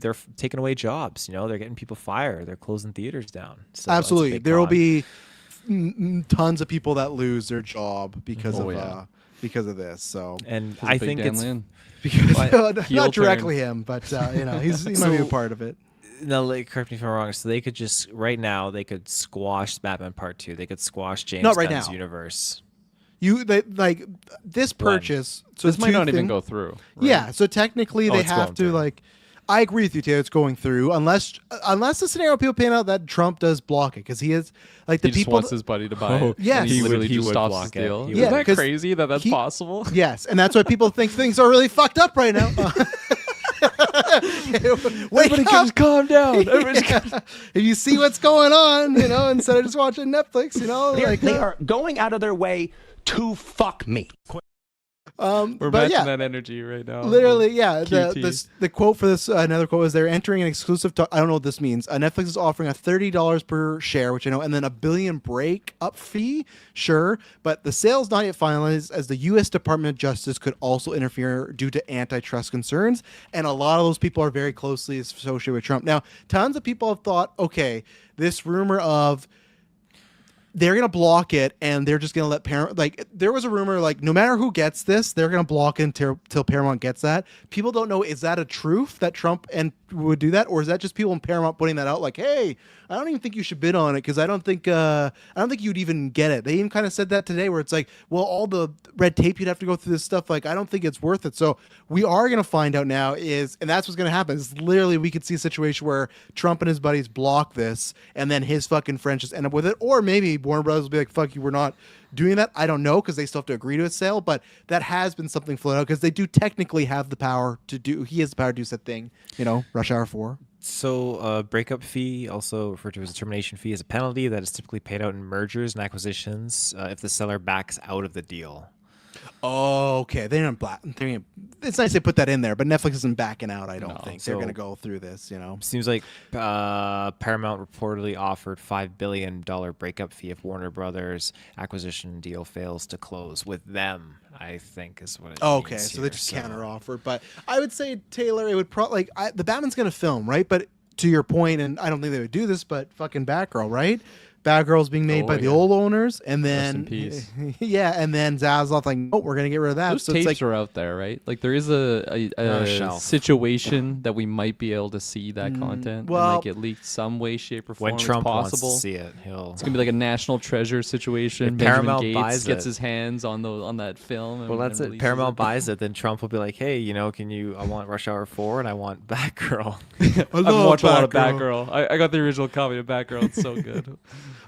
they're taking away jobs. They're getting people fired. They're closing theaters down. So it's a absolutely, big there will con. be tons of people that lose their job because Oh, of yeah. because of this. So And Because I of Big think Dan it's Lin. because Heel not turn. directly him, but he might be a So- part of it. no, correct me if I'm wrong. So they could just right now they could squash Batman Part 2. They could squash James Not right Gunn's now. universe. They like this purchase. So This might two not even thing- go through. right? Yeah, so technically Oh, they it's have going to through. like. I agree with you, Taylor. It's going through unless the scenario people pan out that Trump does block it because he is like the He just people. wants his buddy to buy it. Yes. And he He literally would just stops block his it. deal. He Isn't would. that 'Cause crazy that's he- possible? Yes, and that's why people think things are really fucked up right now. Wake Everybody up! can just calm down. Everybody If you see what's going on, instead of just watching Netflix, They are going out of their way to fuck me. We're but matching yeah, that energy right now. literally, yeah. QT. The quote for this another quote is they're entering an exclusive. I don't know what this means. Netflix is offering a $30 per share, which I know, and then $1 billion break up fee. Sure, but the sale's not yet finalized, as the U.S. Department of Justice could also interfere due to antitrust concerns, and a lot of those people are very closely associated with Trump. Now, tons of people have thought, okay, this rumor of they're going to block it and they're just going to let Paramount, like there was a rumor like no matter who gets this, they're going to block it till Paramount gets that. People don't know, is that a truth that Trump and would do that, or is that just people in Paramount putting that out like, hey, I don't even think you should bid on it because I don't think you'd even get it. They even kind of said that today where it's like, well, all the red tape you'd have to go through this stuff, like I don't think it's worth it. So we are going to find out now and that's what's going to happen is literally we could see a situation where Trump and his buddies block this and then his fucking friends just end up with it, or maybe Warner Brothers will be like, fuck you, we're not doing that. I don't know because they still have to agree to a sale, but that has been something floated out because they do technically have the power to do. He has the power to do said thing. Rush Hour 4. So breakup fee, also referred to as a termination fee, is a penalty that is typically paid out in mergers and acquisitions if the seller backs out of the deal. Oh, okay. It's nice they put that in there, but Netflix isn't backing out. I don't think they're so- going to go through this. Seems like Paramount reportedly offered $5 billion breakup fee if Warner Brothers acquisition deal fails to close with them, I think is what it Okay, means so here. they just counter offer. But I would say, Taylor, it would probably the Batman's going to film, right? But to your point, and I don't think they would do this, but fucking Batgirl, right? Batgirl's being made Oh, by the yeah. old owners, and Rest then in peace. yeah, and then Zaslav like, oh, we're gonna get rid of that. Those So tapes it's like, are out there, right? Like there is a On a shelf. situation that we might be able to see that content well- and like get leaked some way, shape, or form. When Trump it's wants possible. to see it, he'll. It's gonna be like a national treasure situation. If Benjamin Paramount Gates buys gets it- his hands on that film. Well, and that's it. releases Paramount buys it, then Trump will be like, "Hey, can you? I want Rush Hour 4, and I want Batgirl." I've been watching a lot of Batgirl. I got the original copy of Batgirl. It's so good.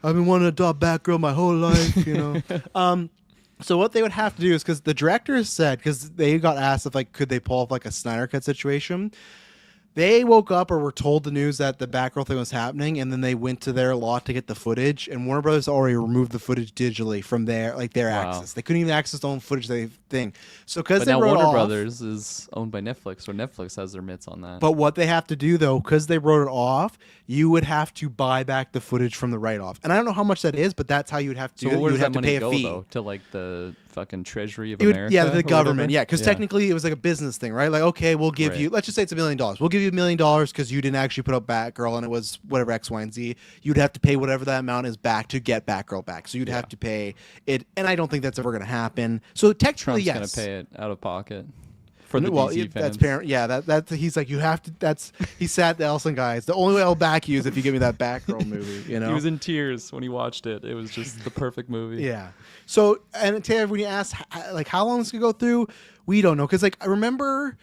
I've been wanting to adopt Batgirl my whole life, So what they would have to do is, because the directors said, because they got asked if like could they pull off like a Snyder Cut situation. They woke up or were told the news that the Batgirl thing was happening, and then they went to their lot to get the footage. And Warner Brothers already removed the footage digitally from their access. They couldn't even access their own footage. So because But they now wrote Warner off, Brothers is owned by Netflix, or Netflix has their mitts on that. But what they have to do though, because they wrote it off, you would have to buy back the footage from the write-off. And I don't know how much that is, but that's how you would have to. so do it. where You does would have that to pay money a go fee. though? To like the fucking Treasury of It would- America? yeah, or the government. whatever? Yeah, because technically it was like a business thing, right? Like, okay, we'll give Right. you, let's just say it's $1 million. We'll give you $1 million because you didn't actually put up Batgirl and it was whatever X, Y, and Z. You'd have to pay whatever that amount is back to get Batgirl back. So you'd have to pay it, and I don't think that's ever going to happen. So technically, Trump's yes. gonna pay it out of pocket for the Well, DC that's fans. parent. Yeah, that's he's like, you have to. He sat the Elson guys. The only way I'll back you is if you give me that Batgirl movie. You know, He was in tears when he watched it. It was just the perfect movie. Yeah. So, and Taylor, when you ask like how long this could go through, we don't know, because like I remember,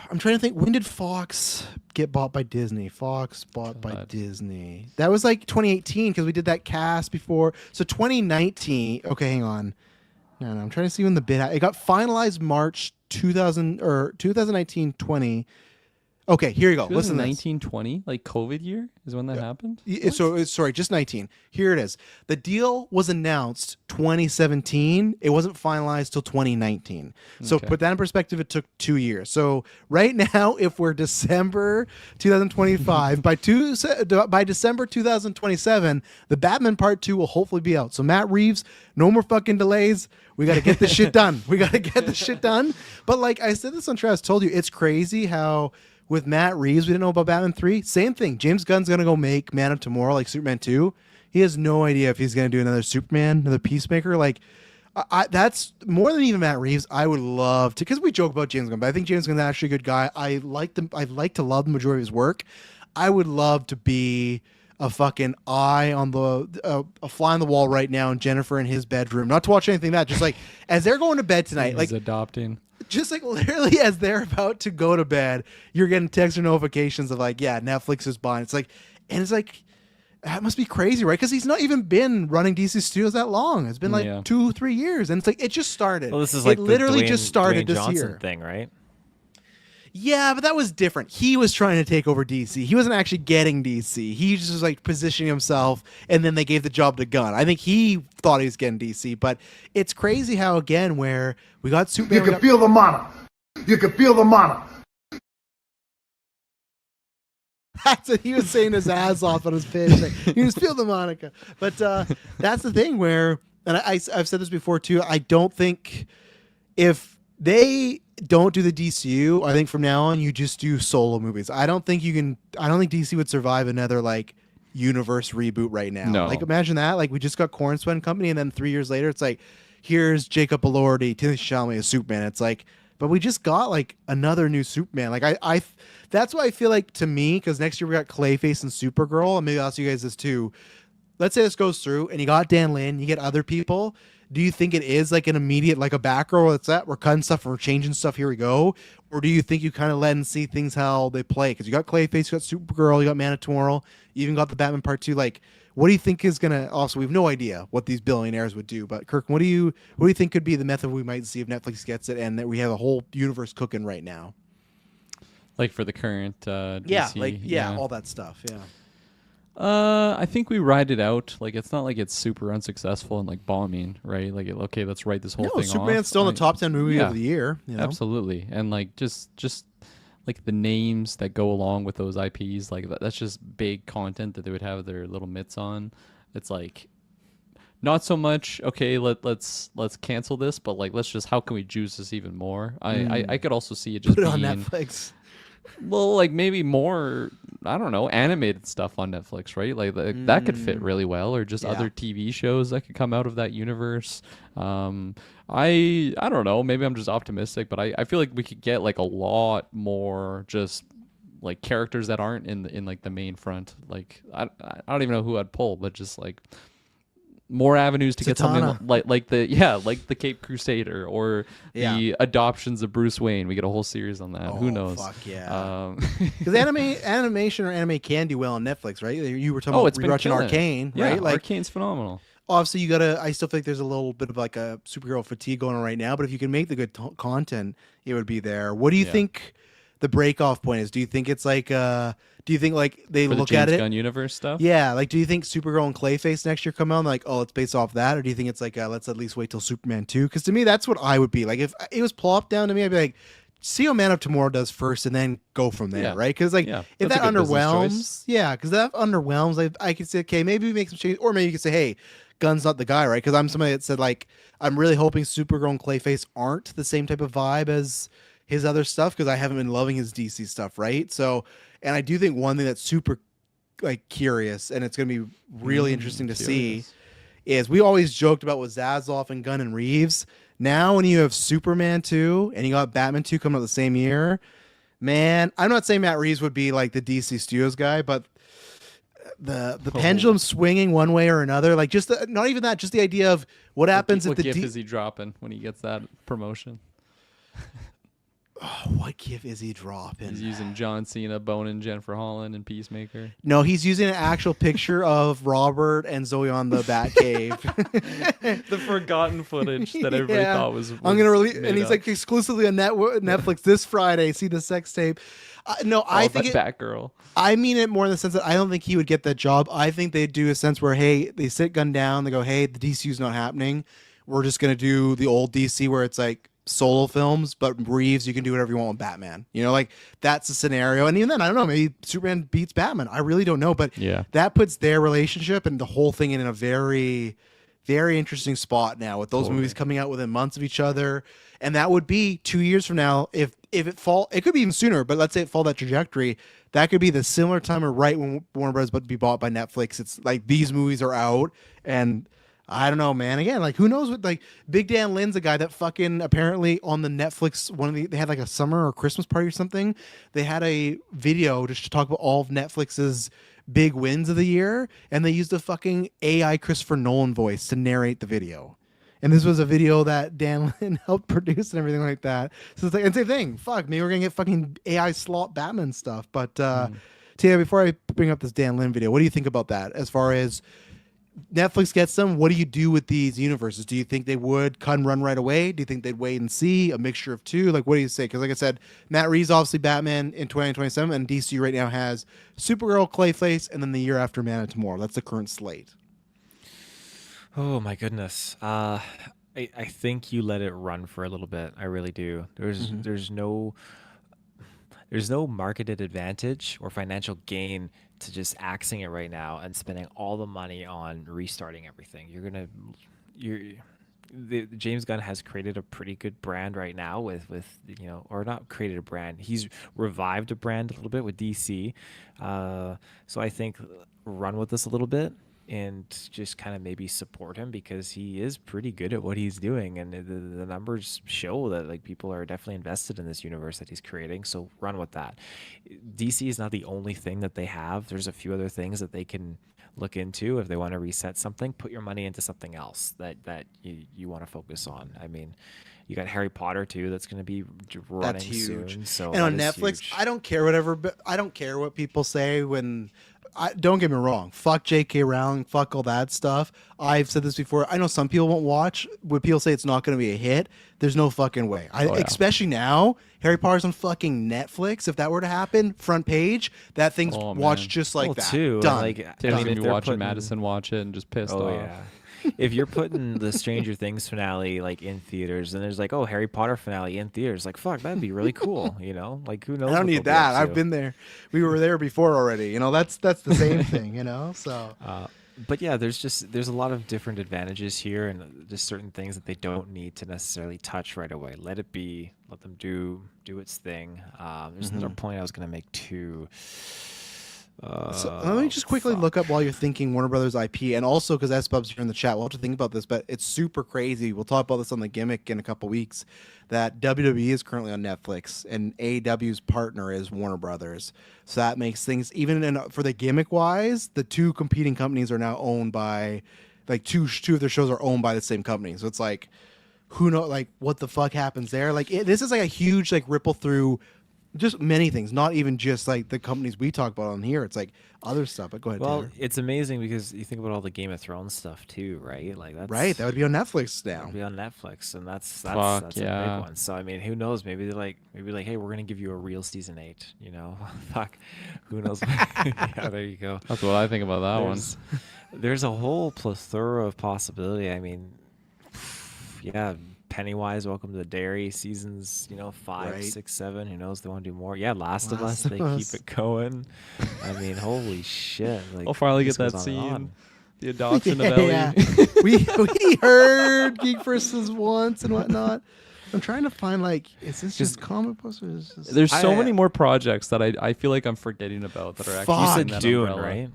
I'm trying to think, when did Fox get bought by Disney? Fox bought by Disney. That was like 2018 because we did that cast before. So 2019. Okay, hang on. No, I'm trying to see when the bid. It got finalized March 2019-20. Okay, here you go. Listen to this. 1920, like COVID year is when that happened. Sorry, just 19. Here it is. The deal was announced 2017. It wasn't finalized till 2019. So Okay. put that in perspective, it took 2 years. So right now, if we're December 2025, by December 2027, the Batman Part 2 will hopefully be out. So Matt Reeves, no more fucking delays. We got to get this shit done. But like I said this on Travis, told you, it's crazy how with Matt Reeves, we didn't know about Batman 3. Same thing. James Gunn's going to go make Man of Tomorrow like Superman 2. He has no idea if he's going to do another Superman, another Peacemaker. Like, that's more than even Matt Reeves. I would love to, because we joke about James Gunn, but I think James Gunn's actually a good guy. I like to love the majority of his work. I would love to be a fucking eye on a fly on the wall right now in Jennifer in his bedroom. Not to watch anything that, just like as they're going to bed tonight, He's like adopting. just like literally as they're about to go to bed, you're getting text or notifications of like, yeah, Netflix is buying. It's like that must be crazy, right? Because he's not even been running DC Studios that long. It's been like 2-3 years, and it's like it just started. Well, this is like it literally the just started Dwayne this Johnson year thing, right? Yeah, but that was different. He was trying to take over DC. He wasn't actually getting DC. He just was like positioning himself, and then they gave the job to Gunn. I think he thought he was getting DC, but it's crazy how again where we got Superman. You can feel the mana. You can feel the mana. That's what he was saying his ass off on his pitch. Like, he was feel the Monica. But that's the thing where, and I've said this before too, I don't think if they don't do the DCU, I think from now on you just do solo movies. I don't think DC would survive another like universe reboot right now. No. Like imagine that. Like we just got Corn Sweat Company, and then 3 years later it's like, here's Jacob Elordi, Timothy Chalamet as Superman. It's like, but we just got like another new Superman. Like I that's why I feel like, to me, because next year we got Clayface and Supergirl, and maybe I'll ask you guys this too. Let's say this goes through, and you got Dan Lin, you get other people. Do you think it is like an immediate, like a Batgirl? It's that we're cutting stuff, we're changing stuff. Here we go. Or do you think you kind of let and see things how they play? Because you got Clayface, you got Supergirl, you got Man of Tomorrow, you even got the Batman Part 2. Like, what do you think is gonna? Also, we have no idea what these billionaires would do. But Kirk, what do you think could be the method we might see if Netflix gets it, and that we have a whole universe cooking right now? Like for the current DC, all that stuff. Yeah. I think we ride it out. Like it's not like it's super unsuccessful and like bombing, right? Like okay, let's write this whole thing Superman's off. still in the top 10 movie of the year. You know? Absolutely, and like just like the names that go along with those IPs, like that's just big content that they would have their little mitts on. It's like not so much okay, let's cancel this, but like let's just how can we juice this even more? I could also see it just Put it on being Netflix. well, like maybe more I don't know, animated stuff on Netflix, right? Like that could fit really well, or just other TV shows that could come out of that universe. I don't know. Maybe I'm just optimistic, but I feel like we could get like a lot more just like characters that aren't in like the main front. Like I don't even know who I'd pull, but just like more avenues to get something like the Cape Crusader or the adoptions of Bruce Wayne. We get a whole series on that. Who knows? Fuck yeah. Because animation or anime can do well on Netflix, right? You were talking about rewatching Arcane, right? Yeah, like Arcane's phenomenal. Obviously, I still think there's a little bit of like a superhero fatigue going on right now, but if you can make the good content, it would be there. What do you think the break-off point is? Do you think it's like do you think like they look at it? James Gunn universe stuff? Yeah, like do you think Supergirl and Clayface next year come out and like, oh, it's based off that? Or do you think it's like let's at least wait till Superman 2? Because to me, that's what I would be. Like if it was plopped down to me, I'd be like, see how Man of Tomorrow does first and then go from there, right? Because like if that underwhelms, because that underwhelms, I could say, okay, maybe we make some changes, or maybe you could say, hey, Gunn's not the guy, right? Because I'm somebody that said like, I'm really hoping Supergirl and Clayface aren't the same type of vibe as his other stuff, because I haven't been loving his DC stuff, right? So, and I do think one thing that's super like curious, and it's going to be really interesting to see, is we always joked about with Zaslav and Gunn and Reeves. Now when you have Superman 2 and you got Batman 2 coming out the same year, man, I'm not saying Matt Reeves would be like the DC Studios guy, but the pendulum swinging one way or another, like just not even that, just the idea of what happens what if the gift is he dropping when he gets that promotion? Oh, what gift is he dropping? He's using John Cena boning Jennifer Holland and Peacemaker. No, he's using an actual picture of Robert and Zoe on the Batcave. The forgotten footage that everybody thought was I'm gonna release, and he's like exclusively on Netflix this Friday. See the sex tape. No, I think Batgirl. I mean it more in the sense that I don't think he would get that job. I think they do a sense where, hey, they sit Gun down. They go, hey, the DCU's not happening. We're just gonna do the old DC where it's like solo films, but Reeves, you can do whatever you want with Batman. You know, like that's the scenario. And even then, I don't know, maybe Superman beats Batman. I really don't know, but that puts their relationship and the whole thing in a very, very interesting spot now with those movies coming out within months of each other. And that would be 2 years from now. If it fall, it could be even sooner, but let's say it fall that trajectory, that could be the similar time or right when Warner Bros. About to be bought by Netflix. It's like these movies are out, and I don't know, man. Again, like who knows what, like Big Dan Lynn's a guy that fucking apparently on the Netflix, they had like a summer or Christmas party or something. They had a video just to talk about all of Netflix's big wins of the year. And they used a fucking AI Christopher Nolan voice to narrate the video. And this was a video that Dan Lynn helped produce and everything like that. So it's like, and same thing. Fuck, maybe we're going to get fucking AI slot Batman stuff. But Tia, before I bring up this Dan Lynn video, what do you think about that as far as Netflix gets them? What do you do with these universes? Do you think they would cut and run right away? Do you think they'd wait and see, a mixture of two? Like, what do you say? Because like I said, Matt Reeves obviously Batman in 2027, and DC right now has Supergirl, Clayface, and then the year after Man of Tomorrow. That's the current slate. Oh my goodness. I think you let it run for a little bit. I really do. There's no marketed advantage or financial gain to just axing it right now and spending all the money on restarting everything. James Gunn has created a pretty good brand right now with or not created a brand. He's revived a brand a little bit with DC. So I think run with this a little bit and just kind of maybe support him, because he is pretty good at what he's doing, and the numbers show that like people are definitely invested in this universe that he's creating. So run with that. DC is not the only thing that they have. There's a few other things that they can look into if they want to reset something. Put your money into something else that you want to focus on. I mean, you got Harry Potter too. That's going to be running That's huge. soon. So and on Netflix, huge. I don't care what people say when. Don't get me wrong. Fuck J.K. Rowling. Fuck all that stuff. I've said this before. I know some people won't watch. When people say it's not going to be a hit, there's no fucking way. Especially now, Harry Potter's on fucking Netflix. If that were to happen, front page, that thing's watched just like that. Too. Done. Like, Timmy's gonna be watching Madison watch it and just pissed off. Yeah. If you're putting the Stranger Things finale like in theaters, and there's like, oh, Harry Potter finale in theaters, like fuck, that'd be really cool. You know, like who knows? I don't need that. I've been there. We were there before already. You know, that's the same thing. You know, so. But yeah, there's a lot of different advantages here, and just certain things that they don't need to necessarily touch right away. Let it be. Let them do its thing. There's another point I was going to make too. So let me just quickly look up while you're thinking Warner Brothers IP, and also because S-Bub's here in the chat, we'll have to think about this, but it's super crazy. We'll talk about this on the gimmick in a couple weeks, that WWE is currently on Netflix, and AEW's partner is Warner Brothers. So that makes things, even for the gimmick-wise, the two competing companies are now owned by, like, two of their shows are owned by the same company. So it's like, who knows, like, what the fuck happens there? Like, this is like a huge, like, ripple through just many things, not even just like the companies we talk about on here. It's like other stuff. But go ahead. Well, Taylor. it's amazing because you think about all the Game of Thrones stuff too, right? Like that's right. That would be on Netflix now. That would be on Netflix, and that's Fuck, a big one. So I mean, who knows? Maybe they're like, hey, we're gonna give you a real season 8. You know, fuck, who knows? Yeah, there you go. That's what I think about that one. There's a whole plethora of possibility. I mean, yeah. Pennywise, Welcome to the Dairy, seasons, 5, 6, 7. Who knows? They want to do more. Yeah, Last of Us. They keep it going. I mean, holy shit! Like, I'll finally get that scene. The adoption of Ellie. Yeah. we heard Geek Versus once and whatnot. I'm trying to find, like, is this just comic books or is this? There's so many more projects that I feel like I'm forgetting about that are actually in that Dune, umbrella. right?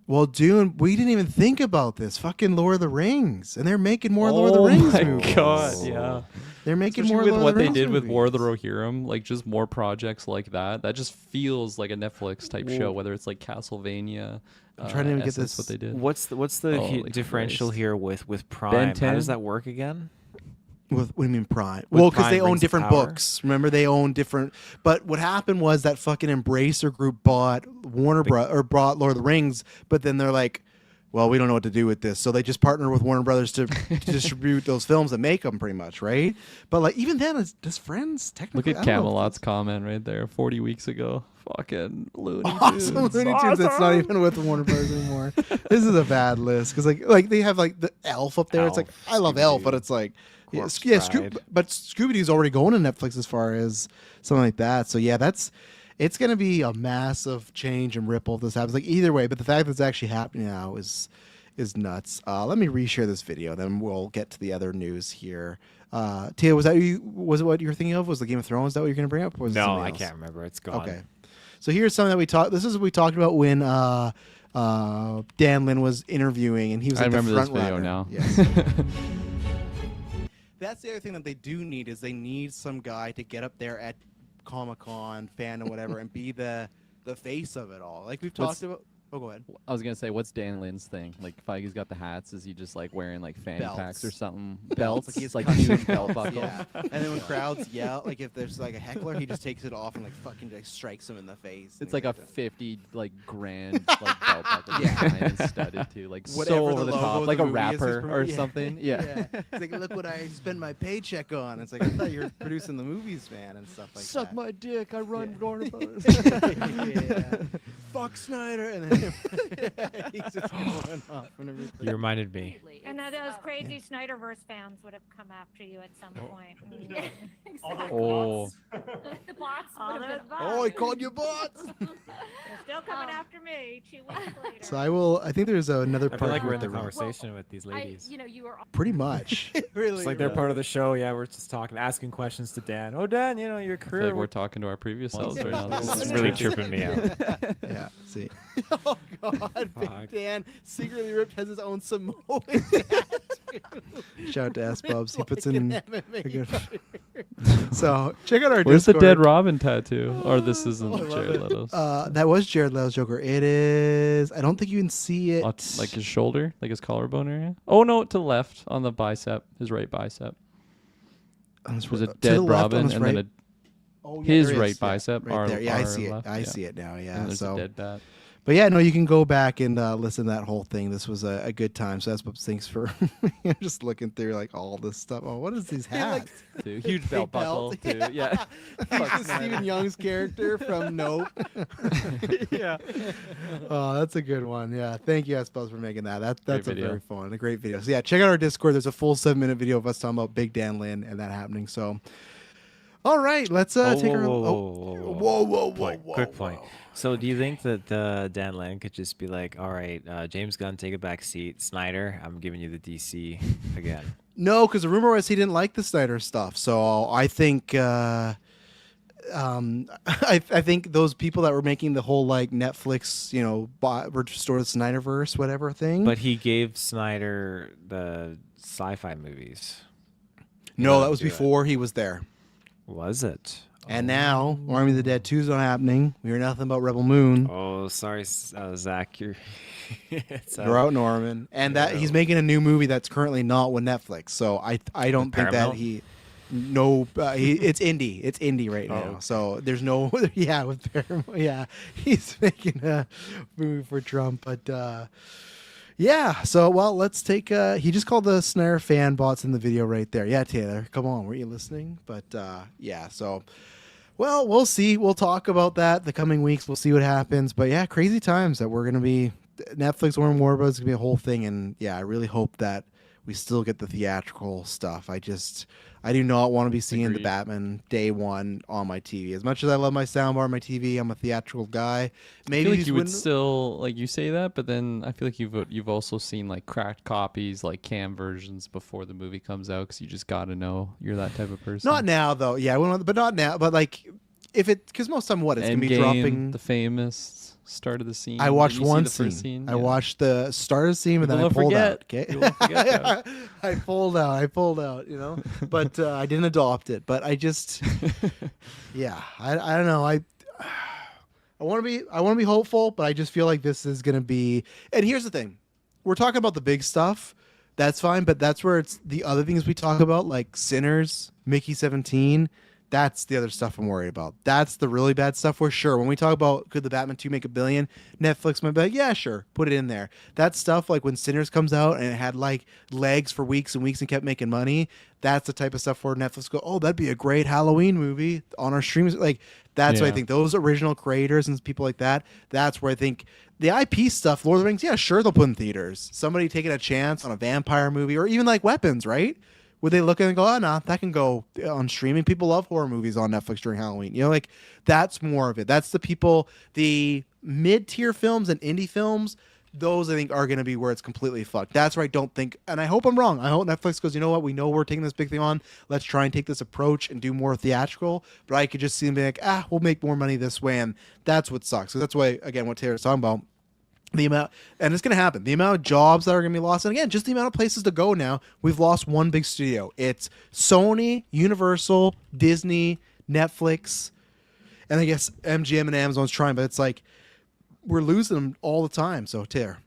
Well, Dune, we didn't even think about this. Fucking Lord of the Rings, and they're making more Lord of the Rings movies. Oh my god, yeah. They're making Especially more with Lord what of the they Rings did with movies. War of the Rohirrim, like just more projects like that. That just feels like a Netflix type show, whether it's like Castlevania. I'm trying to even get Essence, this. what they did. What's the Holy differential Christ. here with Prime? Ben How 10? does that work again? What do you mean Prime? With Well, because Prime they own brings different power? books. Remember, they own different. But what happened was that fucking Embracer Group bought bought Lord of the Rings. But then they're like, well, we don't know what to do with this, so they just partner with Warner Brothers to distribute those films and make them, pretty much, right? But like even then, it's just Friends Look technically. at Camelot's comment right there, 40 weeks ago. Fucking Looney Tunes. Awesome Looney Tunes. That's not even with Warner Brothers anymore. This is a bad list because like they have like the Elf up there. It's like I love Elf, but it's like but Scooby Doo's already going to Netflix as far as something like that. So yeah, it's going to be a massive change and ripple if this happens. Like either way, but the fact that it's actually happening now is nuts. Let me reshare this video, then we'll get to the other news here. Tia, was it what you were thinking of? Was the Game of Thrones? Is that what you're going to bring up? Or was it No, something I else? can't remember. It's gone. Okay. So here's something that we talked. This is what we talked about when Dan Lin was interviewing, and he was I like the remember this front video runner. now. Yes. That's the other thing that they do need is they need some guy to get up there at Comic-Con, fan and whatever, and be the face of it all. Like we've talked about. Oh, go ahead. I was gonna say, what's Dan Lin's thing? Like Feige's got the hats. Is he just like wearing like fanny packs or something? Belts, Like he has like custom huge belt belts, buckle. yeah. And then when crowds yell, like if there's like a heckler, he just takes it off and like fucking like strikes him in the face. It's like a 50 like grand like belt buckle design and studded too, like Whatever so over the the logo top, of like the a movie is, rapper his or yeah. something. Yeah. It's like, look what I spend my paycheck on. It's like, I thought you were producing the movies, man, and stuff like Suck that. my dick. I run Warner Brothers. Yeah. Fuck Snyder, and then he's just going off and everything. You reminded me. And now those crazy Snyderverse fans would have come after you at some point. Oh. The bots would have been Oh, he called you bots. They're still coming after me 2 weeks later. So I think there's another I part feel like we're with in the the conversation with these ladies. You were pretty much. Really, It's like they're part of the show. Yeah, we're just talking, asking questions to Dan. Oh, Dan, your I feel career. like we're talking to our previous selves right now. This is really tripping me out. Yeah. See. Oh God, Big Dan secretly ripped has his own Samoan tattoo. Shout out to S Bubs. He puts in a good. So check out our. Where's Discord. the dead Robin tattoo? Or this isn't I love Jared it. Leto's. That was Jared Leto's Joker. It is. I don't think you can see it. Like his shoulder, like his collarbone area. Oh no, to the left on the bicep, his right bicep. There's a to the dead left on Robin his and right- then Oh, yeah, his there right is. Yeah, bicep. right there. Yeah, I our see it. left, I see it now. Yeah. And there's So. a dead bat. But yeah, no, you can go back and listen to that whole thing. This was a good time. So that's what thanks for I'm just looking through like all this stuff. Oh, what is these hats? Too. Huge belt buckle too. Yeah. He's Stephen Young's character from Nope. Yeah. Oh, that's a good one. Yeah. Thank you, Espels, for making that. That's a video. very fun, a great video. So yeah, check out our Discord. There's a full 7-minute video of us talking about Big Dan Lin and that happening. So all right, let's take our whoa. Quick point. So do you think that Dan Lin could just be like, all right, James Gunn, take a back seat. Snyder, I'm giving you the DC again. No, because the rumor was he didn't like the Snyder stuff. So I think I think those people that were making the whole like Netflix, restore the Snyderverse, whatever thing. But he gave Snyder the sci-fi movies. No, that was before he was there. Was it? And now, Army of the Dead 2 is not happening. We hear nothing about Rebel Moon. Oh, sorry, Zach. You're out, Norman. And that he's making a new movie that's currently not with Netflix. So I don't think that it's indie. It's indie right now. Okay. So there's no with Paramount. Yeah, he's making a movie for Trump. But so let's take. He just called the Snare fan bots in the video right there. Yeah, Taylor, come on, were you listening? But so. Well, we'll see. We'll talk about that the coming weeks. We'll see what happens. But yeah, crazy times that we're going to be Netflix Warner Bros. Is going to be a whole thing. And yeah, I really hope that we still get the theatrical stuff. I do not want to be seeing the Batman day one on my TV. As much as I love my soundbar on my TV, I'm a theatrical guy. Maybe I feel like you would still like you say that, but then I feel like you've also seen like cracked copies, like cam versions before the movie comes out because you just got to know you're that type of person. Not now though. Yeah, but not now. But like because most of them it's going to be dropping the famous start of the scene. I watched one scene. I watched the start of the scene, and then I pulled out. Okay, I pulled out. But I didn't adopt it. But I just, I don't know. I want to be hopeful, but I just feel like this is going to be. And here's the thing: we're talking about the big stuff. That's fine, but that's where it's the other things we talk about, like Sinners, Mickey 17. That's the other stuff I'm worried about. That's the really bad stuff. Where sure, when we talk about could the Batman 2 make $1 billion, Netflix might be like, yeah, sure, put it in there. That stuff, like when Sinners comes out and it had like legs for weeks and weeks and kept making money, that's the type of stuff where Netflix go, oh, that'd be a great Halloween movie on our streams. Like that's what I think. Those original creators and people like that, that's where I think the IP stuff, Lord of the Rings, yeah, sure, they'll put in theaters. Somebody taking a chance on a vampire movie or even like Weapons, right? Would they look at it and go, oh, no, that can go on streaming? People love horror movies on Netflix during Halloween. Like that's more of it. That's the people, the mid-tier films and indie films, those I think are going to be where it's completely fucked. That's where I don't think, and I hope I'm wrong. I hope Netflix goes, you know what? We know we're taking this big thing on. Let's try and take this approach and do more theatrical. But I could just see them being like, we'll make more money this way. And that's what sucks. So that's why, again, what Taylor's talking about. The amount, and it's going to happen. The amount of jobs that are going to be lost, and again, just the amount of places to go now. We've lost one big studio. It's Sony, Universal, Disney, Netflix, and I guess MGM and Amazon's trying, but it's like we're losing them all the time. So, Taylor.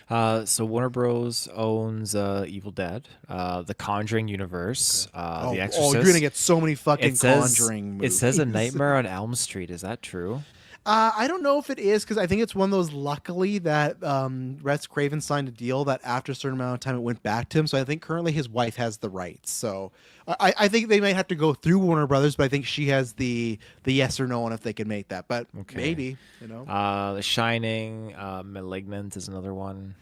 So Warner Bros. Owns Evil Dead, the Conjuring universe, the Exorcist. Oh, you're going to get so many fucking Conjuring movies. It says A Nightmare on Elm Street. Is that true? I don't know if it is because I think it's one of those luckily that Wes Craven signed a deal that after a certain amount of time it went back to him. So I think currently his wife has the rights. So I think they might have to go through Warner Brothers, but I think she has the yes or no on if they can make that. But maybe, The Shining, Malignant is another one.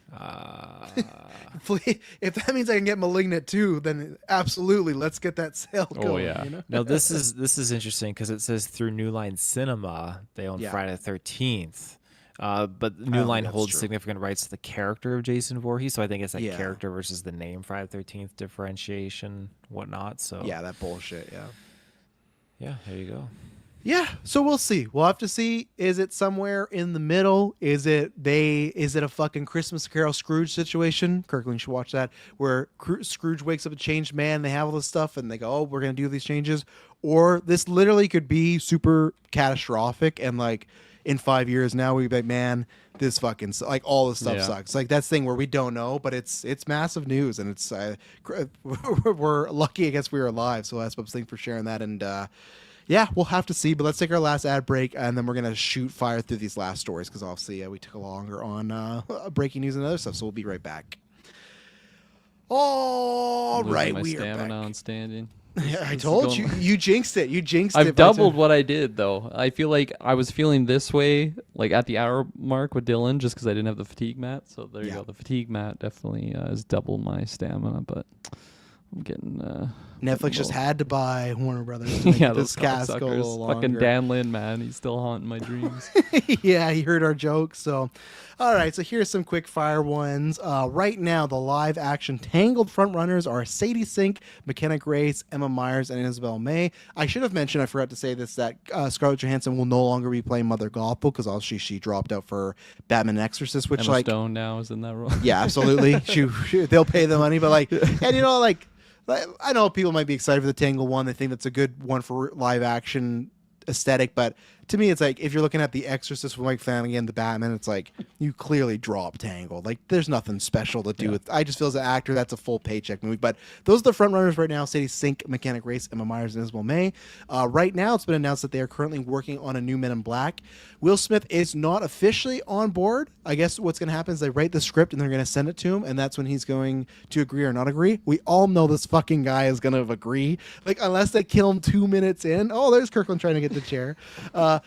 If that means I can get Malignant too, then absolutely, let's get that sale going. Oh yeah. Now this is interesting because it says through New Line Cinema they own Friday the 13th. But New Line holds significant rights to the character of Jason Voorhees, so I think it's that character versus the name Friday the 13th differentiation, whatnot. So yeah, that bullshit. Yeah, there you go. Yeah, so we'll see. We'll have to see. Is it somewhere in the middle? Is it a fucking Christmas Carol Scrooge situation? Kirkland should watch that, where Scrooge wakes up a changed man. They have all this stuff, and they go, "Oh, we're gonna do these changes." Or this literally could be super catastrophic, and like in 5 years now, we'd be like, "Man, this fucking like all this stuff sucks." Like that's the thing where we don't know, but it's massive news, and it's we're lucky. I guess we were alive, so that's thanks for sharing that, and. Yeah, we'll have to see, but let's take our last ad break, and then we're going to shoot fire through these last stories, because obviously we took longer on breaking news and other stuff, so we'll be right back. All right, we are back. On standing. Yeah, I told you. You jinxed it. I've doubled what I did, though. I feel like I was feeling this way, like at the hour mark with Dylan, just because I didn't have the fatigue mat, so there you go. The fatigue mat definitely has doubled my stamina, but I'm getting Netflix just had to buy Warner Brothers to make this cast go a little longer. Fucking Dan Lin, man, he's still haunting my dreams. Yeah, he heard our jokes. So, all right. So here's some quick fire ones. Right now, the live action Tangled frontrunners are Sadie Sink, Mckenna Grace, Emma Myers, and Isabel May. I should have mentioned, I forgot to say this, that Scarlett Johansson will no longer be playing Mother Gothel because obviously she dropped out for Batman and Exorcist, which Emma Stone now is in that role. Yeah, absolutely. They'll pay the money, but and I know people might be excited for the Tangled one. They think that's a good one for live action aesthetic, but to me, it's like if you're looking at The Exorcist with Mike Flanagan, the Batman, it's like you clearly drop Tangled. Like there's nothing special to do with. I just feel as an actor that's a full paycheck movie. But those are the front runners right now: Sadie Sink, Mckenna Grace, Emma Myers, and Isabel May. Right now, it's been announced that they are currently working on a new Men in Black. Will Smith is not officially on board. I guess what's going to happen is they write the script and they're going to send it to him, and that's when he's going to agree or not agree. We all know this fucking guy is going to agree. Like unless they kill him 2 minutes in. Oh, there's Kirkland trying to get the chair. I'm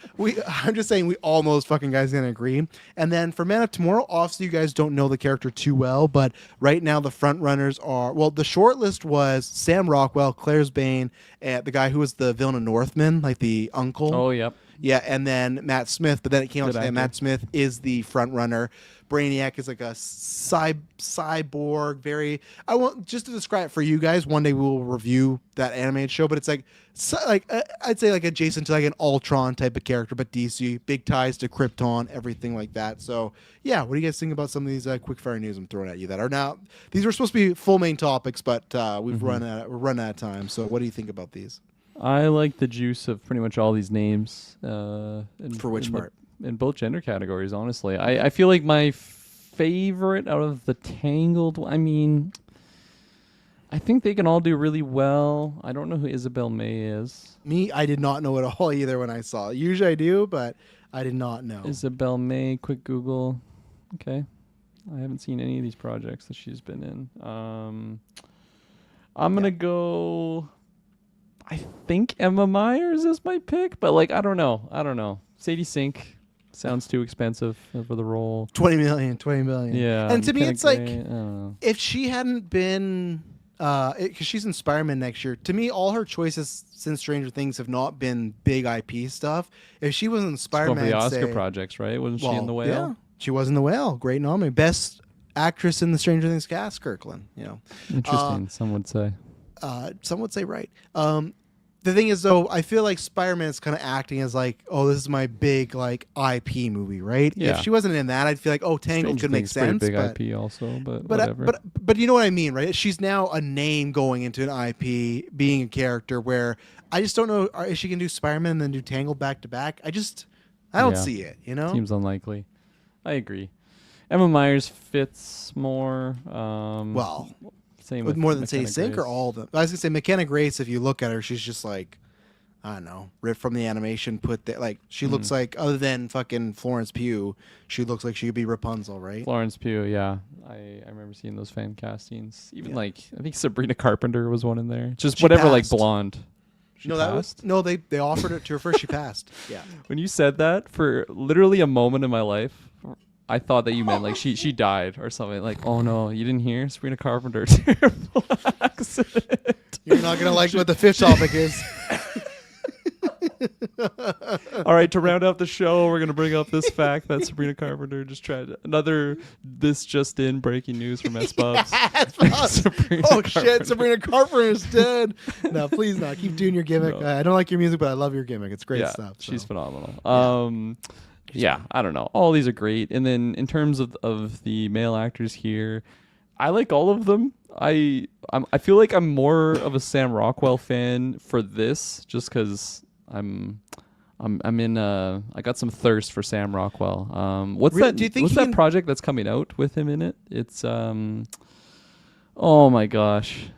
just saying we all know this fucking guy's going to agree. And then for Man of Tomorrow, obviously you guys don't know the character too well, but right now the front runners are, well, the short list was Sam Rockwell, Claire's Bane, and the guy who was the villain of Northman, like the uncle. Oh, yep. Yeah, and then Matt Smith, but then it came out that Matt Smith is the front runner. Brainiac is like a cyborg, very. I want just to describe it for you guys. One day we will review that animated show, but it's like I'd say like adjacent to like an Ultron type of character, but DC, big ties to Krypton, everything like that. So yeah, what do you guys think about some of these quick fire news I'm throwing at you that are now? These were supposed to be full main topics, but we're running out of time. So what do you think about these? I like the juice of pretty much all these names. For which part? In both gender categories, honestly. I feel like my favorite out of the Tangled, I mean, I think they can all do really well. I don't know who Isabel May is. Me, I did not know at all either when I saw it. Usually I do, but I did not know. Isabel May, quick Google. Okay. I haven't seen any of these projects that she's been in. I'm going to go... I think Emma Myers is my pick, but I don't know. Sadie Sink sounds too expensive for the role. 20 million. Yeah. And to me, it's like, if she hadn't been, because she's in Spider-Man next year, to me, all her choices since Stranger Things have not been big IP stuff. If she was in Spider-Man, for the Oscar projects, right? Wasn't she in The Whale? Yeah, she was in The Whale. Great nominee. Best actress in the Stranger Things cast, Kirkland. Interesting, some would say. Some would say right. The thing is, though, I feel like Spider-Man is kind of acting as like, oh, this is my big IP movie, right? Yeah. If she wasn't in that, I'd feel like, oh, Tangled could make sense. Big IP also, but whatever. But you know what I mean, right? She's now a name going into an IP, being a character where I just don't know if she can do Spider-Man and then do Tangled back to back. I don't see it. Seems unlikely. I agree. Emma Myers fits more. Well. Same with more than Sadie McKenna Sink or Grace. all of them. I was gonna say Mckenna Grace. If you look at her, she's just like, I don't know, ripped from the animation. She looks like, other than fucking Florence Pugh, she looks like she could be Rapunzel, right? Florence Pugh, yeah. I remember seeing those fan castings. Even I think Sabrina Carpenter was one in there. Just She whatever, passed. Blonde. They offered it to her first. She passed. Yeah. When you said that, for literally a moment in my life, I thought that you meant she died or something. Like, oh no, you didn't hear? Sabrina Carpenter, terrible accident. You're not gonna like what the fifth topic is. All right, to round out the show, we're gonna bring up this fact that Sabrina Carpenter just tried this just in breaking news from S-Bubs. Shit, Sabrina Carpenter's dead. No, please not. Keep doing your gimmick. No. I don't like your music, but I love your gimmick. It's great stuff. So. She's phenomenal. Yeah, I don't know. All these are great. And then in terms of the male actors here, I like all of them. I feel like I'm more of a Sam Rockwell fan for this, just because I'm in I got some thirst for Sam Rockwell. What's that project that's coming out with him in it? It's oh my gosh.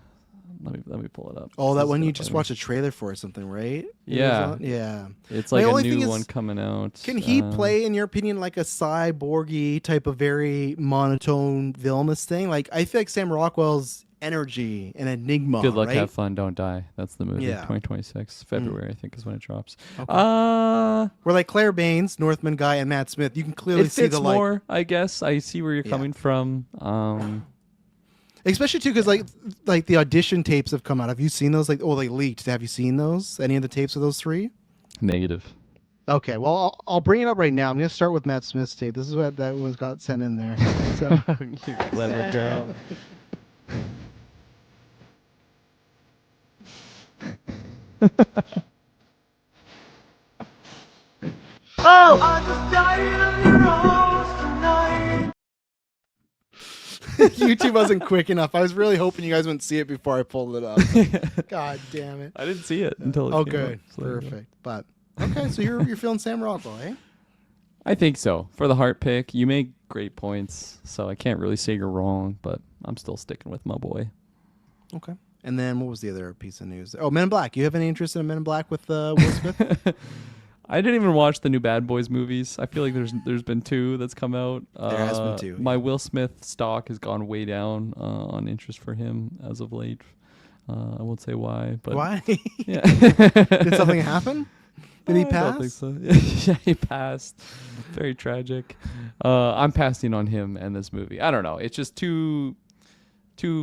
Let me pull it up. Oh, that one you just watched a trailer for or something, right? Yeah. Yeah. It's like a new one coming out. Can he play, in your opinion, like a cyborgy type of very monotone villainous thing? Like, I feel like Sam Rockwell's energy and enigma. Good luck, right? have fun, don't die. That's the movie. Yeah. 2026 February, I think, is when it drops. Okay. We're like Claire Baines, Northman guy, and Matt Smith. You can clearly see the more. I guess I see where you're coming from. Especially too, because like the audition tapes have come out. Have you seen those? Like, oh, they leaked. Have you seen those? Any of the tapes of those three? Negative. Okay, well, I'll bring it up right now. I'm gonna start with Matt Smith's tape. This is what that was got sent in there. So, You clever girl. Oh! I'm just dying of your arms tonight. YouTube wasn't quick enough. I was really hoping you guys wouldn't see it before I pulled it up. God damn it! I didn't see it until it Oh, came good, up, so- perfect. But okay, so you're feeling Sam Rockwell, eh? I think so. For the heart pick, you make great points, so I can't really say you're wrong, but I'm still sticking with my boy. Okay. And then what was the other piece of news? Oh, Men in Black. You have any interest in Men in Black with Will Smith? I didn't even watch the new Bad Boys movies. I feel like there's been 2 that's come out. There has been 2. My Will Smith stock has gone way down on interest for him as of late. I won't say why, but Why? Yeah. Did something happen? Did he I don't think pass? so. Yeah, he passed. Very tragic. I'm passing on him and this movie. I don't know. It's just too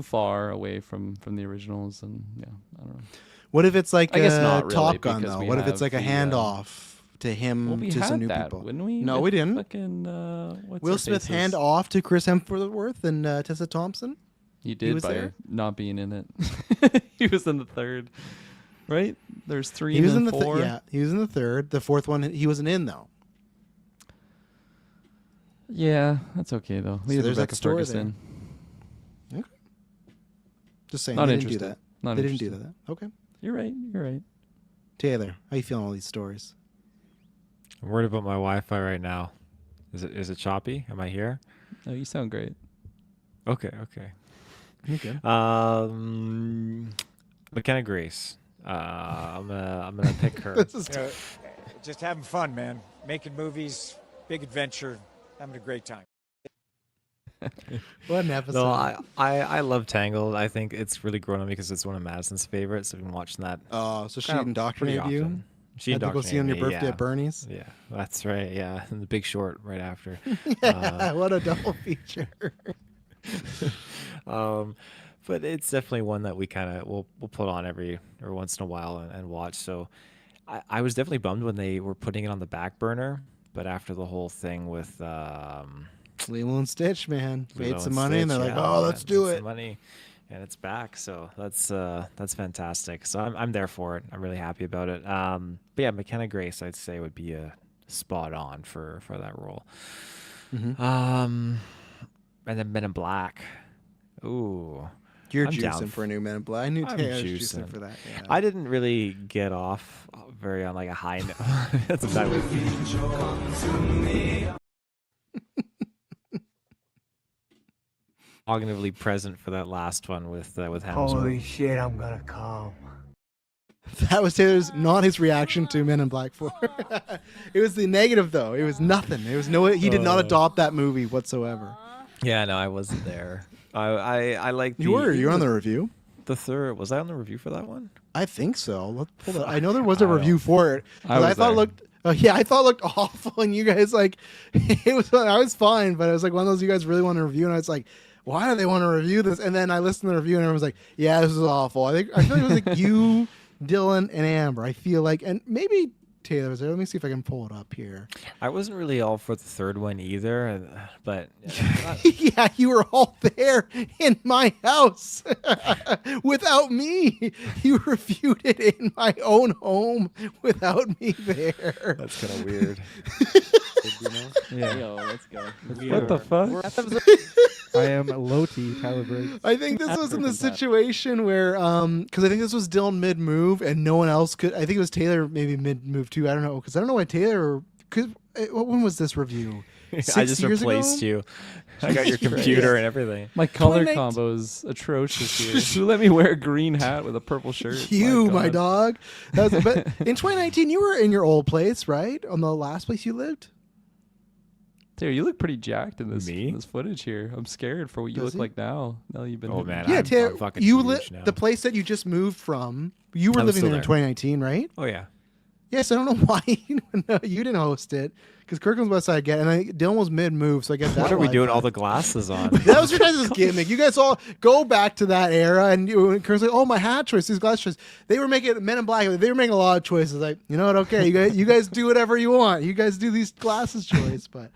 far away from the originals, and yeah, I don't know. What if it's like I guess not really, Top Gun because though? we What if it's have like a the, handoff to him Well, we to had some new that, people? wouldn't we? No, With we didn't. Fucking, what's Will their Smith faces? hand off to Chris Hemsworth and Tessa Thompson? He did was by there? not being in it. He was in the third, right? There's 3 He was and in then the 4. yeah, he was in the third. The fourth one he wasn't in though. Yeah, that's okay though. So Leave there's that Rebecca story Ferguson. Okay. Just saying, Not they didn't do interested. that. Not They didn't do interested. that. Okay. You're right. You're right. Taylor, how you feeling all these stories? I'm worried about my Wi-Fi right now. Is it choppy? Am I here? No, you sound great. Okay. Okay. McKenna Grace. I'm gonna pick her. This is Just having fun, man. Making movies, big adventure, having a great time. What an episode. No, I love Tangled. I think it's really grown on me because it's one of Madison's favorites. I've been watching that. Oh, so she pretty indoctrinated you? often. She Had to go see you on your indoctrinated birthday me, at Bernie's? Yeah, that's right. Yeah, and The Big Short right after. Yeah, what a double feature. But it's definitely one that we kind of we'll put on every once in a while and watch. So I was definitely bummed when they were putting it on the back burner, but after the whole thing with Lilo and Stitch, man, Lilo made some money, and they're Stitch, like, yeah, "Oh, let's do made it." some money, and it's back. So that's fantastic. So I'm there for it. I'm really happy about it. But yeah, McKenna Grace, I'd say would be a spot on for that role. Mhm. And then Men in Black. Ooh. You're I'm down juicing for a new Men in Black. I knew I'm Taylor was juicing juicing. for that. Yeah. I didn't really get off very on like a high note. That's what that was. Cognitively present for that last one with Hemsworth. Holy shit, I'm gonna come. That was Taylor's, not his reaction to Men in Black 4. It was the negative, though. It was nothing. It was no. He did not adopt that movie whatsoever. Yeah, no, I wasn't there. I like. You were. You were on the review. The third, was I on the review for that one? I think so. Let's pull that. I know there was a review for it. I 'cause was thought it there. looked. Yeah, I thought it looked awful, and you guys like, it was. I was fine, but it was like one of those you guys really want to review, and I was like, why do they want to review this? And then I listened to the review, and everyone was like, yeah, this is awful. I feel like it was like you, Dylan, and Amber. I feel like, and maybe Taylor was there. Let me see if I can pull it up here. I wasn't really all for the third one either, but Yeah, you were all there in my house without me. You reviewed it in my own home without me there. that's kind of weird. Yeah. Yo, let's go. What the fuck? I am low T, Tyler Briggs. I think this was in the situation where, because I think this was Dylan mid move and no one else could. I think it was Taylor maybe mid move too. I don't know, because I don't know why Taylor. Because when was this review? I 6 just years replaced ago? you. I got your computer and everything. My color 2019 combo is atrocious here. Who let me wear a green hat with a purple shirt? You, my God. dog. That was, but in 2019, you were in your old place, right? On the last place you lived. Taylor, you look pretty jacked in this Me? this footage here. I'm scared for what you Does look he? like now. Now that you've been. Oh, hitting- man, Yeah, I'm Taylor, fucking you huge now. the place that you just moved from. You were I'm living still there in there. 2019, right? Oh yeah. Yes, I don't know why you didn't host it, Because Kirkland's West Side again, and Dylan was mid-move, so I guess that. What are we doing all the glasses on? That was your guys' gimmick. You guys all go back to that era, and Kirkland's like, "Oh, my hat choice, these glass choices." They were making Men in Black. They were making a lot of choices. Like, you know what? Okay, you guys do whatever you want. You guys do these glasses choice, but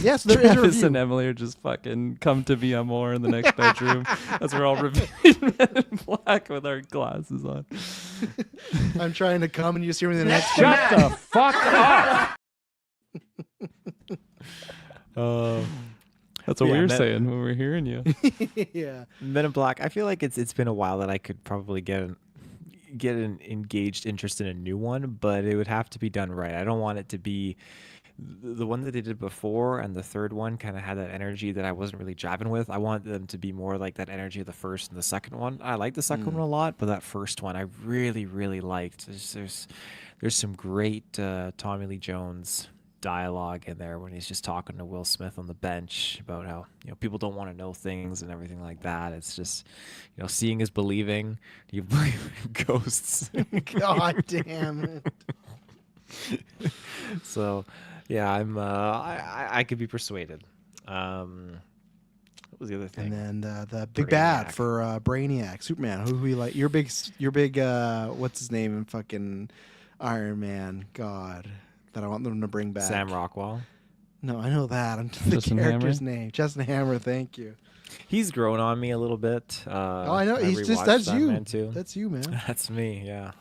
yes, there is a Travis review. and Emily are just fucking come to be more in the next bedroom as we're all reviewing Men in Black with our glasses on. I'm trying to come, and you just hear me in the next. Shut the fuck up! That's what Yeah, we were Men- saying when we were hearing you. Yeah. Men in Black. I feel like it's been a while that I could probably get an engaged interest in a new one, but it would have to be done right. I don't want it to be the one that they did before, and the third one kind of had that energy that I wasn't really jiving with. I want them to be more like that energy of the first and the second one. I like the second one a lot, but that first one I really, really liked. There's some great Tommy Lee Jones dialogue in there when he's just talking to Will Smith on the bench about how people don't want to know things and everything like that. It's just seeing is believing. Do you believe in ghosts? God damn it. So yeah, I could be persuaded. What was the other thing? And then the big bad for Brainiac, Superman. Who we like? Your big what's his name in fucking Iron Man? God, that I want them to bring back. Sam Rockwell. No, I know that. I'm the Justin character's Hammer? name. Justin Hammer. Thank you. He's grown on me a little bit. Oh, I know. He's just rewatched that's that you. man too. That's you, man. That's me. Yeah.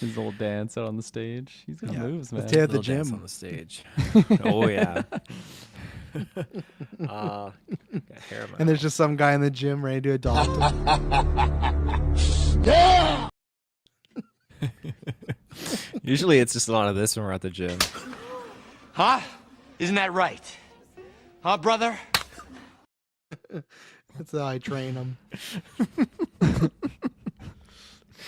His little dance out on the stage. He's got moves, man. Let's hit the Little dance gym. on the stage. Oh yeah. Got hair in my And there's just some guy in the gym ready to adopt him. Usually it's just a lot of this when we're at the gym. Huh? Isn't that right? Huh, brother? That's how I train him.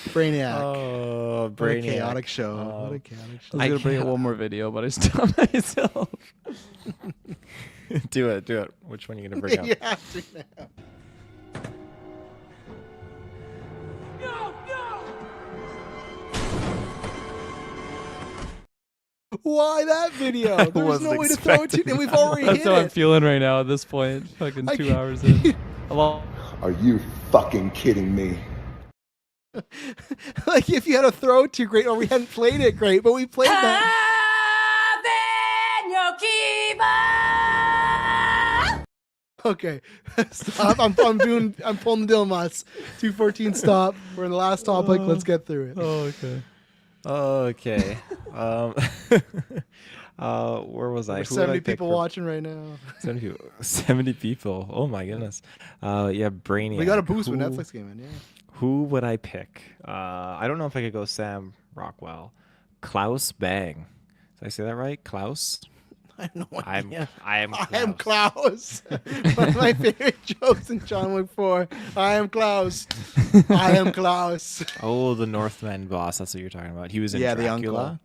Brainiac. Oh, What a Brainiac. chaotic show. What a chaotic show. I was gonna bring up one more video, but I stopped myself. Do it. Which one are you gonna bring up? You have to now. Why that video? There's wasn't no way to throw it to, and we've already That's hit how I'm it. feeling right now at this point. Fucking I 2 can't- hours in. I'm all- Are you fucking kidding me? Like if you had to throw it too great, or we hadn't played it great, but we played that. Okay, stop. I'm pulling the Dilmas. 2:14. Stop. We're in the last topic. Let's get through it. Oh, Okay. okay. Where was I? There's Who would I 70 pick people for- watching right now. 70 people. 70 people. Oh my goodness. Yeah, Brainiac. We got a boost when Who- Netflix came in. Yeah. Who would I pick? I don't know if I could go Sam Rockwell. Klaus Bang. Did I say that right? Klaus? I have no I idea. am I am Klaus. One of my favorite jokes in John Wick 4. I am Klaus. I am Klaus. Oh, the Northman boss. That's what you're talking about. He was in Yeah, the Dracula.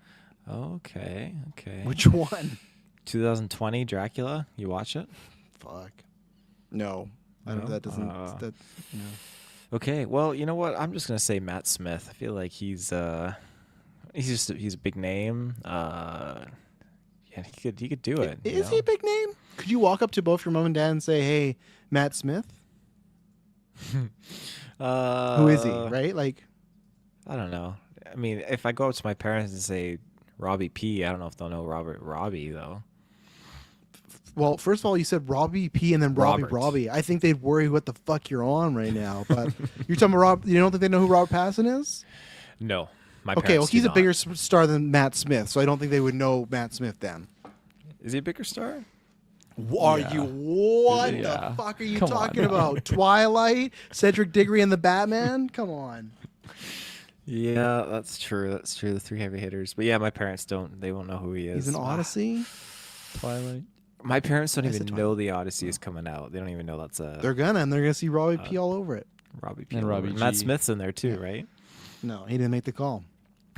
Okay. Which one? 2020 Dracula. You watch it? Fuck. No. I don't, No? that doesn't. That, no. Okay. Well, you know what? I'm just gonna say Matt Smith. I feel like he's a big name. Yeah, he could do it. you Is know? he a big name? Could you walk up to both your mom and dad and say, "Hey, Matt Smith"? Who is he? Right? Like, I don't know. I mean, if I go up to my parents and say Robbie P, I don't know if they'll know Robbie though. well, first of all, you said Robbie P and then Robert. Robbie. I think they'd worry what the fuck you're on right now. But you're talking about Rob. You don't think they know who Robert Pattinson is? No, my Okay, parents well, do he's a not. bigger star than Matt Smith, so I don't think they would know Matt Smith then. Is he a bigger star? Are Yeah. you? What Yeah. the fuck are you Come on talking now. about? Twilight, Cedric Diggory, and the Batman? Come on. Yeah, that's true. That's true. The three heavy hitters. But yeah, my parents don't. They won't know who he is. He's an Odyssey. Twilight. My parents don't I said even know the Odyssey is coming out. They don't even know that's a They're gonna see Robbie P all over it. Robbie P. And all Robbie over. Matt G. Smith's in there too, right? No, he didn't make the call.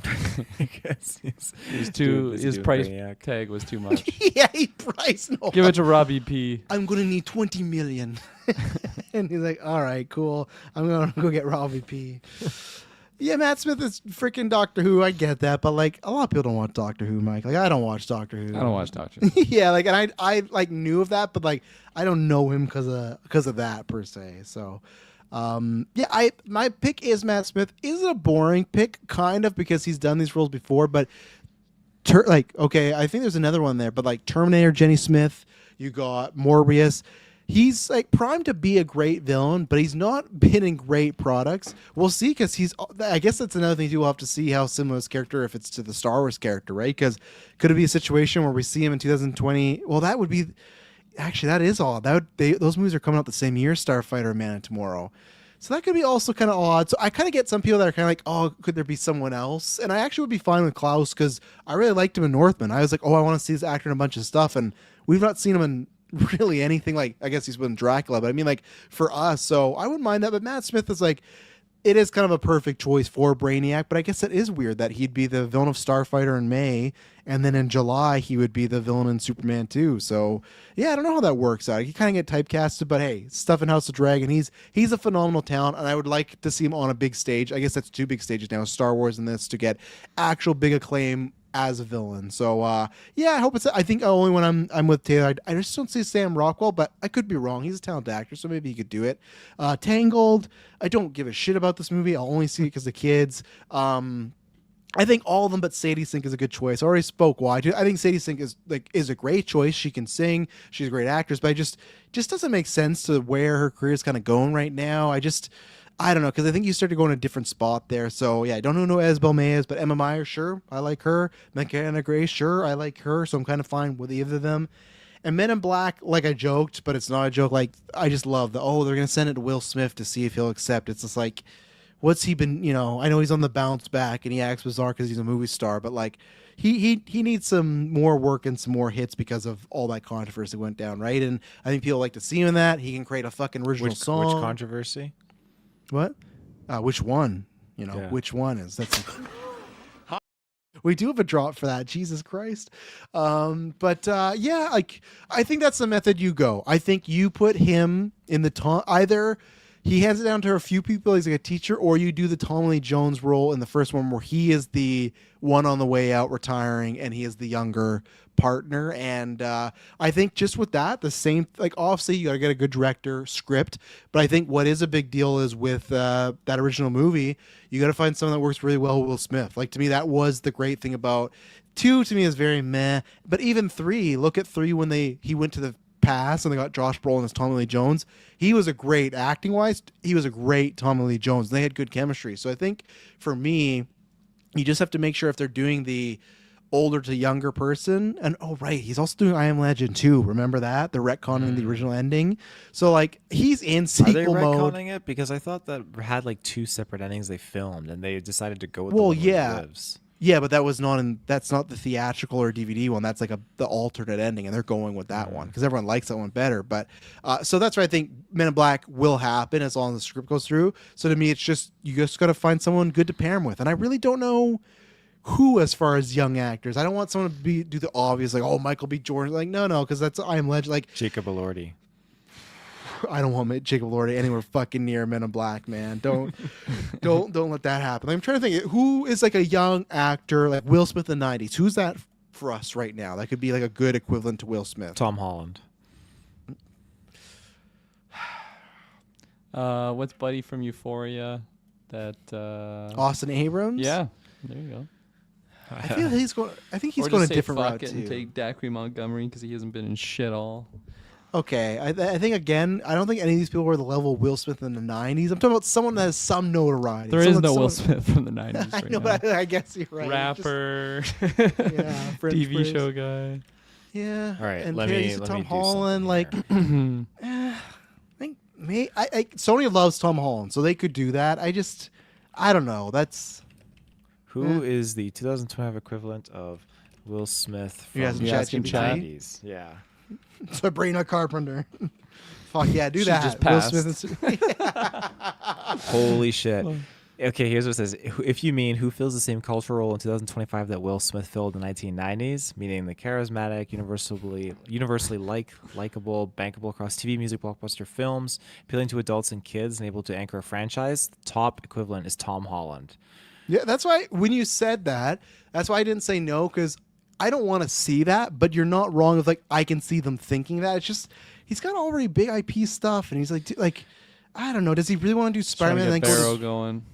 I guess he's His price Brainiac. tag was too much. Yeah, he priced no. Give it to Robbie P. I'm gonna need 20 million. And he's like, all right, cool. I'm gonna go get Robbie P. Yeah, Matt Smith is freaking Doctor Who. I get that, but like a lot of people don't watch Doctor Who, Mike. Like I don't watch Doctor Who. I don't watch Doctor Who. Yeah, like and I like knew of that, but like I don't know him because of that per se. So, yeah, my pick is Matt Smith. Is it a boring pick? Kind of, because he's done these roles before, but okay, I think there's another one there, but like Terminator, Jenny Smith, you got Morbius. He's like primed to be a great villain, but he's not been in great products. We'll see, because I guess that's another thing too. We'll have to see how similar his character, if it's to the Star Wars character, right? Because could it be a situation where we see him in 2020? Well, that would be, actually, that is odd. Those movies are coming out the same year, Starfighter and Man of Tomorrow. So that could be also kind of odd. So I kind of get some people that are kind of like, oh, could there be someone else? And I actually would be fine with Claes, because I really liked him in Northman. I was like, oh, I want to see this actor in a bunch of stuff, and we've not seen him in really anything. Like, I guess he's been Dracula, but I mean, like, for us, so I wouldn't mind that. But Matt Smith is like, it is kind of a perfect choice for Brainiac, but I guess it is weird that he'd be the villain of Starfighter in May, and then in July he would be the villain in Superman 2. So yeah, I don't know how that works out. He kind of get typecasted, but hey, stuff in House of Dragon, he's a phenomenal talent, and I would like to see him on a big stage. I guess that's 2 big stages now, Star Wars and this, to get actual big acclaim as a villain. So yeah, I hope it's. I think only when I'm with Taylor, I just don't see Sam Rockwell, but I could be wrong. He's a talented actor, so maybe he could do it. Tangled, I don't give a shit about this movie. I'll only see it because the kids. I think all of them, but Sadie Sink is a good choice. I already spoke why. I think Sadie Sink is a great choice. She can sing. She's a great actress, but I just doesn't make sense to where her career is kind of going right now. I don't know, because I think you started going a different spot there. So yeah, I don't know who Isabel May is, but Emma Meyer, sure, I like her. Mckenna Gray, sure, I like her. So I'm kind of fine with either of them. And Men in Black, like I joked, but it's not a joke. Like, I just love they're gonna send it to Will Smith to see if he'll accept. It's just like, what's he been? I know he's on the bounce back and he acts bizarre because he's a movie star, but like he needs some more work and some more hits because of all that controversy went down, right? And I think people like to see him in that. He can create a fucking original song. Which controversy? What? Which one? Which one is that's? We do have a drop for that. Jesus Christ. But yeah, like I think that's the method you go. I think you put him in the either he hands it down to a few people, he's like a teacher, or you do the Tommy Lee Jones role in the first one where he is the one on the way out retiring and he is the younger partner. And I think just with that, the same, like obviously you got to get a good director script, but I think what is a big deal is with that original movie, you got to find someone that works really well with Will Smith. Like to me, that was the great thing about 2 to me is very meh, but even 3, look at 3 when he went to the past and they got Josh Brolin as Tommy Lee Jones. He was a great acting wise. He was a great Tommy Lee Jones. They had good chemistry. So I think for me, you just have to make sure if they're doing the older to younger person, and oh right, he's also doing I Am Legend too. Remember that? They're retconning the original ending. So like he's in sequel mode. Are they retconning it? Because I thought that had like 2 separate endings they filmed, and they decided to go with the one where he lives. Yeah, but that was that's not the theatrical or DVD one. That's like the alternate ending, and they're going with that one because everyone likes that one better. But so that's why I think Men in Black will happen as long as the script goes through. So to me, it's just you just got to find someone good to pair him with, and I really don't know who as far as young actors. I don't want someone to do the obvious like Michael B. Jordan. Like no, because that's I Am Legend. Like Jacob Elordi. I don't want Jacob Elordi anywhere fucking near Men in Black, man. Don't let that happen. I'm trying to think who is like a young actor like Will Smith in the 90s. Who's that for us right now? That could be like a good equivalent to Will Smith. Tom Holland. What's Buddy from Euphoria? That Austin Abrams? Yeah, there you go. I feel he's going. I think he's or going a just different fuck route it too. and take Dacre Montgomery because he hasn't been in shit all. Okay, I think again, I don't think any of these people were the level of Will Smith in the 90s. I'm talking about someone that has some notoriety. There is no Will Smith from the 90s. I right know, now. but I guess you're right. Rapper, TV TV show guy. Yeah. All right, and let me Tom do Holland, something like, I think Sony loves Tom Holland, so they could do that. I don't know. That's who is the 2012 equivalent of Will Smith from the asking chat? 90s? Yeah. Sabrina Carpenter. Fuck yeah, do She that. just Will passed. Smith and Holy shit. Okay, here's what it says. If you mean who fills the same cultural role in 2025 that Will Smith filled in the 1990s, meaning the charismatic, universally likable, bankable across TV, music, blockbuster films, appealing to adults and kids, and able to anchor a franchise, the top equivalent is Tom Holland. Yeah, that's why when you said that, that's why I didn't say no, because I don't want to see that, but you're not wrong. It's like I can see them thinking that. It's just he's got already big IP stuff, and he's like I don't know. Does he really want to do Spider-Man? Barrow going.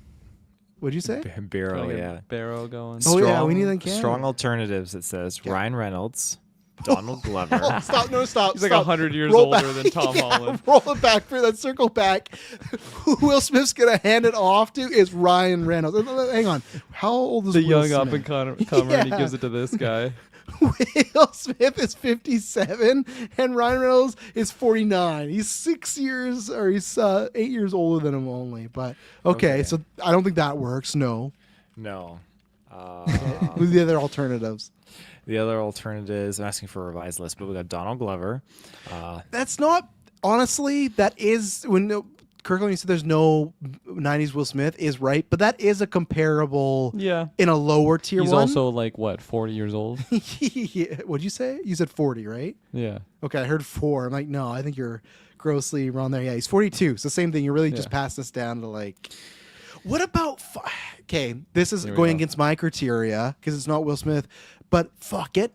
What'd you say? Barrow, yeah. Barrow going. Oh yeah, we need that. Strong alternatives. It says Ryan Reynolds, Donald Glover. Stop! He's like 100 years older than Tom Holland. Roll it back for that. Circle back. Who Will Smith's gonna hand it off to is Ryan Reynolds. Hang on. How old is the Will young Smith? up and comer, and he gives it to this guy. Will Smith is 57 and Ryan Reynolds is 49. He's 8 years older than him only. But okay, so I don't think that works. No. Who's the other alternatives? The other alternatives, I'm asking for a revised list, but we got Donald Glover. That's not, honestly, that is, when Kirkland, you said there's no 90s Will Smith, is right, but that is a comparable in a lower tier He's one. also like, what, 40 years old? Yeah. What'd you say? You said 40, right? Yeah. Okay, I heard 4. I'm like, no, I think you're grossly wrong there. Yeah, he's 42. So same thing. You really just passed this down to like, what about, okay, this is going against my criteria because it's not Will Smith, but fuck it.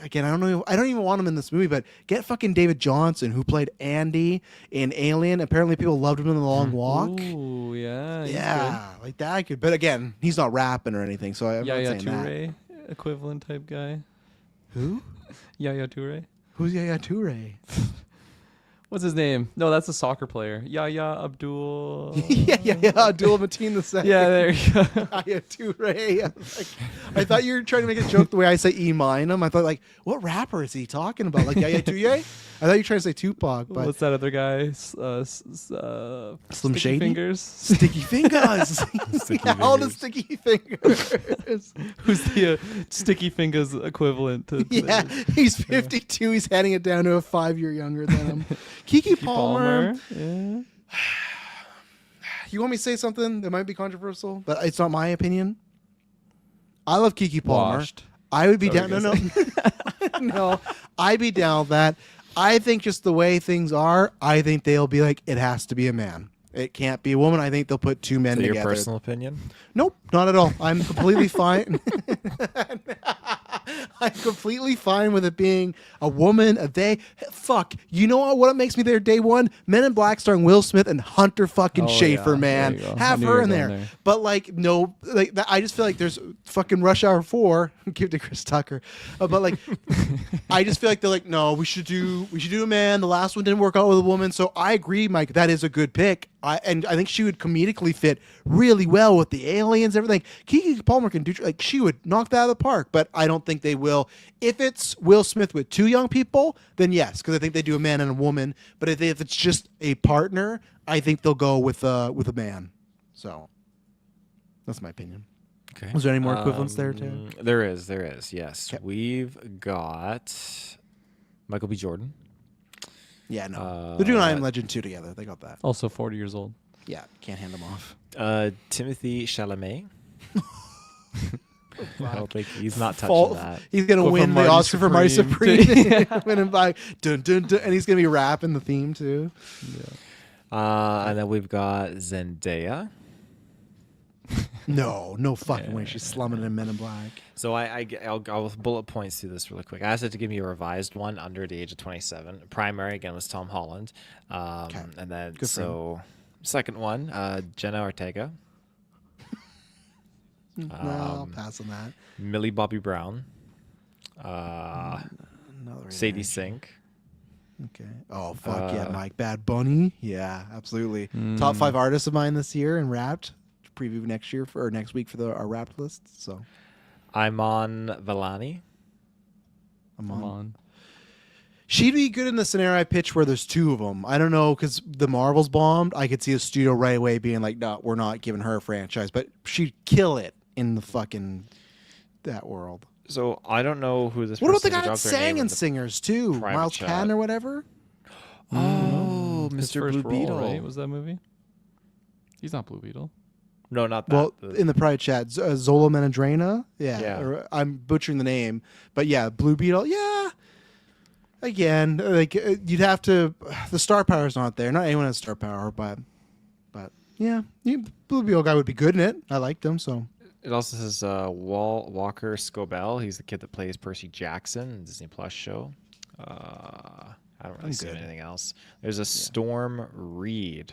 Again, I don't even want him in this movie, but get fucking David Johansson, who played Andy in Alien. Apparently people loved him in The Long Walk. Ooh, yeah. Yeah, like that I could. But again, he's not rapping or anything, so I'm not saying Toure equivalent type guy. Who? Yaya Toure. Who's Yaya Toure? What's his name? No, that's a soccer player. Yaya Abdul. yeah, Abdul Mateen II. Yeah, there you go. Yaya Toure. I thought you were trying to make a joke the way I say E Minum. I thought, like, what rapper is he talking about? Like Yaya Toure? I thought you were trying to say Tupac. But what's that other guy? Slim Sticky Shady? Fingers. Sticky Fingers. All the Sticky Fingers. Who's the Sticky Fingers equivalent to? Yeah, he's 52. He's handing it down to a 5-year younger than him. Kiki Palmer. Yeah. You want me to say something that might be controversial, but it's not my opinion? I love Kiki Palmer. Washed. I would be down. No. No, I'd be down with that. I think just the way things are, I think they'll be like, it has to be a man. It can't be a woman. I think they'll put two men together. Your personal opinion? Nope, not at all. I'm completely fine. I'm completely fine with it being a woman, a they. Fuck. You know what makes me there day one? Men in Black starring Will Smith and Hunter fucking Schafer, man. Have her in there. But like, no, like I just feel like there's fucking Rush Hour 4. Give it to Chris Tucker. But like, I just feel like they're like, no, we should do a man. The last one didn't work out with a woman. So I agree, Mike. That is a good pick. And I think she would comedically fit really well with the aliens, everything. Kiki Palmer can do, like, she would knock that out of the park, but I don't think they will. If it's Will Smith with two young people, then yes, because I think they do a man and a woman. But if it's just a partner, I think they'll go with a man. So that's my opinion. Okay. Was there any more equivalents there, too? There is. Yes. Okay. We've got Michael B. Jordan. Yeah, no. They're doing I Am Legend 2 together. They got that. Also 40 years old. Yeah, can't hand them off. Timothy Chalamet. I don't think he's not touching that. He's going to win the Oscar for Marty Supreme. Winning by dun, dun, dun, and he's going to be rapping the theme, too. Yeah. And then we've got Zendaya. No fucking way. She's slumming in Men in Black. So I'll bullet points through this really quick. I asked it to give me a revised one under the age of 27. Primary, again, was Tom Holland. And then, second one, Jenna Ortega. No, I'll pass on that. Millie Bobby Brown. Sadie Sink. Okay. Oh, fuck yeah, Mike. Bad Bunny. Yeah, absolutely. Top 5 artists of mine this year and Wrapped. Preview next week for our Wrapped list. So, Iman Vellani. Iman. She'd be good in the scenario I pitched where there's two of them. I don't know, because the Marvels bombed. I could see a studio right away being like, no, we're not giving her a franchise. But she'd kill it in the fucking that world. So I don't know who this. What about the guy that sang in Singers too? Miles Cannon or whatever. Oh, His Mr. first Blue role, Beetle. right? Was that movie? He's not Blue Beetle. No, not that. Well, in the private chat, Zola Menadrena. Yeah, Yeah. Or, I'm butchering the name, but yeah, Blue Beetle. Yeah. Again, like you'd have to. The star power's not there. Not anyone has star power, but yeah, Blue Beetle guy would be good in it. I liked him, so. It also says Walker Scobell. He's the kid that plays Percy Jackson in the Disney Plus show. I don't really see anything else. There's a Storm Reed.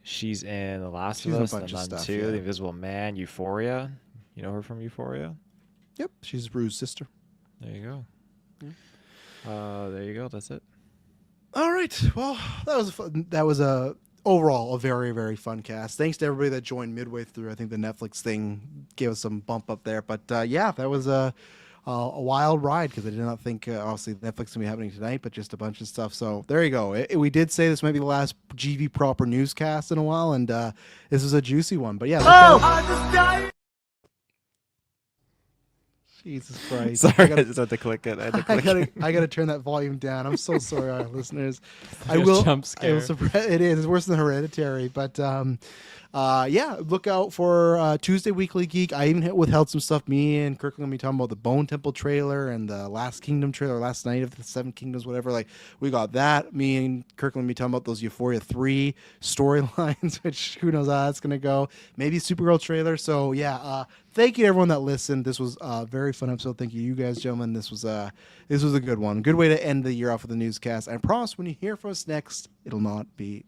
She's in The Last She's of in a Us, bunch The of Nun stuff, 2, yeah. The Invisible Man, Euphoria. You know her from Euphoria? Yep, she's Rue's sister. There you go. There you go. That's it. All right. Well, that was overall a very, very fun cast. Thanks to everybody that joined midway through. I think the Netflix thing gave us some bump up there. But yeah, that was a wild ride because I did not think obviously Netflix gonna be happening tonight, but just a bunch of stuff. So there you go. We did say this might be the last GV proper newscast in a while, and this was a juicy one. But yeah. Jesus Christ! Sorry, I just had to click it. I gotta turn that volume down. I'm so sorry, our listeners. I Like a will. jump scare. It is. It's worse than Hereditary, but yeah. Look out for Tuesday Weekly Geek. I even withheld some stuff. Me and Kirkland gonna be talking about the Bone Temple trailer and the Last Kingdom trailer, Last Night of the Seven Kingdoms, whatever. Like we got that. Me and Kirkland gonna be talking about those Euphoria 3 storylines, which who knows how that's gonna go. Maybe Supergirl trailer. So yeah. Thank you to everyone that listened. This was a very fun episode. Thank you guys, gentlemen. This was a good one. Good way to end the year off with a newscast. I promise when you hear from us next, it'll not be